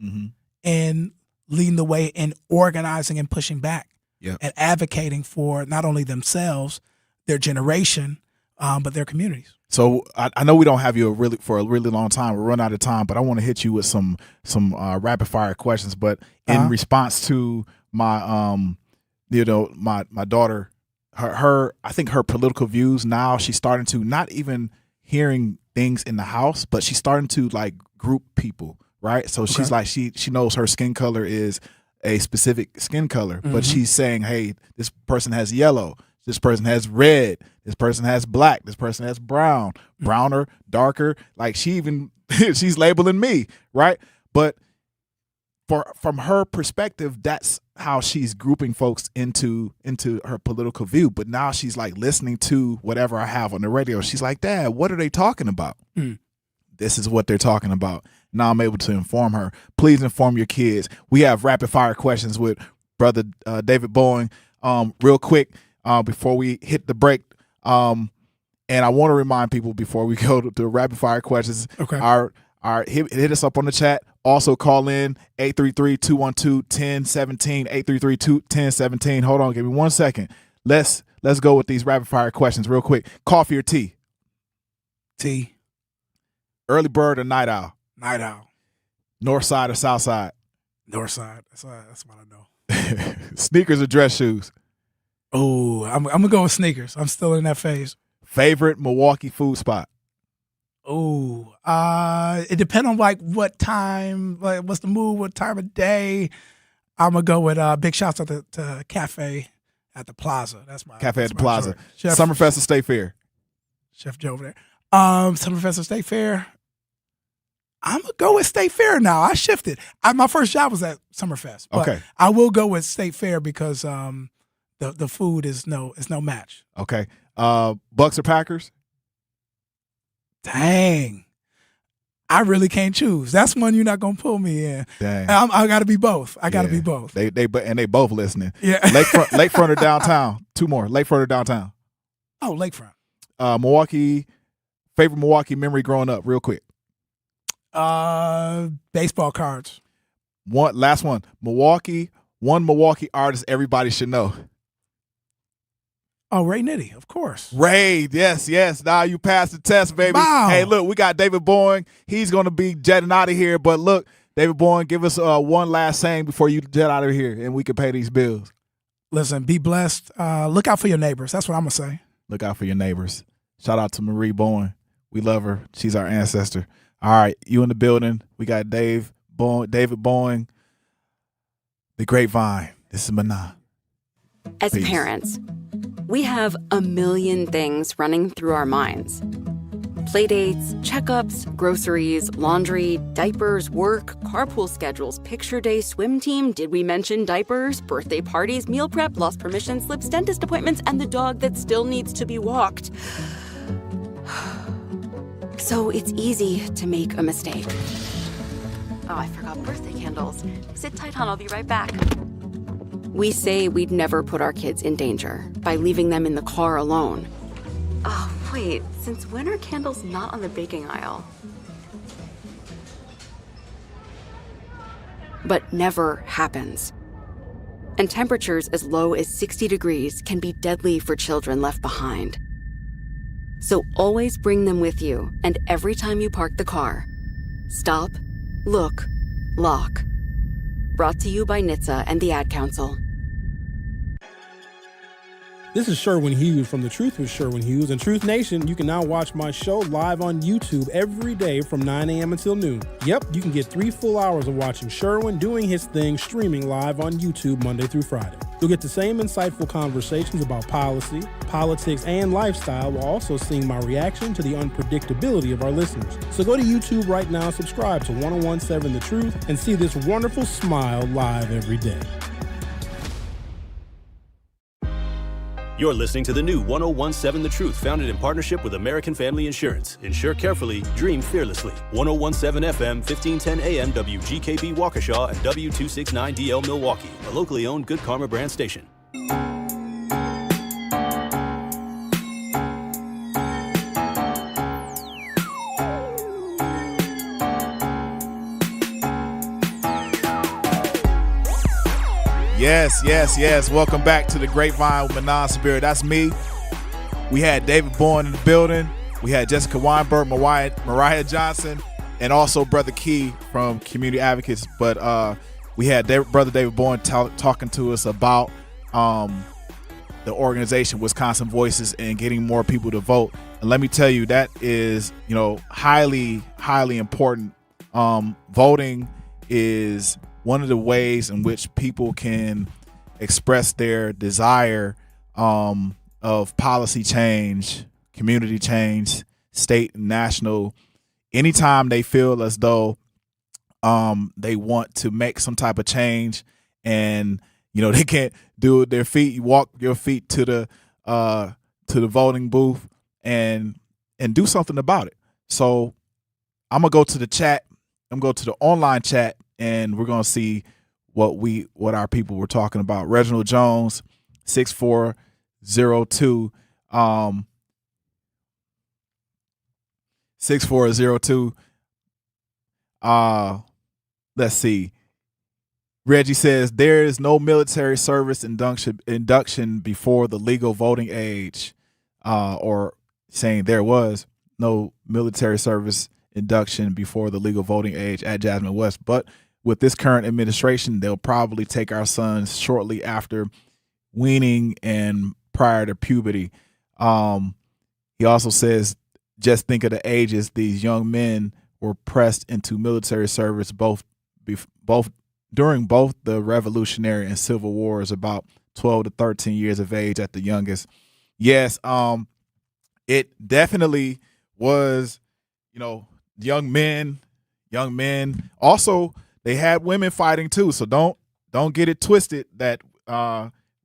in leading the way in organizing and pushing back and advocating for not only themselves, their generation, but their communities. So I know we don't have you for a really long time. We're running out of time, but I want to hit you with some rapid fire questions. But in response to my my daughter, her I think her political views now, she's starting to not even hearing things in the house, but she's starting to like group people, right? So she's like she knows her skin color is a specific skin color, but she's saying, hey, this person has yellow. This person has red. This person has black. This person has brown, browner, darker. Like she's labeling me, right? But from her perspective, that's how she's grouping folks into her political view. But now she's like listening to whatever I have on the radio. She's like, Dad, what are they talking about? This is what they're talking about. Now I'm able to inform her. Please inform your kids. We have rapid fire questions with Brother David Boeing. Real quick. Before we hit the break, and I want to remind people before we go to rapid fire questions, hit us up on the chat. Also call in 833-212-1017, 833-1017. Hold on, give me 1 second. Let's go with these rapid fire questions real quick. Coffee or tea? Tea. Early bird or night owl? Night owl. North side or south side? North side. That's what I know. Sneakers or dress shoes? Oh, I'm gonna go with sneakers. I'm still in that phase. Favorite Milwaukee food spot? Oh, it depends on like what time, like what's the mood, what time of day. I'm gonna go with big shouts out to Cafe at the Plaza. That's my Cafe at the Plaza. Chef, Summerfest or State Fair? Chef Joe over there. Summerfest or State Fair. I'm gonna go with State Fair now. I shifted. My first job was at Summerfest. But okay. I will go with State Fair because the food is no match. Okay. Bucks or Packers? Dang. I really can't choose. That's one you're not gonna pull me in. Dang. I gotta be both. I gotta be both. They both listening. Yeah. Lakefront or downtown? Two more. Lakefront or downtown? Oh, Lakefront. Milwaukee. Favorite Milwaukee memory growing up, real quick. Baseball cards. Last one. One Milwaukee artist everybody should know. Oh, Ray Nitty, of course. Ray, yes. Now you passed the test, baby. Wow. Hey, look, we got David Boeing. He's going to be jetting out of here. But look, David Boeing, give us one last saying before you jet out of here and we can pay these bills. Listen, be blessed. Look out for your neighbors. That's what I'm going to say. Look out for your neighbors. Shout out to Marie Boeing. We love her. She's our ancestor. All right, you in the building. We got David Boeing, the Grapevine. This is Mana. As parents, we have a million things running through our minds. Playdates, checkups, groceries, laundry, diapers, work, carpool schedules, picture day, swim team, did we mention diapers, birthday parties, meal prep, lost permission slips, dentist appointments, and the dog that still needs to be walked. So it's easy to make a mistake. Oh, I forgot birthday candles. Sit tight, hon, I'll be right back. We say we'd never put our kids in danger by leaving them in the car alone. Oh, wait, since when are candles not on the baking aisle? but never happens. And temperatures as low as 60 degrees can be deadly for children left behind. So always bring them with you, and every time you park the car, stop, look, lock. Brought to you by NHTSA and the Ad Council. This is Sherwin Hughes from The Truth with Sherwin Hughes. And Truth Nation, you can now watch my show live on YouTube every day from 9 a.m. until noon. Yep, you can get 3 full hours of watching Sherwin doing his thing streaming live on YouTube Monday through Friday. You'll get the same insightful conversations about policy, politics, and lifestyle while also seeing my reaction to the unpredictability of our listeners. So go to YouTube right now, subscribe to 1017 The Truth, and see this wonderful smile live every day. You're listening to the new 1017 The Truth, founded in partnership with American Family Insurance. Insure carefully, dream fearlessly. 1017 FM, 1510 AM, WGKB Waukesha, and W269DL Milwaukee, a locally owned Good Karma brand station. Yes. Welcome back to the Grapevine with Manon Sabir. That's me. We had David Bourne in the building. We had Jessica Weinberg, Mariah Johnson, and also Brother Key from Community Advocates. But we had Brother David Bourne talking to us about the organization Wisconsin Voices and getting more people to vote. And let me tell you, that is, highly, highly important. Voting is one of the ways in which people can express their desire of policy change, community change, state and national. Anytime they feel as though they want to make some type of change, and they can't do it with their feet, you walk your feet to the voting booth and do something about it. So I'm gonna go to the chat. I'm gonna go to the online chat, and we're gonna see what our people were talking about. Reginald Jones, 6402. 6402. Let's see. Reggie says there is no military service induction before the legal voting age, or saying there was no military service induction before the legal voting age at Jasmine West. But with this current administration, they'll probably take our sons shortly after weaning and prior to puberty. He also says, just think of the ages these young men were pressed into military service, both during both the Revolutionary and Civil Wars, about 12 to 13 years of age at the youngest. Yes, it definitely was, young men. Also, they had women fighting too, so don't get it twisted that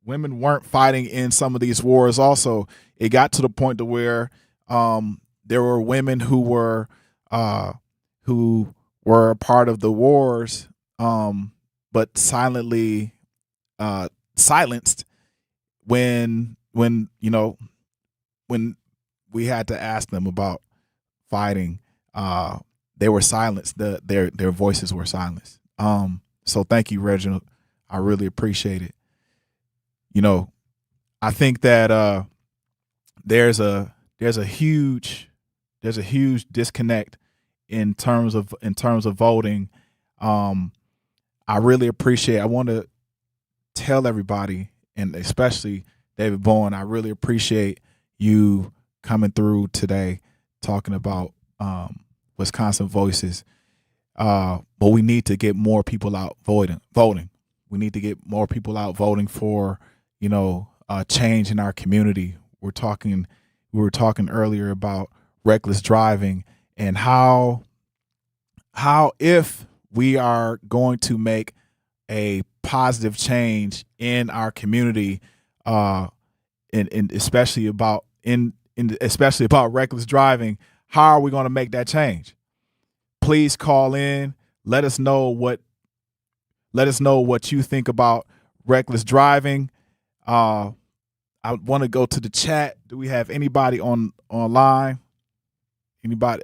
women weren't fighting in some of these wars. Also, it got to the point to where there were women who were a part of the wars, but silently silenced when we had to ask them about fighting. They were silenced. Their voices were silenced. So thank you, Reginald. I really appreciate it. I think that there's a huge disconnect in terms of voting. I really appreciate. I want to tell everybody, and especially David Bourne, I really appreciate you coming through today talking about Wisconsin Voices. But we need to get more people out voting. We need to get more people out voting for, change in our community. We were talking earlier about reckless driving and how if we are going to make a positive change in our community, and especially about reckless driving, how are we going to make that change? Please call in. Let us know what you think about reckless driving. I want to go to the chat. Do we have anybody online? Anybody?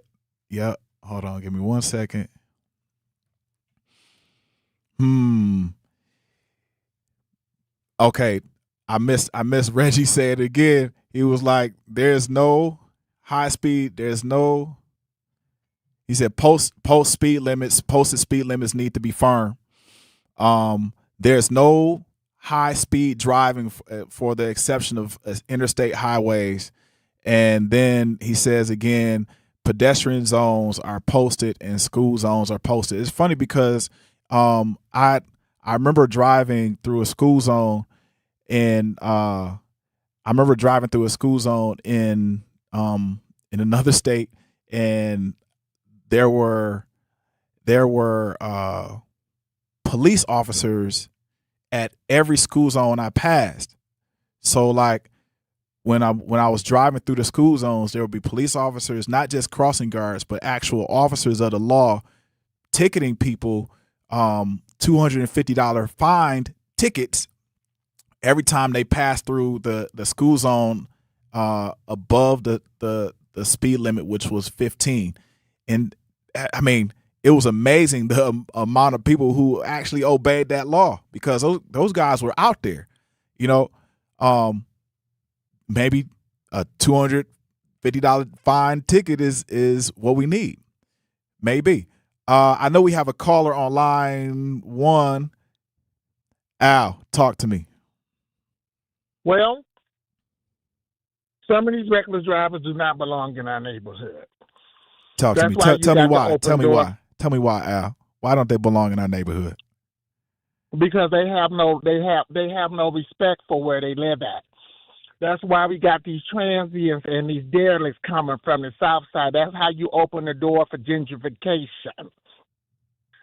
Yeah. Hold on. Give me 1 second. Okay, I missed Reggie say it again. He was like, "There's no high speed. There's no." He said, "Posted speed limits need to be firm. There's no high speed driving for the exception of interstate highways." And then he says again, pedestrian zones are posted and school zones are posted. It's funny because I remember driving through a school zone in another state, and there were police officers at every school zone I passed. So like when I was driving through the school zones, there would be police officers, not just crossing guards, but actual officers of the law, ticketing people $250 fined tickets every time they pass through the school zone above the speed limit, which was 15. And I mean, it was amazing the amount of people who actually obeyed that law, because those guys were out there, maybe a $250 fine ticket is what we need. Maybe. I know we have a caller on line 1. Al, talk to me. Well, some of these reckless drivers do not belong in our neighborhood. Talk to me. Tell me why. Tell me why. Tell me why, Al. Why don't they belong in our neighborhood? Because they have no respect for where they live at. That's why we got these transients and these derelicts coming from the south side. That's how you open the door for gentrification.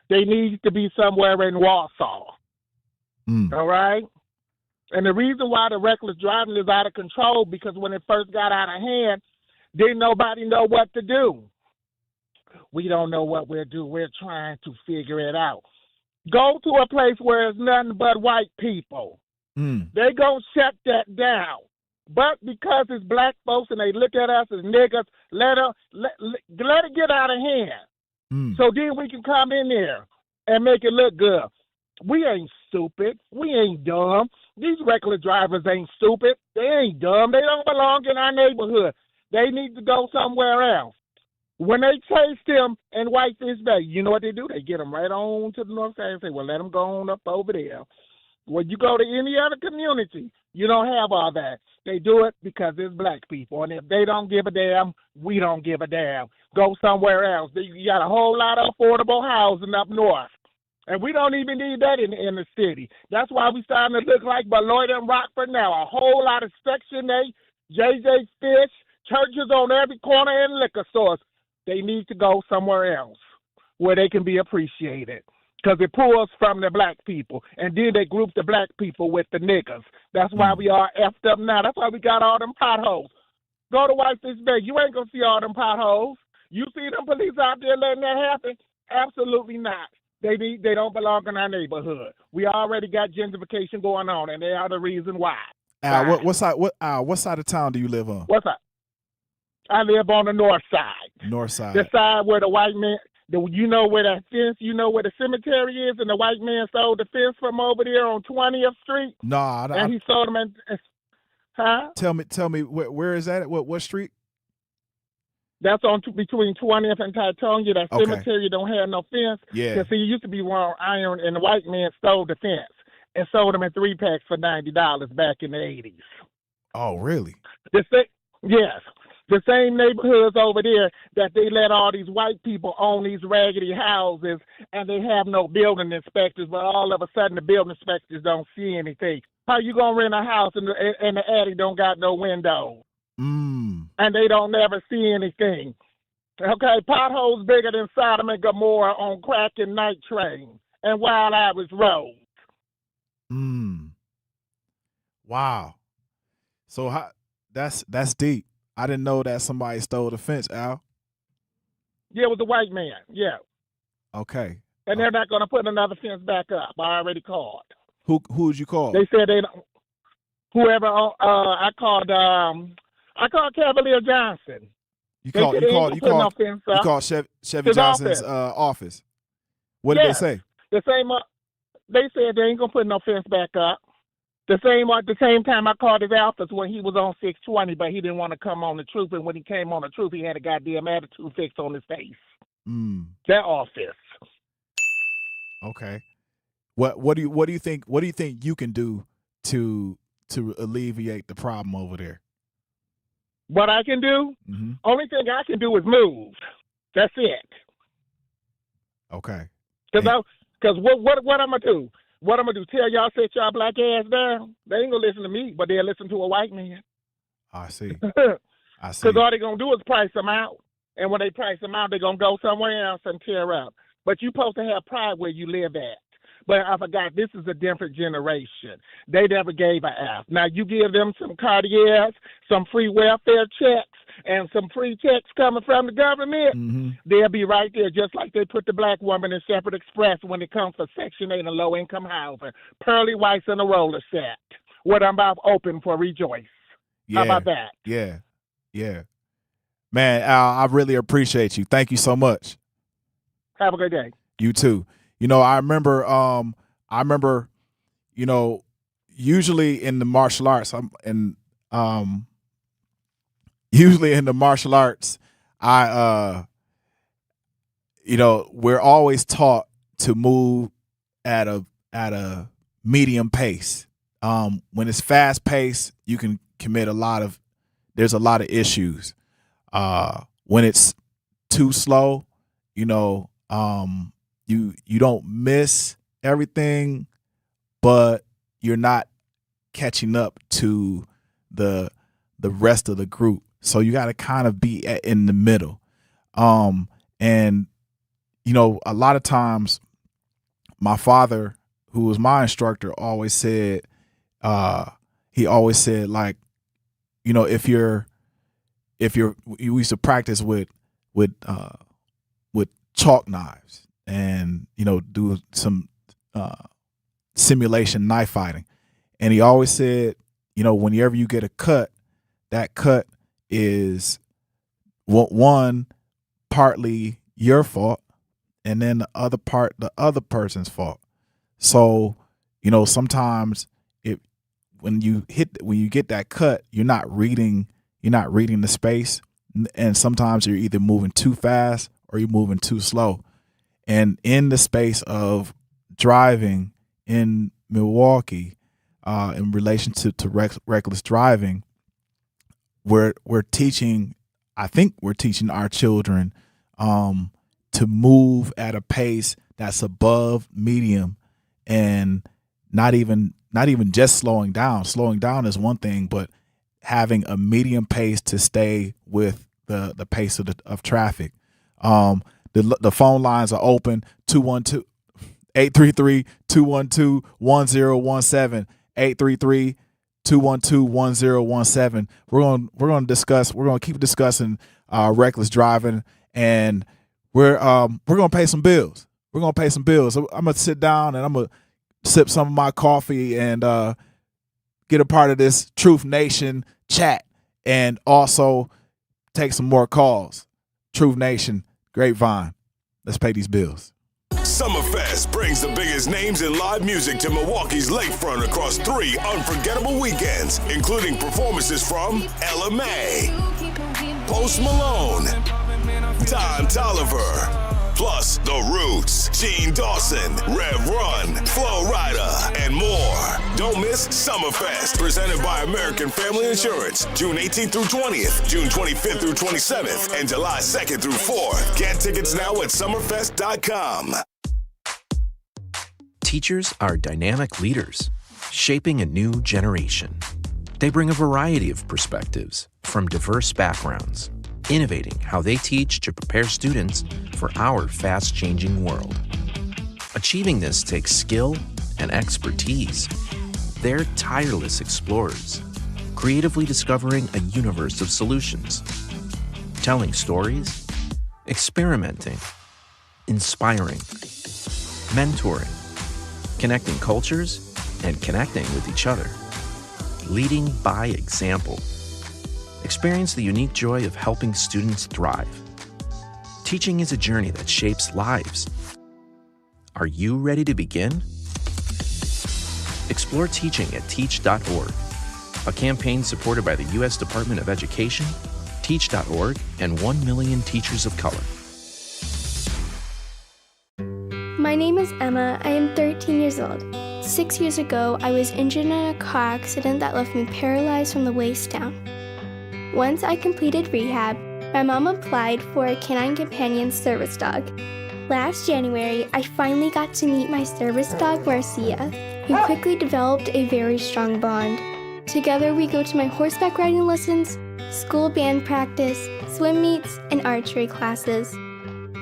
They need to be somewhere in Warsaw. All right? And the reason why the reckless driving is out of control, because when it first got out of hand, didn't nobody know what to do. We don't know what we'll do. We're trying to figure it out. Go to a place where it's nothing but white people. They gonna shut that down. But because it's black folks and they look at us as niggas, let it get out of hand. So then we can come in there and make it look good. We ain't stupid. We ain't dumb. These reckless drivers ain't stupid. They ain't dumb. They don't belong in our neighborhood. They need to go somewhere else. When they chase them in Whitefish Bay, you know what they do? They get them right on to the north side and say, well, let them go on up over there. When you go to any other community, you don't have all that. They do it because it's black people. And if they don't give a damn, we don't give a damn. Go somewhere else. You got a whole lot of affordable housing up north. And we don't even need that in the city. That's why we starting to look like Beloit and Rockford now. A whole lot of Section 8, JJ Fish, churches on every corner, and liquor stores. They need to go somewhere else where they can be appreciated, because it pulls from the black people, and then they group the black people with the niggas. That's why we are effed up now. That's why we got all them potholes. Go to Whitefish Bay. You ain't going to see all them potholes. You see them police out there letting that happen? Absolutely not. They don't belong in our neighborhood. We already got gentrification going on, and they are the reason why. Al, what side of town do you live on? What's up? I live on the north side. North side. The side where the white man, you know where that fence, you know where the cemetery is, and the white man sold the fence from over there on 20th Street? And he sold them in, huh? Tell me, where is that? What street? That's on between 20th and Titonia. That cemetery don't have no fence. Yeah. Because it used to be wrought iron, and the white man stole the fence and sold them in 3-packs for $90 back in the 80s. Oh, really? Yes. The same neighborhoods over there that they let all these white people own these raggedy houses, and they have no building inspectors, but all of a sudden the building inspectors don't see anything. How you going to rent a house and the attic don't got no windows? And they don't never see anything. Okay, potholes bigger than Sodom and Gomorrah on crack and night trains and Wild Irish Road. Wow. So that's deep. I didn't know that somebody stole the fence, Al. Yeah, it was a white man. Yeah. Okay. And they're not going to put another fence back up. I already called. Who'd you call? They said they don't. Whoever. I called Cavalier Johnson. You called Chevy Johnson's office. What did they say? The same. They said they ain't gonna put no fence back up. The same time I called his office when he was on 620, but he didn't want to come on the truth. And when he came on the truth, he had a goddamn attitude fix on his face. That office. Okay. What do you think you can do to alleviate the problem over there? What I can do? Only thing I can do is move. That's it. Okay. Because what I'm gonna do? What I'm gonna do? Tell y'all sit y'all black ass down? They ain't gonna listen to me, but they'll listen to a white man. I see. Because all they're gonna do is price them out, and when they price them out, they're gonna go somewhere else and tear up. But you're supposed to have pride where you live at. But I forgot, this is a different generation. They never gave a F. Now, you give them some Cartiers, some free welfare checks, and some free checks coming from the government, they'll be right there, just like they put the black woman in Separate Express when it comes to Section 8 and low-income housing. Pearly whites and a roller set. What I'm about open for rejoice. How about that? Yeah. Man, Al, I really appreciate you. Thank you so much. Have a good day. You too. You know, I remember, you know, usually in the martial arts, you know, we're always taught to move at a medium pace. When it's fast paced, you can commit there's a lot of issues. When it's too slow, you know, you don't miss everything, but you're not catching up to the rest of the group. So you got to kind of be in the middle. And you know, a lot of times my father, who was my instructor, always said, like, you know, if you used to practice with chalk knives and, you know, do some simulation knife fighting. And he always said, you know, whenever you get a cut, that cut is one partly your fault, and then the other part the other person's fault. So, you know, sometimes when you get that cut, you're not reading the space, and sometimes you're either moving too fast or you're moving too slow. And in the space of driving in Milwaukee, in relation to reckless driving, we're teaching our children to move at a pace that's above medium, and not even just slowing down. Slowing down is one thing, but having a medium pace to stay with the pace of traffic. The phone lines are open, 833-212-1017, 833-212-1017. We're going to keep discussing reckless driving, and we're going to pay some bills. We're going to pay some bills. I'm going to sit down and I'm going to sip some of my coffee and get a part of this Truth Nation chat, and also take some more calls. Truth Nation, Grapevine. Let's pay these bills. Summerfest brings the biggest names in live music to Milwaukee's lakefront across 3 unforgettable weekends, including performances from Ella May, Post Malone, Don Toliver, plus The Roots, Gene Dawson, Rev Run, Flo Rida, and more. Don't miss Summerfest, presented by American Family Insurance, June 18th through 20th, June 25th through 27th, and July 2nd through 4th. Get tickets now at summerfest.com. Teachers are dynamic leaders, shaping a new generation. They bring a variety of perspectives from diverse backgrounds, innovating how they teach to prepare students for our fast-changing world. Achieving this takes skill and expertise. They're tireless explorers, creatively discovering a universe of solutions, telling stories, experimenting, inspiring, mentoring, connecting cultures, and connecting with each other, leading by example. Experience the unique joy of helping students thrive. Teaching is a journey that shapes lives. Are you ready to begin? explore teaching at teach.org, a campaign supported by the U.S. Department of Education, Teach.org, and 1 million teachers of color. My name is Emma. I am 13 years old. 6 years ago, I was injured in a car accident that left me paralyzed from the waist down. Once I completed rehab, my mom applied for a canine companion service dog. Last January, I finally got to meet my service dog, Mariah. We quickly developed a very strong bond. Together, we go to my horseback riding lessons, school band practice, swim meets, and archery classes.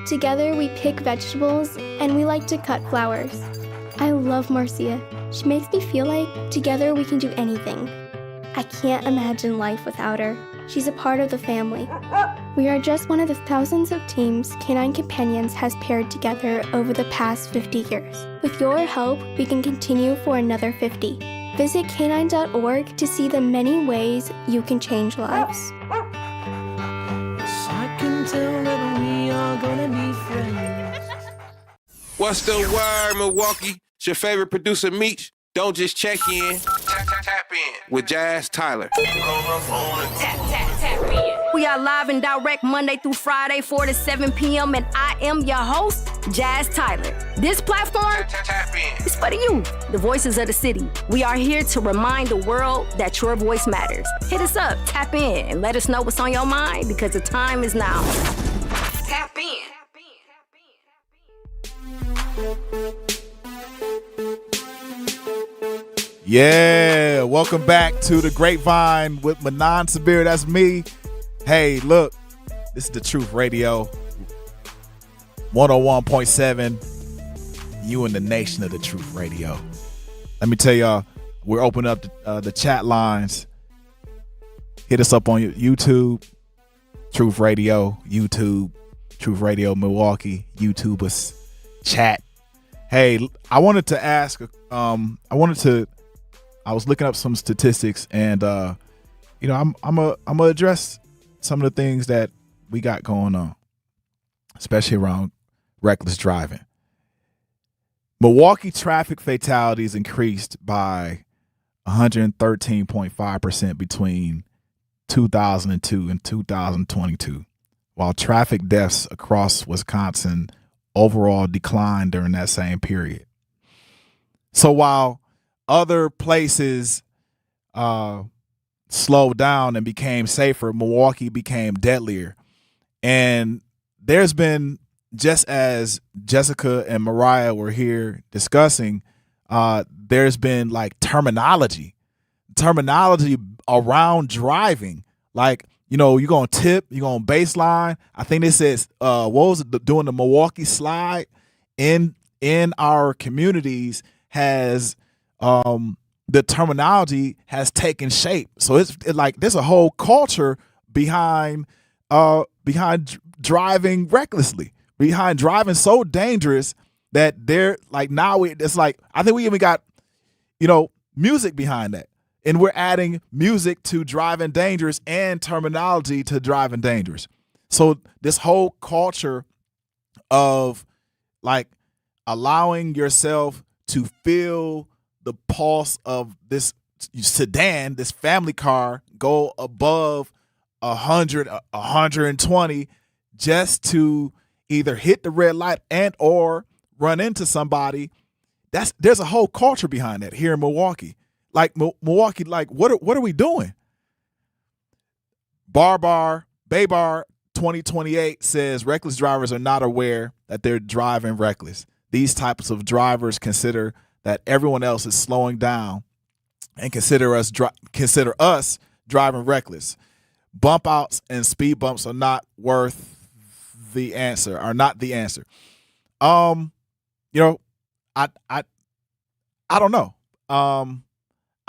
Together, we pick vegetables, and we like to cut flowers. I love Marcia. She makes me feel like together we can do anything. I can't imagine life without her. She's a part of the family. We are just one of the thousands of teams Canine Companions has paired together over the past 50 years. With your help, we can continue for another 50. Visit canine.org to see the many ways you can change lives. I can tell that we are gonna be friends. What's the word, Milwaukee? It's your favorite producer, Meech. Don't just check in. Tap in with Jazz Tyler. We are live and direct Monday through Friday, 4 to 7 p.m. And I am your host, Jazz Tyler. This platform is for you, the voices of the city. We are here to remind the world that your voice matters. Hit us up, tap in, and let us know what's on your mind because the time is now. Tap in. Yeah, welcome back to the Grapevine with Manan Sabir. That's me. Hey, look, this is the Truth Radio, 101.7. You and the nation of the Truth Radio. Let me tell y'all, we're opening up the chat lines. Hit us up on YouTube, Truth Radio, YouTube, Truth Radio Milwaukee, YouTube us, chat. Hey, I wanted to ask, I was looking up some statistics, and I'm gonna address some of the things that we got going on, especially around reckless driving. Milwaukee traffic fatalities increased by 113.5% between 2002 and 2022, while traffic deaths across Wisconsin overall declined during that same period. So while other places slowed down and became safer, Milwaukee became deadlier. And there's been, just as Jessica and Mariah were here discussing, there's been like terminology around driving. Like, you're going to tip, you're going to baseline. I think it says, what was it, doing the Milwaukee slide in our communities has, the terminology has taken shape. So it's like there's a whole culture behind driving recklessly, behind driving so dangerous that they're like, now it's like, I think we even got, music behind that. And we're adding music to driving dangerous and terminology to driving dangerous. So this whole culture of like allowing yourself to feel the pulse of this sedan, this family car, go above 100, 120 just to either hit the red light and or run into somebody. There's a whole culture behind that here in Milwaukee. Like Milwaukee, like what are we doing? Baybar 2028 says reckless drivers are not aware that they're driving reckless. These types of drivers consider that everyone else is slowing down and consider us driving reckless. Bump outs and speed bumps are not the answer. I don't know.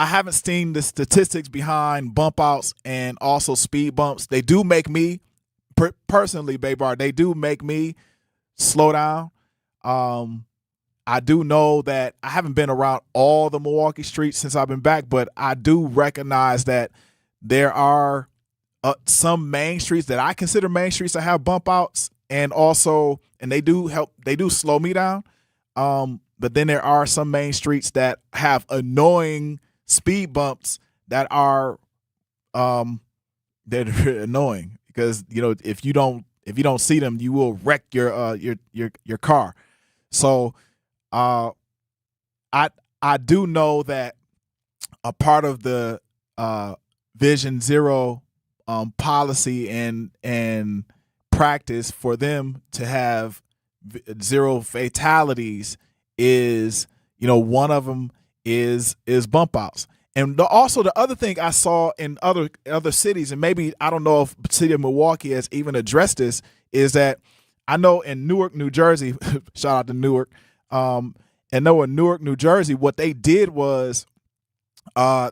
I haven't seen the statistics behind bump outs and also speed bumps. They do make me personally, Baybar, they do make me slow down. I do know that I haven't been around all the Milwaukee streets since I've been back, but I do recognize that there are some main streets that I consider main streets that have bump outs, and they do slow me down. but then there are some main streets that have annoying speed bumps that are annoying because if you don't see them, you will wreck your car. So I do know that a part of the Vision Zero policy and practice for them to have zero fatalities is, one of them is bump outs. And also the other thing I saw in other cities, and maybe I don't know if the city of Milwaukee has even addressed this, is that I know in Newark, New Jersey, shout out to Newark, and know in Newark, New Jersey, what they did was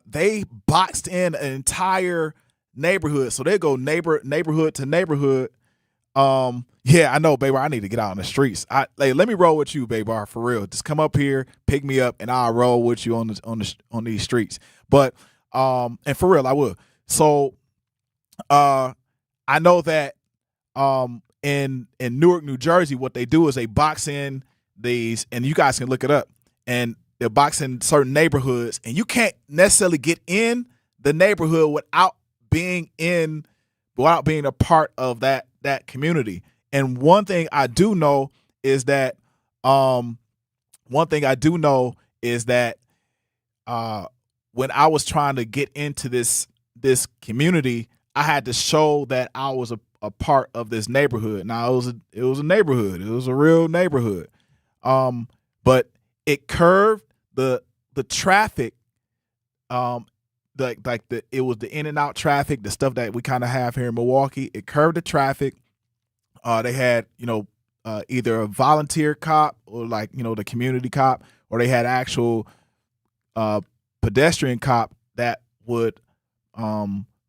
they boxed in an entire neighborhood. So they go neighborhood to neighborhood. Yeah, I know, baby. I need to get out on the streets. Let me roll with you, baby, for real. Just come up here, pick me up, and I'll roll with you on these streets. But and for real, I will. So I know that in Newark, New Jersey, what they do is they box in these, and you guys can look it up, and they're boxing certain neighborhoods, and you can't necessarily get in the neighborhood without being a part of that community. And one thing I do know is that when I was trying to get into this community, I had to show that I was a part of this neighborhood. Now it was a neighborhood. It was a real neighborhood. But it curved the traffic, it was the in and out traffic, the stuff that we kind of have here in Milwaukee. It curved the traffic. They had, either a volunteer cop or the community cop, or they had actual pedestrian cop that would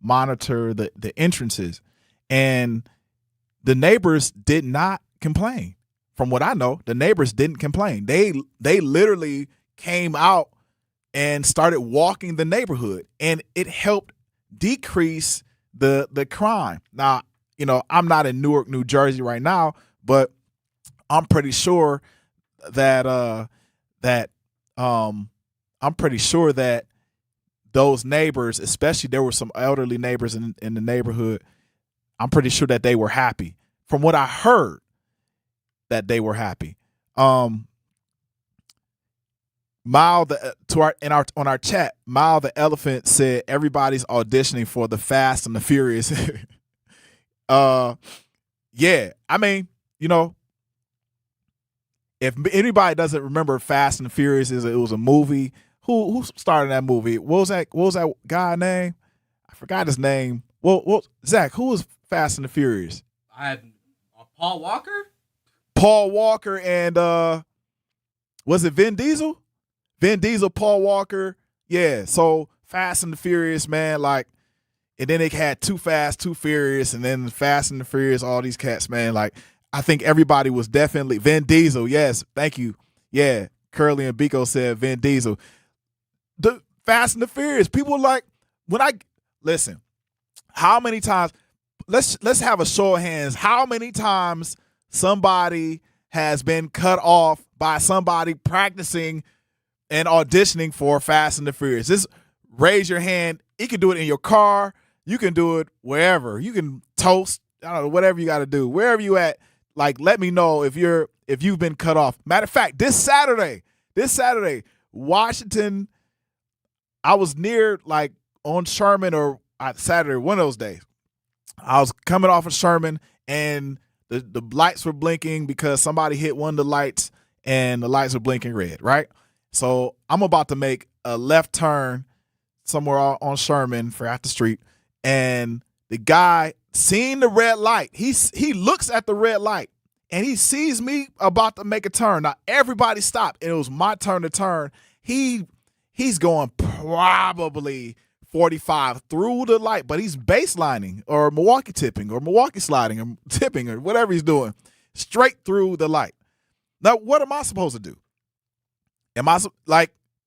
monitor the entrances. And the neighbors did not complain. From what I know, the neighbors didn't complain. They literally came out and started walking the neighborhood, and it helped decrease the crime. Now, I'm not in Newark, New Jersey right now, but I'm pretty sure that those neighbors, especially there were some elderly neighbors in the neighborhood, I'm pretty sure that they were happy. From what I heard, that they were happy. Mile on our chat, Mile the Elephant said everybody's auditioning for the Fast and the Furious. Yeah, I mean, if anybody doesn't remember Fast and the Furious, it was a movie. Who started that movie? What was that guy name? I forgot his name. Well, Zach, who was Fast and the Furious? Paul Walker? Paul Walker and was it Vin Diesel? Vin Diesel, Paul Walker. Yeah, so Fast and the Furious, man, and then they had Too Fast, Too Furious, and then Fast and the Furious, all these cats, man. I think everybody was definitely Vin Diesel. Yes, thank you. Yeah, Curly and Biko said Vin Diesel. The Fast and the Furious, people listen, how many times, let's have a show of hands, how many times somebody has been cut off by somebody practicing and auditioning for Fast and the Furious? Just raise your hand. You can do it in your car. You can do it wherever. You can toast. I don't know, whatever you got to do. Wherever you at, let me know if you've been cut off. Matter of fact, this Saturday, Washington, I was near on Sherman or Saturday, one of those days. I was coming off of Sherman and the lights were blinking because somebody hit one of the lights and the lights were blinking red, right? So I'm about to make a left turn somewhere on Sherman, forgot the street, and the guy seen the red light. He looks at the red light and he sees me about to make a turn. Now everybody stopped and it was my turn to turn. He's going probably 45 through the light, but he's baselining or Milwaukee tipping or Milwaukee sliding or tipping or whatever he's doing straight through the light. Now, what am I supposed to do?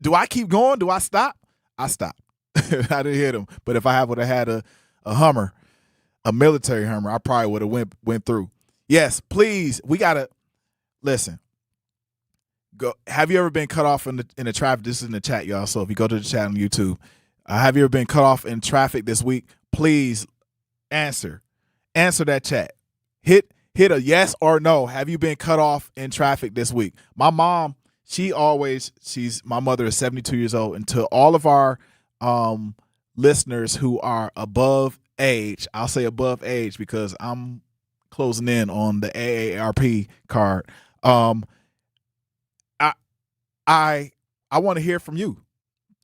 Do I keep going? Do I stop? I stopped. I didn't hit him. But if I would have had a Hummer, a military Hummer, I probably would have went through. Yes, please. We got to listen. Have you ever been cut off in the traffic? This is in the chat, y'all. So if you go to the chat on YouTube, have you ever been cut off in traffic this week? Please answer that chat. Hit a yes or no. Have you been cut off in traffic this week? My mom, my mother is 72 years old, and to all of our listeners who are above age, I'll say above age because I'm closing in on the AARP card. I want to hear from you.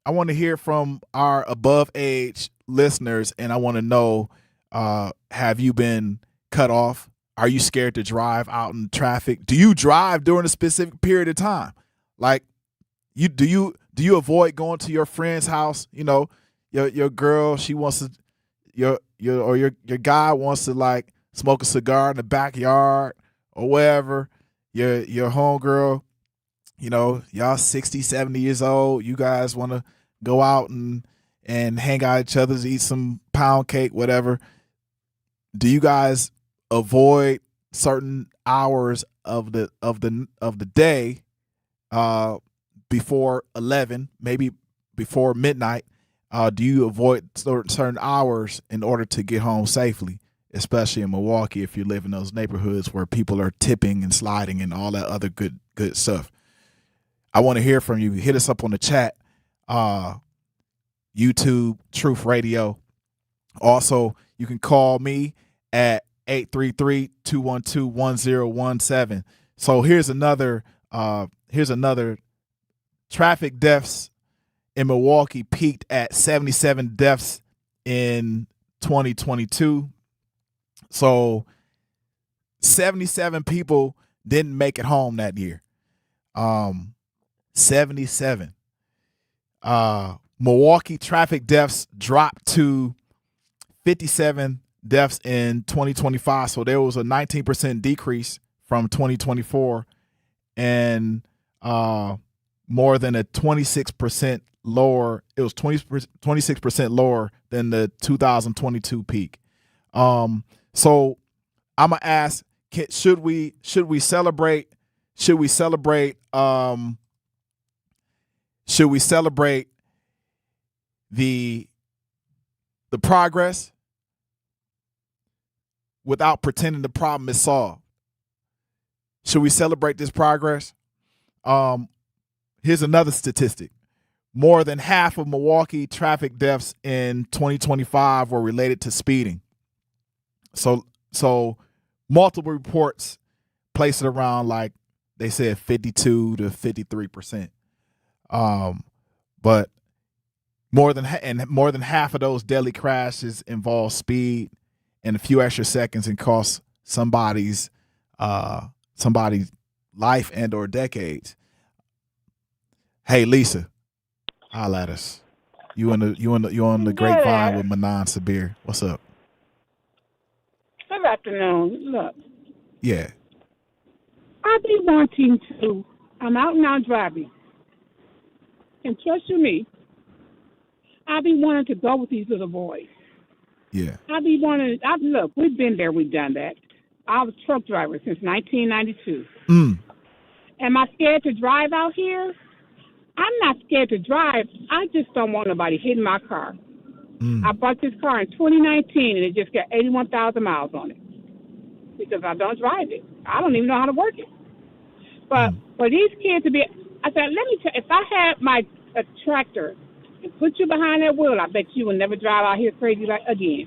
I want to hear from our above age listeners, and I want to know, have you been cut off? Are you scared to drive out in traffic? Do you drive during a specific period of time? Like, do you avoid going to your friend's house? You know, your girl, she wants to, your guy wants to like smoke a cigar in the backyard or wherever. Your homegirl, you know, y'all 60, 70 years old. You guys want to go out and hang out with each other, eat some pound cake, whatever. Do you guys avoid certain hours of the day before 11, maybe before midnight? Do you avoid certain hours in order to get home safely, especially in Milwaukee if you live in those neighborhoods where people are tipping and sliding and all that other good stuff? I want to hear from you. Hit us up on the chat, YouTube, Truth Radio. Also, you can call me at 833-212-1017. So here's another traffic deaths in Milwaukee peaked at 77 deaths in 2022. So 77 people didn't make it home that year. 77. Milwaukee traffic deaths dropped to 57 deaths in 2025. So there was a 19% decrease from 2024 and more than a 26% lower. It was 26% lower than the 2022 peak. So I'm gonna ask, should we celebrate the progress without pretending the problem is solved? Should we celebrate this progress? Here's another statistic. More than half of Milwaukee traffic deaths in 2025 were related to speeding. So multiple reports place it around, like they said, 52 to 53%. But more than half of those deadly crashes involve speed and a few extra seconds and cost somebody's life and or decades. Hey, Lisa, holla at us. You on the Grapevine with Manan Sabir. What's up? Good afternoon. Look. Yeah. I be wanting to. I'm out now driving, and trust you me, I be wanting to go with these little boys. Yeah. I be wanting. Look, we've been there. We've done that. I was a truck driver since 1992. Am I scared to drive out here? I'm not scared to drive. I just don't want nobody hitting my car. I bought this car in 2019, and it just got 81,000 miles on it because I don't drive it. I don't even know how to work it. But for these kids to be, I said, let me tell you, if I had a tractor and put you behind that wheel, I bet you would never drive out here crazy like again.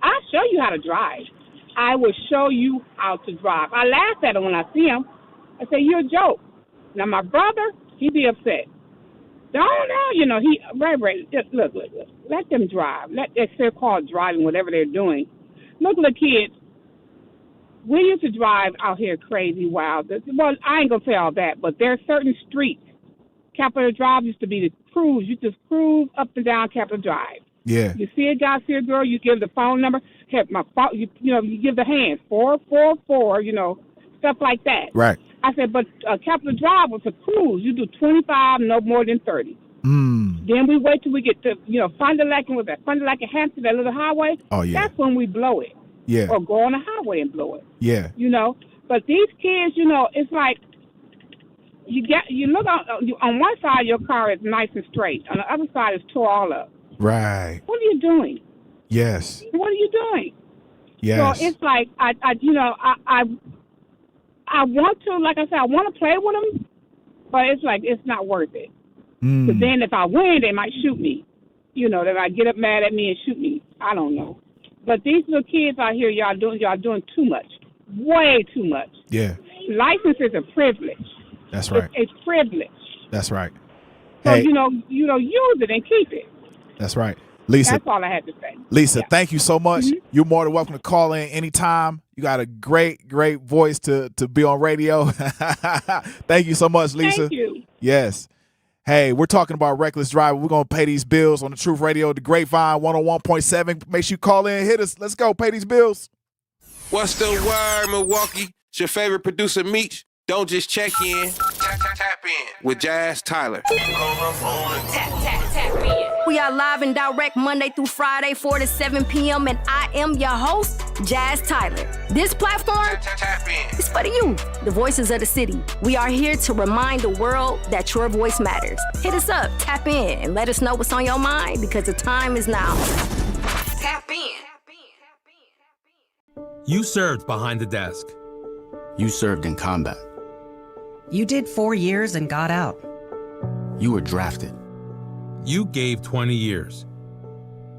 I'll show you how to drive. I will show you how to drive. I laugh at him when I see him. I say, you're a joke. Now, my brother, he be upset. Look, let them drive. Let that so-called driving, whatever they're doing. Look, the kids, we used to drive out here crazy wild. Well, I ain't going to say all that, but there are certain streets. Capitol Drive used to be the cruise. You just cruise up and down Capitol Drive. Yeah. You see a guy, see a girl, you give the phone number. My phone, you give the hands, 444, stuff like that. Right. I said, but Capitol Drive was a cruise. You do 25, no more than 30. Then we wait till we get to, Fond du Lac, and Hampton, that little highway. Oh, yeah. That's when we blow it. Yeah. Or go on the highway and blow it. Yeah. But these kids, it's like, you look on one side of your car is nice and straight. On the other side is tore all up. Right. What are you doing? Yes. What are you doing? Yes. So it's like I want to, like I said, I want to play with them, but it's like it's not worth it. Because then if I win, they might shoot me. They might get up mad at me and shoot me. I don't know. But these little kids out here, y'all doing too much, way too much. Yeah. License is a privilege. That's right. It's privilege. That's right. So Hey, use it and keep it. that's right. Lisa. That's all I had to say. Lisa, thank you so much. You're more than welcome to call in anytime. You got a great voice to be on radio. Thank you so much, Lisa. Thank you. Yes. Hey, we're talking about reckless driving. We're going to pay these bills on the Truth Radio, the Grapevine 101.7. Make sure you call in and hit us. Let's go. Pay these bills. What's the word, Milwaukee? It's your favorite producer, Mech. Don't just check in. Tap in with Jazz Tyler. Tap in. We are live and direct Monday through Friday, 4 to 7 p.m. And I am your host, Jazz Tyler. This platform is for the youth, the voices of the city. We are here to remind the world that your voice matters. Hit us up, tap in, and let us know what's on your mind because the time is now. Tap in. You served behind the desk. You served in combat. You did 4 years and got out. You were drafted. You gave 20 years.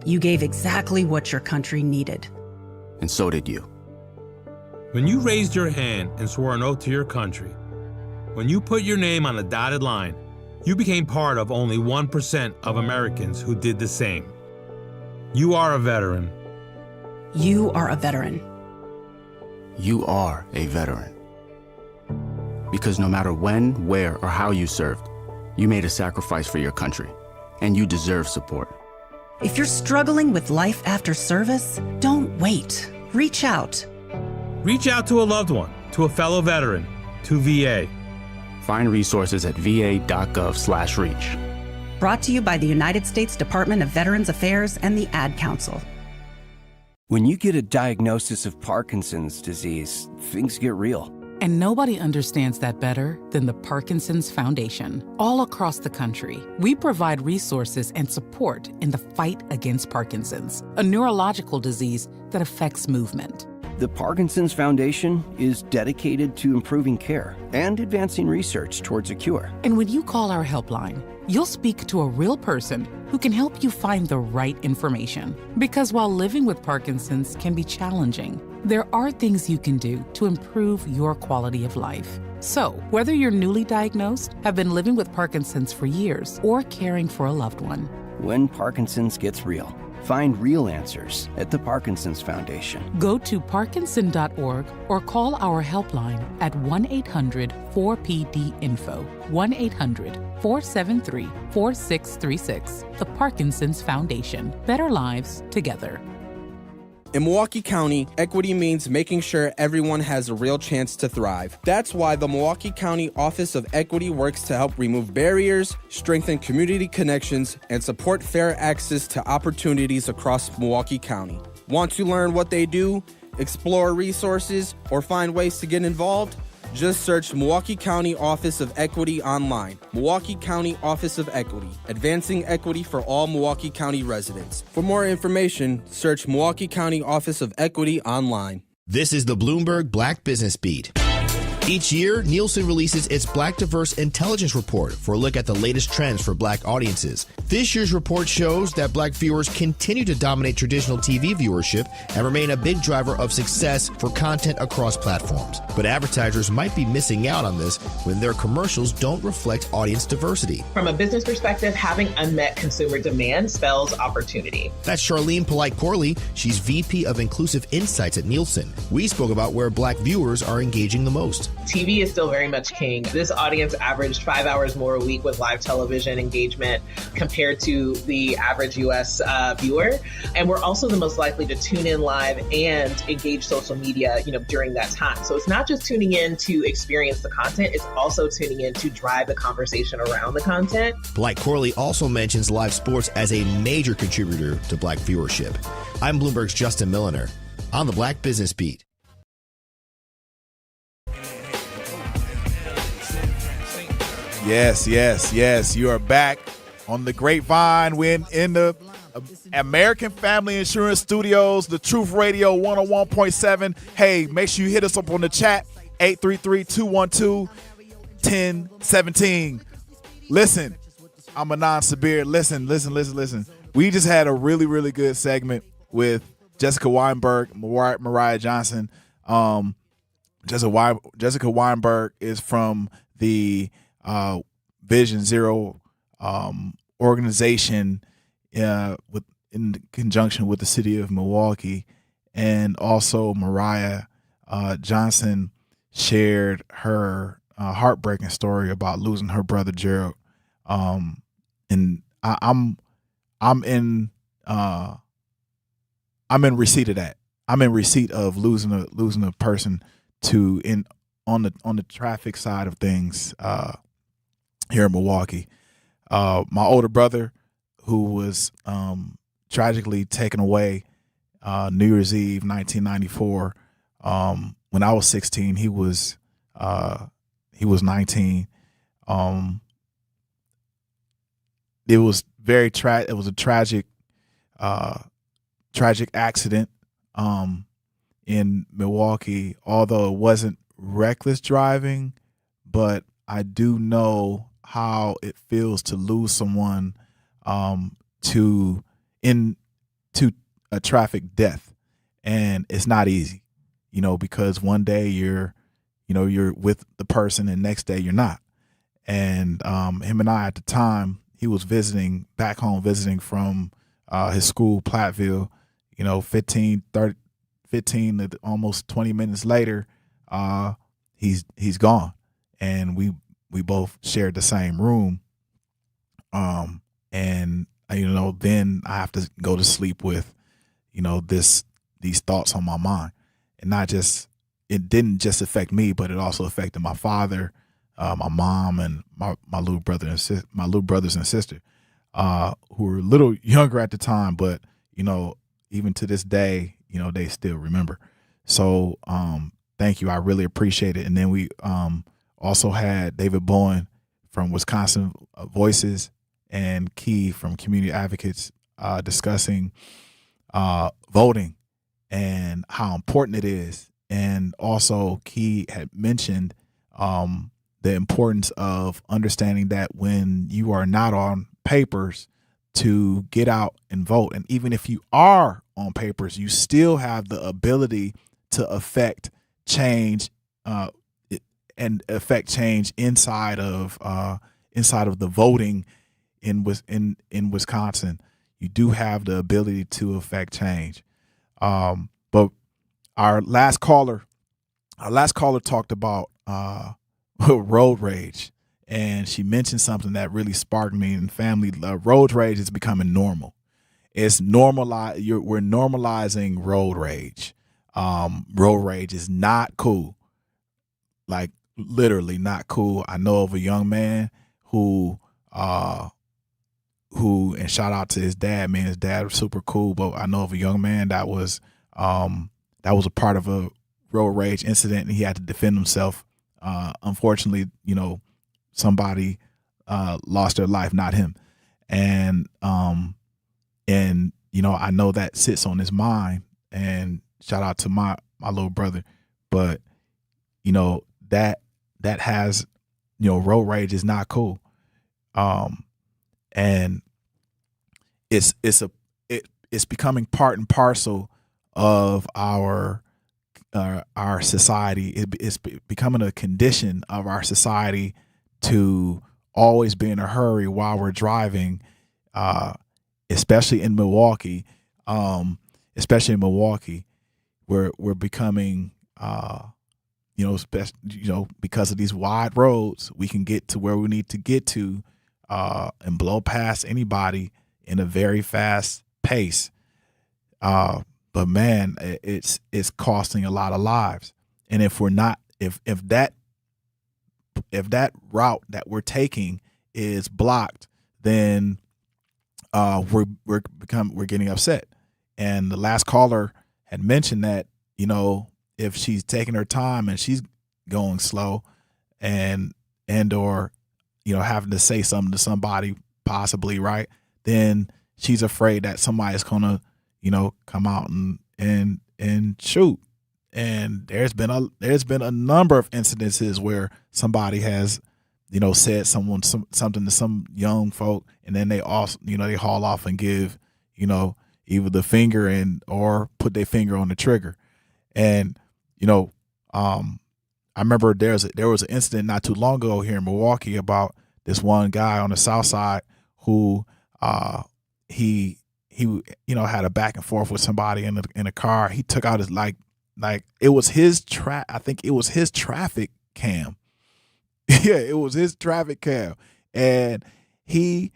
You gave exactly what your country needed. And so did you. When you raised your hand and swore an oath to your country, when you put your name on a dotted line, you became part of only 1% of Americans who did the same. You are a veteran. You are a veteran. You are a veteran. Because no matter when, where, or how you served, you made a sacrifice for your country, and you deserve support. If you're struggling with life after service, don't wait. Reach out. Reach out to a loved one, to a fellow veteran, to VA. Find resources at va.gov/reach. Brought to you by the United States Department of Veterans Affairs and the Ad Council. When you get a diagnosis of Parkinson's disease, things get real. And nobody understands that better than the Parkinson's Foundation. All across the country, we provide resources and support in the fight against Parkinson's, a neurological disease that affects movement. The Parkinson's Foundation is dedicated to improving care and advancing research towards a cure. And when you call our helpline, you'll speak to a real person who can help you find the right information. Because while living with Parkinson's can be challenging, there are things you can do to improve your quality of life. So, whether you're newly diagnosed, have been living with Parkinson's for years, or caring for a loved one, When Parkinson's gets real, find real answers at the Parkinson's Foundation. go to parkinson.org or call our helpline at 1-800-4PD-INFO, 1-800-473-4636. The Parkinson's Foundation. Better lives together. In Milwaukee County, equity means making sure everyone has a real chance to thrive. That's why the Milwaukee County Office of Equity works to help remove barriers, strengthen community connections, and support fair access to opportunities across Milwaukee County. Want to learn what they do, explore resources, or find ways to get involved? Just search Milwaukee County Office of Equity online. Milwaukee County Office of Equity, advancing equity for all Milwaukee County residents. For more information, search Milwaukee County Office of Equity online. This is the Bloomberg Black Business Beat. Each year, Nielsen releases its Black Diverse Intelligence Report for a look at the latest trends for Black audiences. This year's report shows that Black viewers continue to dominate traditional TV viewership and remain a big driver of success for content across platforms. But advertisers might be missing out on this when their commercials don't reflect audience diversity. From a business perspective, having unmet consumer demand spells opportunity. That's Charlene Polite-Corley. She's VP of Inclusive Insights at Nielsen. We spoke about where Black viewers are engaging the most. TV is still very much king. This audience averaged 5 hours more a week with live television engagement compared to the average U.S. Viewer. And we're also the most likely to tune in live and engage social media, during that time. So it's not just tuning in to experience the content, it's also tuning in to drive the conversation around the content. Polite-Corley also mentions live sports as a major contributor to Black viewership. I'm Bloomberg's Justin Milliner on the Black Business Beat. Yes. You are back on the Grapevine. We're in the American Family Insurance Studios, the Truth Radio 101.7. Hey, make sure you hit us up on the chat, 833-212-1017. Listen, I'm Anon Sabir. Listen. We just had a really, really good segment with Jessica Weinberg, Mariah Johnson. Jessica Weinberg is from the Vision Zero organization in conjunction with the city of Milwaukee, and also Mariah Johnson shared her heartbreaking story about losing her brother Gerald. And I'm in receipt of that. I'm in receipt of losing a person on the traffic side of things here in Milwaukee. My older brother, who was tragically taken away New Year's Eve 1994, when I was 16, he was 19. It was it was a tragic accident in Milwaukee, although it wasn't reckless driving, but I do know how it feels to lose someone to a traffic death, and it's not easy, because one day you're with the person and next day you're not. And him and I, at the time, he was visiting from his school, Platteville, 15 to almost 20 minutes later, he's gone. And we both shared the same room. And then I have to go to sleep with, these thoughts on my mind. And it didn't just affect me, but it also affected my father, my mom, and my little brother and my little brothers and sister, who were a little younger at the time, but even to this day, they still remember. So thank you, I really appreciate it. And then we also had David Bowen from Wisconsin Voices and Key from Community Advocates discussing voting and how important it is. And also Key had mentioned the importance of understanding that when you are not on papers, to get out and vote. And even if you are on papers, you still have the ability to affect change and affect change inside of the voting in Wisconsin. You do have the ability to affect change. But our last caller talked about road rage, and she mentioned something that really sparked me in family. Road rage is becoming normal. It's normalized. We're normalizing road rage. Road rage is not cool. Like, literally not cool. I know of a young man who, and shout out to his dad, man. His dad was super cool, but I know of a young man that was a part of a road rage incident, and he had to defend himself. Unfortunately, somebody lost their life, not him. And I know that sits on his mind, and shout out to my little brother. But that has, road rage is not cool. And it's becoming part and parcel of our society. It's becoming a condition of our society to always be in a hurry while we're driving, especially in Milwaukee. We're becoming, because of these wide roads, we can get to where we need to get to and blow past anybody in a very fast pace. But man, it's costing a lot of lives. And if that route that we're taking is blocked, then we're getting upset. And the last caller had mentioned that, if she's taking her time and she's going slow and or having to say something to somebody possibly, right? Then she's afraid that somebody's gonna, come out and shoot. And there's been a number of incidences where somebody has, said something to some young folk, and then they also, they haul off and give, either the finger or put their finger on the trigger. And, I remember there was an incident not too long ago here in Milwaukee about this one guy on the South Side who he had a back and forth with somebody in a car. He took out his like it was his I think it was his traffic cam. Yeah, it was his traffic cam, and he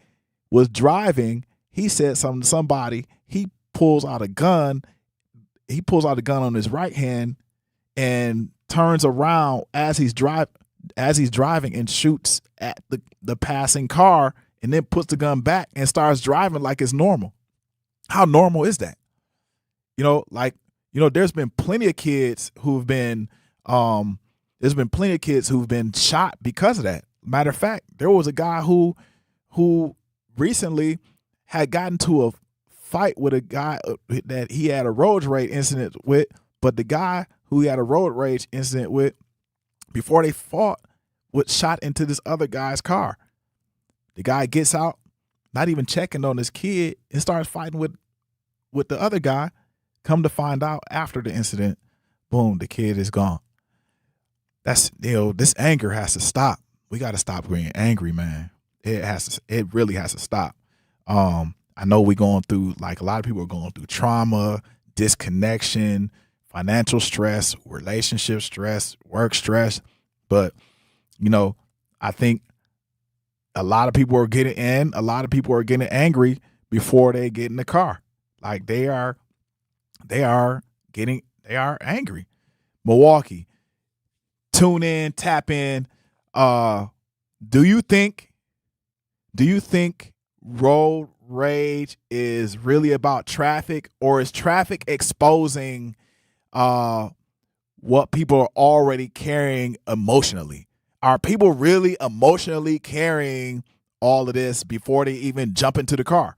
was driving. He said something to somebody. He pulls out a gun. He pulls out a gun on his right hand and turns around as he's driving and shoots at the passing car, and then puts the gun back and starts driving like it's normal. How normal is that? There's been plenty of kids who've been shot because of that. Matter of fact, there was a guy who recently had gotten to a fight with a guy that he had a road rage incident with, but the guy who he had a road rage incident with, before they fought, was shot into this other guy's car. The guy gets out, not even checking on his kid, and starts fighting with the other guy. Come to find out after the incident, boom, the kid is gone. That's, this anger has to stop. We got to stop being angry, man. It really has to stop. I know we're going through, like a lot of people are going through trauma, disconnection, financial stress, relationship stress, work stress. But, I think a lot of people are getting angry before they get in the car. Like they are angry. Milwaukee, tune in, tap in. Do you think road rage is really about traffic, or is traffic exposing what people are already carrying emotionally? Are people really emotionally carrying all of this before they even jump into the car?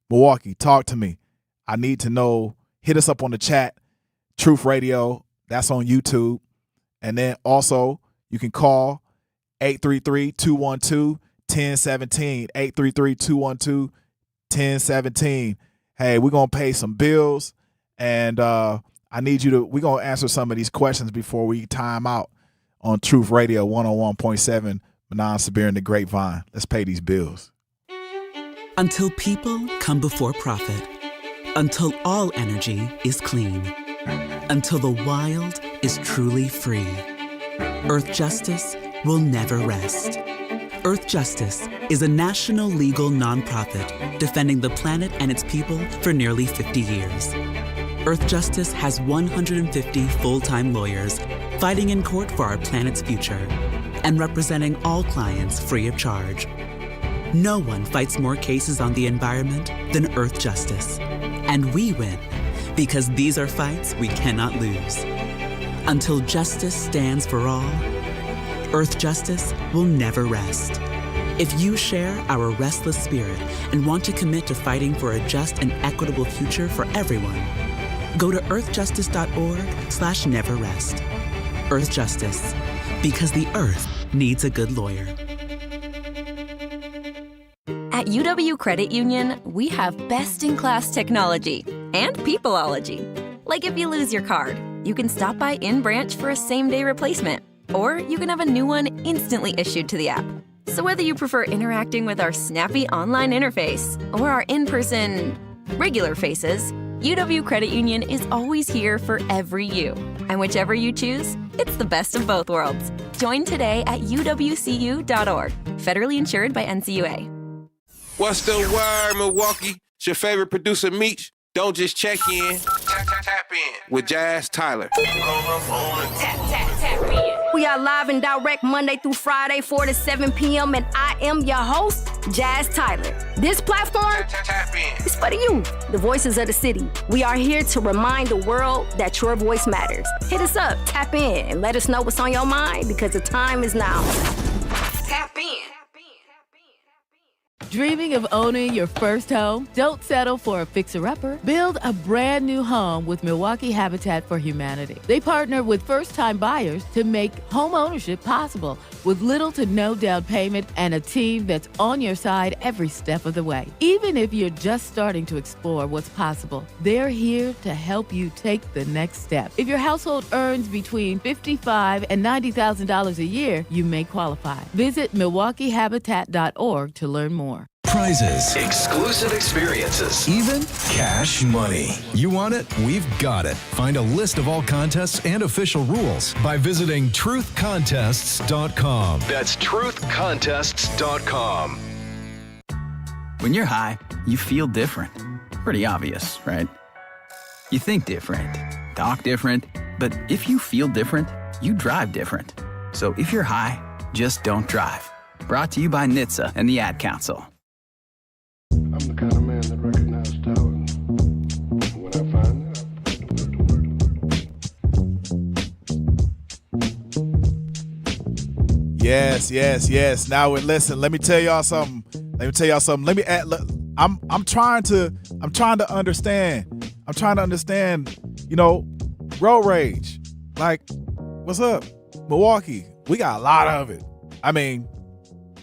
Milwaukee, talk to me. I need to know. Hit us up on the chat. Truth Radio, that's on YouTube. And then also you can call 833-212-1017. 833-212-1017. Hey, we're going to pay some bills, and we're going to answer some of these questions before we time out on Truth Radio 101.7, Manon Sabir and the Grapevine. Let's pay these bills. Until people come before profit. Until all energy is clean. Until the wild is truly free. Earth Justice will never rest. Earth Justice is a national legal nonprofit defending the planet and its people for nearly 50 years. Earth Justice has 150 full-time lawyers fighting in court for our planet's future and representing all clients free of charge. No one fights more cases on the environment than Earth Justice. And we win because these are fights we cannot lose. Until justice stands for all, Earth Justice will never rest. If you share our restless spirit and want to commit to fighting for a just and equitable future for everyone, go to earthjustice.org/neverrest. Earth Justice, because the Earth needs a good lawyer. At UW Credit Union, we have best-in-class technology and peopleology. Like if you lose your card, you can stop by in-branch for a same-day replacement, or you can have a new one instantly issued to the app. So whether you prefer interacting with our snappy online interface or our in-person regular faces, UW Credit Union is always here for every you. And whichever you choose, it's the best of both worlds. Join today at uwcu.org. Federally insured by NCUA. What's the word, Milwaukee? It's your favorite producer, Mech. Don't just check in. Tap in with Jazz Tyler. Tap in. We are live and direct Monday through Friday, 4 to 7 p.m. And I am your host, Jazz Tyler. This platform is for the youth, the voices of the city. We are here to remind the world that your voice matters. Hit us up, tap in, and let us know what's on your mind, because the time is now. Tap Dreaming of owning your first home? Don't settle for a fixer-upper. Build a brand new home with Milwaukee Habitat for Humanity. They partner with first-time buyers to make home ownership possible with little to no down payment and a team that's on your side every step of the way. Even if you're just starting to explore what's possible, they're here to help you take the next step. If your household earns between $55,000 and $90,000 a year, you may qualify. Visit MilwaukeeHabitat.org to learn more. Prizes, exclusive experiences, even cash money. You want it? We've got it. Find a list of all contests and official rules by visiting truthcontests.com. That's truthcontests.com. When you're high, you feel different. Pretty obvious, right? You think different, talk different, but if you feel different, you drive different. So if you're high, just don't drive. Brought to you by NHTSA and the Ad Council. I'm the kind of man that recognizes talent. When I find it, Yes. Now, listen. Let me tell y'all something. Let me add. Look, I'm trying to understand. You know, road rage. Like, what's up, Milwaukee? We got a lot of it. I mean,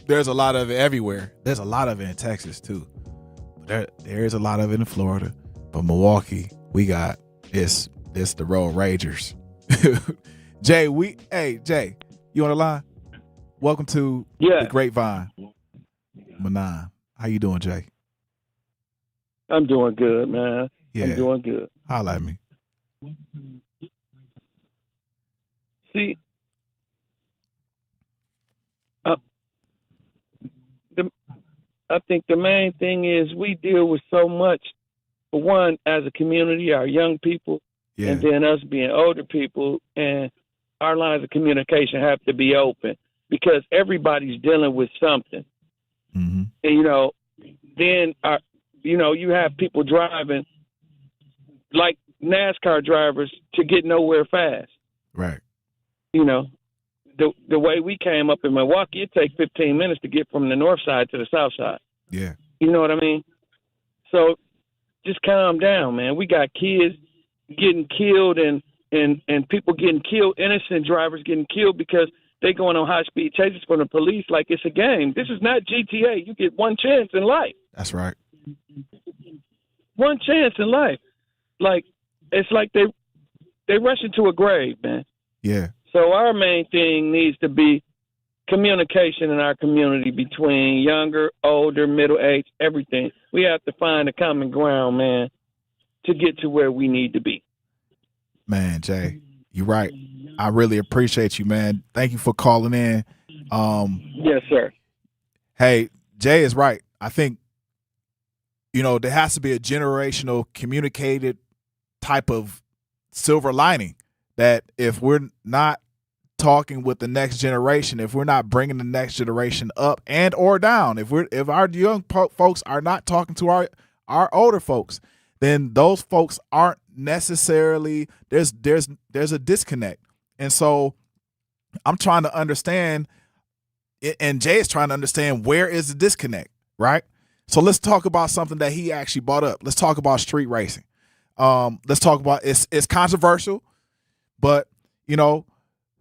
there's a lot of it everywhere. There's a lot of it in Texas too. There is a lot of it in Florida, but Milwaukee, we got it's the road ragers. Jay, you on the line? Welcome to the Grapevine. Manan, how you doing, Jay? I'm doing good, man. Yeah. I'm doing good. Holla at me. See, I think the main thing is we deal with so much, for one, as a community, our young people, and then us being older people, and our lines of communication have to be open because everybody's dealing with something. Mm-hmm. And, then, you have people driving like NASCAR drivers to get nowhere fast. Right. The way we came up in Milwaukee, it takes 15 minutes to get from the north side to the south side. Yeah. You know what I mean? So just calm down, man. We got kids getting killed and people getting killed, innocent drivers getting killed because they going on high-speed chases from the police like it's a game. This is not GTA. You get one chance in life. That's right. One chance in life. Like, it's like they rush into a grave, man. Yeah. So our main thing needs to be communication in our community between younger, older, middle age, everything. We have to find a common ground, man, to get to where we need to be. Man, Jay, you're right. I really appreciate you, man. Thank you for calling in. Yes, sir. Hey, Jay is right. I think, there has to be a generational communicated type of silver lining that if we're not talking with the next generation, if we're not bringing the next generation up and or down, if our young folks are not talking to our older folks, then those folks aren't necessarily there's a disconnect. And so I'm trying to understand, and Jay is trying to understand, where is the disconnect, right? So let's talk about something that he actually brought up. Let's talk about street racing. Let's talk about it's controversial, but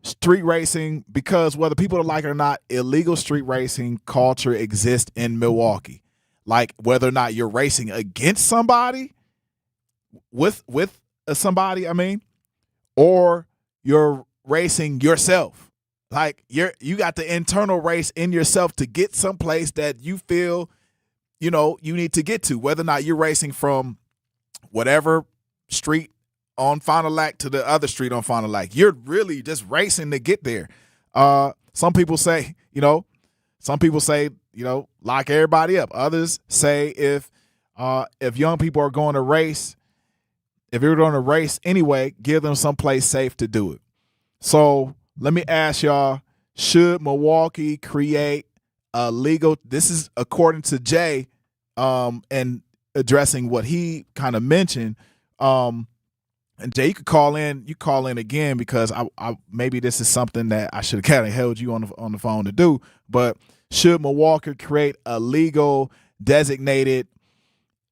street racing, because whether people like it or not, illegal street racing culture exists in Milwaukee. Like, whether or not you're racing against somebody, with somebody, or you're racing yourself. Like, you got the internal race in yourself to get someplace that you feel, you need to get to, whether or not you're racing from whatever street on Fond du Lac to the other street on Fond du Lac. You're really just racing to get there. Some people say, lock everybody up. Others say if young people are going to race, if you're going to race anyway, give them someplace safe to do it. So let me ask y'all, should Milwaukee create a legal, this is according to Jay, and addressing what he kind of mentioned, And Jay, you could call in. You call in again because I maybe this is something that I should have kind of held you on the phone to do. But should Milwaukee create a legal designated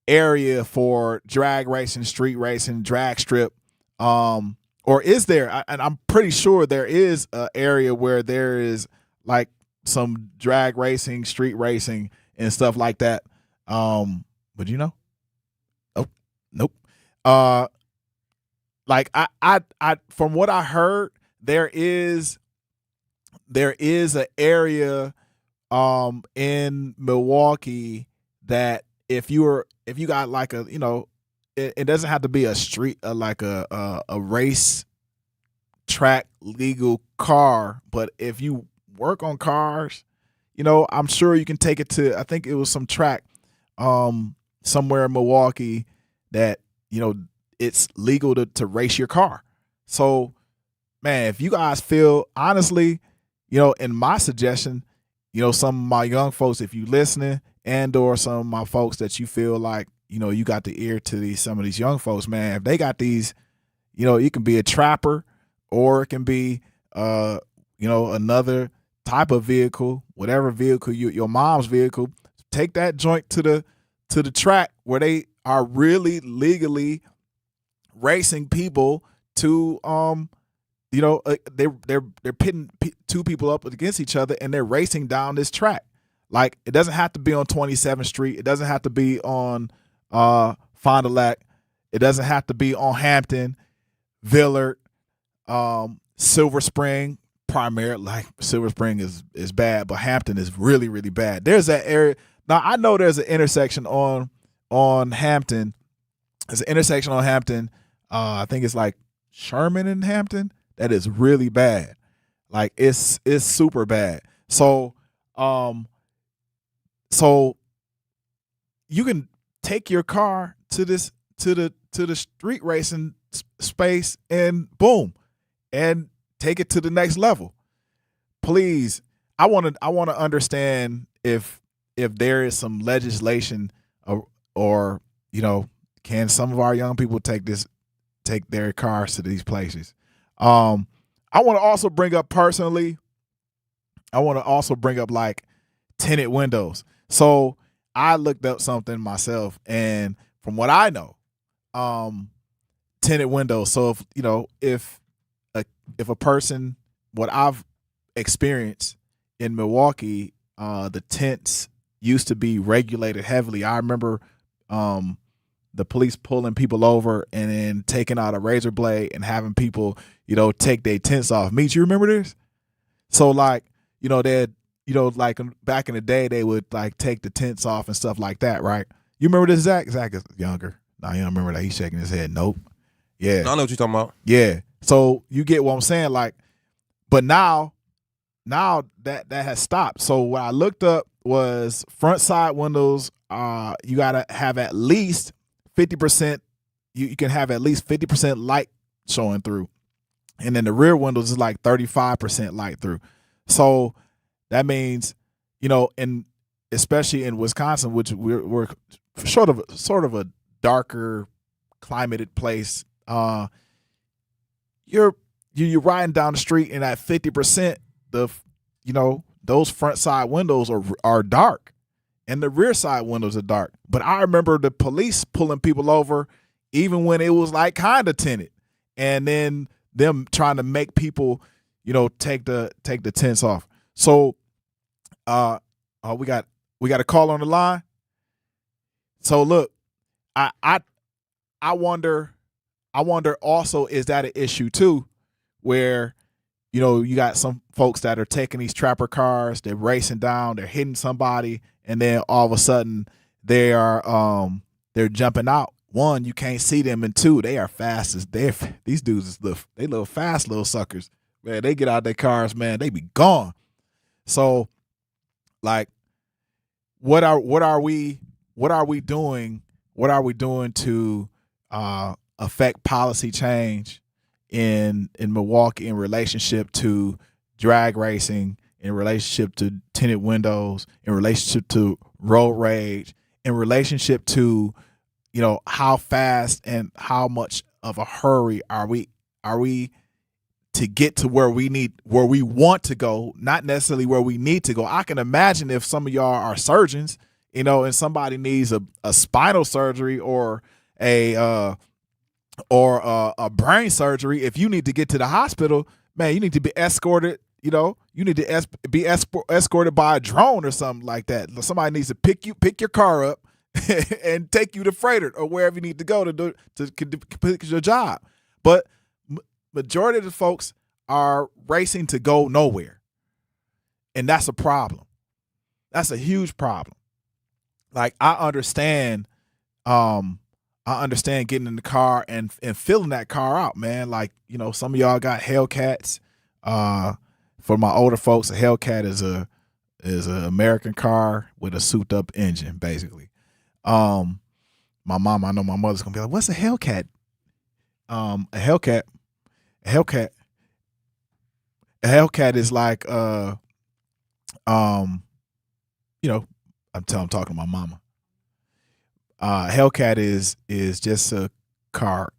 area for drag racing, street racing, drag strip? Or is there? And I'm pretty sure there is an area where there is like some drag racing, street racing, and stuff like that. But you know, oh, nope. Like I from what I heard, there is an area in Milwaukee that if you got like a, you know, it doesn't have to be a street like a race track legal car, but if you work on cars, you know, I'm sure you can take it to, I think it was some track somewhere in Milwaukee that, you know, it's legal to race your car. So, man, if you guys feel, honestly, you know, in my suggestion, you know, some of my young folks, if you listening, and or some of my folks that you feel like, you know, you got the ear to some of these young folks, man, if they got these, you know, it can be a trapper or it can be, you know, another type of vehicle, whatever vehicle, your mom's vehicle, take that joint to the track where they are really legally racing people to you know, they're pitting two people up against each other and they're racing down this track. Like, it doesn't have to be on 27th Street. It doesn't have to be on Fond du Lac. It doesn't have to be on Hampton, Villard, Silver Spring. Primarily, like, Silver Spring is bad, but Hampton is really, really bad. There's that area. Now, I know there's an intersection on Hampton. There's an intersection on Hampton. I think it's like Sherman and Hampton. That is really bad. Like, it's super bad. So you can take your car to the street racing space and boom, and take it to the next level. Please, I want to understand if there is some legislation or you know, can some of our young people take their cars to these places. I want to also bring up personally, like tinted windows. So I looked up something myself, and from what I know, tinted windows. So if, you know, if a person, what I've experienced in Milwaukee, the tints used to be regulated heavily. I remember the police pulling people over and then taking out a razor blade and having people, you know, take their tints off. Meech, you remember this? So, like, you know, they'd, you know, like back in the day, they would like take the tints off and stuff like that, right? You remember this, Zach? Zach is younger. Nah, you don't remember that. He's shaking his head. Nope. Yeah. I know what you're talking about. Yeah. So you get what I'm saying? Like, but now that has stopped. So what I looked up was front side windows. You gotta have at least 50%. You can have at least 50% light showing through, and then the rear windows is like 35% light through. So that means, you know, and especially in Wisconsin, which we're sort of a darker climated place. You're riding down the street and at 50%, you know, those front side windows are dark and the rear side windows are dark. But I remember the police pulling people over even when it was like kind of tinted, and then them trying to make people, you know, take the tints off. So we got a call on the line. So look, I wonder also, is that an issue too, where, you know, you got some folks that are taking these trapper cars, they're racing down, they're hitting somebody, and then all of a sudden they are they're jumping out. One, you can't see them, and two, they are fast as these dudes they little fast little suckers. Man, they get out their cars, man, they be gone. So, like, what are we doing to affect policy change in Milwaukee in relationship to drag racing, in relationship to tinted windows, in relationship to road rage, in relationship to, you know, how fast and how much of a hurry are we to get to where we want to go, not necessarily where we need to go? I can imagine if some of y'all are surgeons, and somebody needs a spinal surgery or a brain surgery. If you need to get to the hospital, man, you need to be escorted. You need to be escorted by a drone or something like that. Somebody needs to pick your car up and take you to Freighter or wherever you need to go to complete your job. But majority of the folks are racing to go nowhere, and that's a problem. That's a huge problem. Like, I understand getting in the car and filling that car out, man. Like, some of y'all got Hellcats. For my older folks, a Hellcat is an American car with a souped up engine, basically. My mom, I know my mother's gonna be like, "What's a Hellcat?" A Hellcat is like I'm talking to my mama. Hellcat is just a car,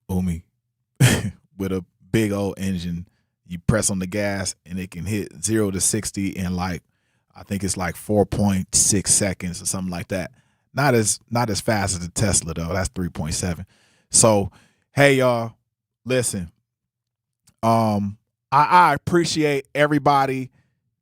with a big old engine. You press on the gas and it can hit 0 to 60 in I think it's 4.6 seconds or something like that. Not as fast as the Tesla though. That's 3.7. So, hey y'all, listen. I appreciate everybody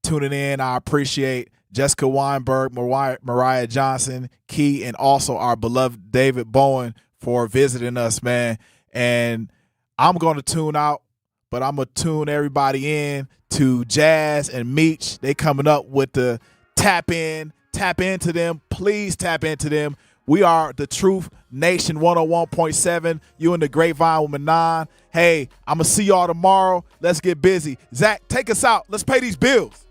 tuning in. I appreciate Jessica Weinberg, Mariah Johnson, Key, and also our beloved David Bowen for visiting us, man. And I'm going to tune out, but I'm going to tune everybody in to Jazz and Meech. They coming up with the tap into them. Please tap into them. We are the Truth Nation 101.7. You in the Grapevine with Manon. Hey, I'm going to see y'all tomorrow. Let's get busy. Zach, take us out. Let's pay these bills.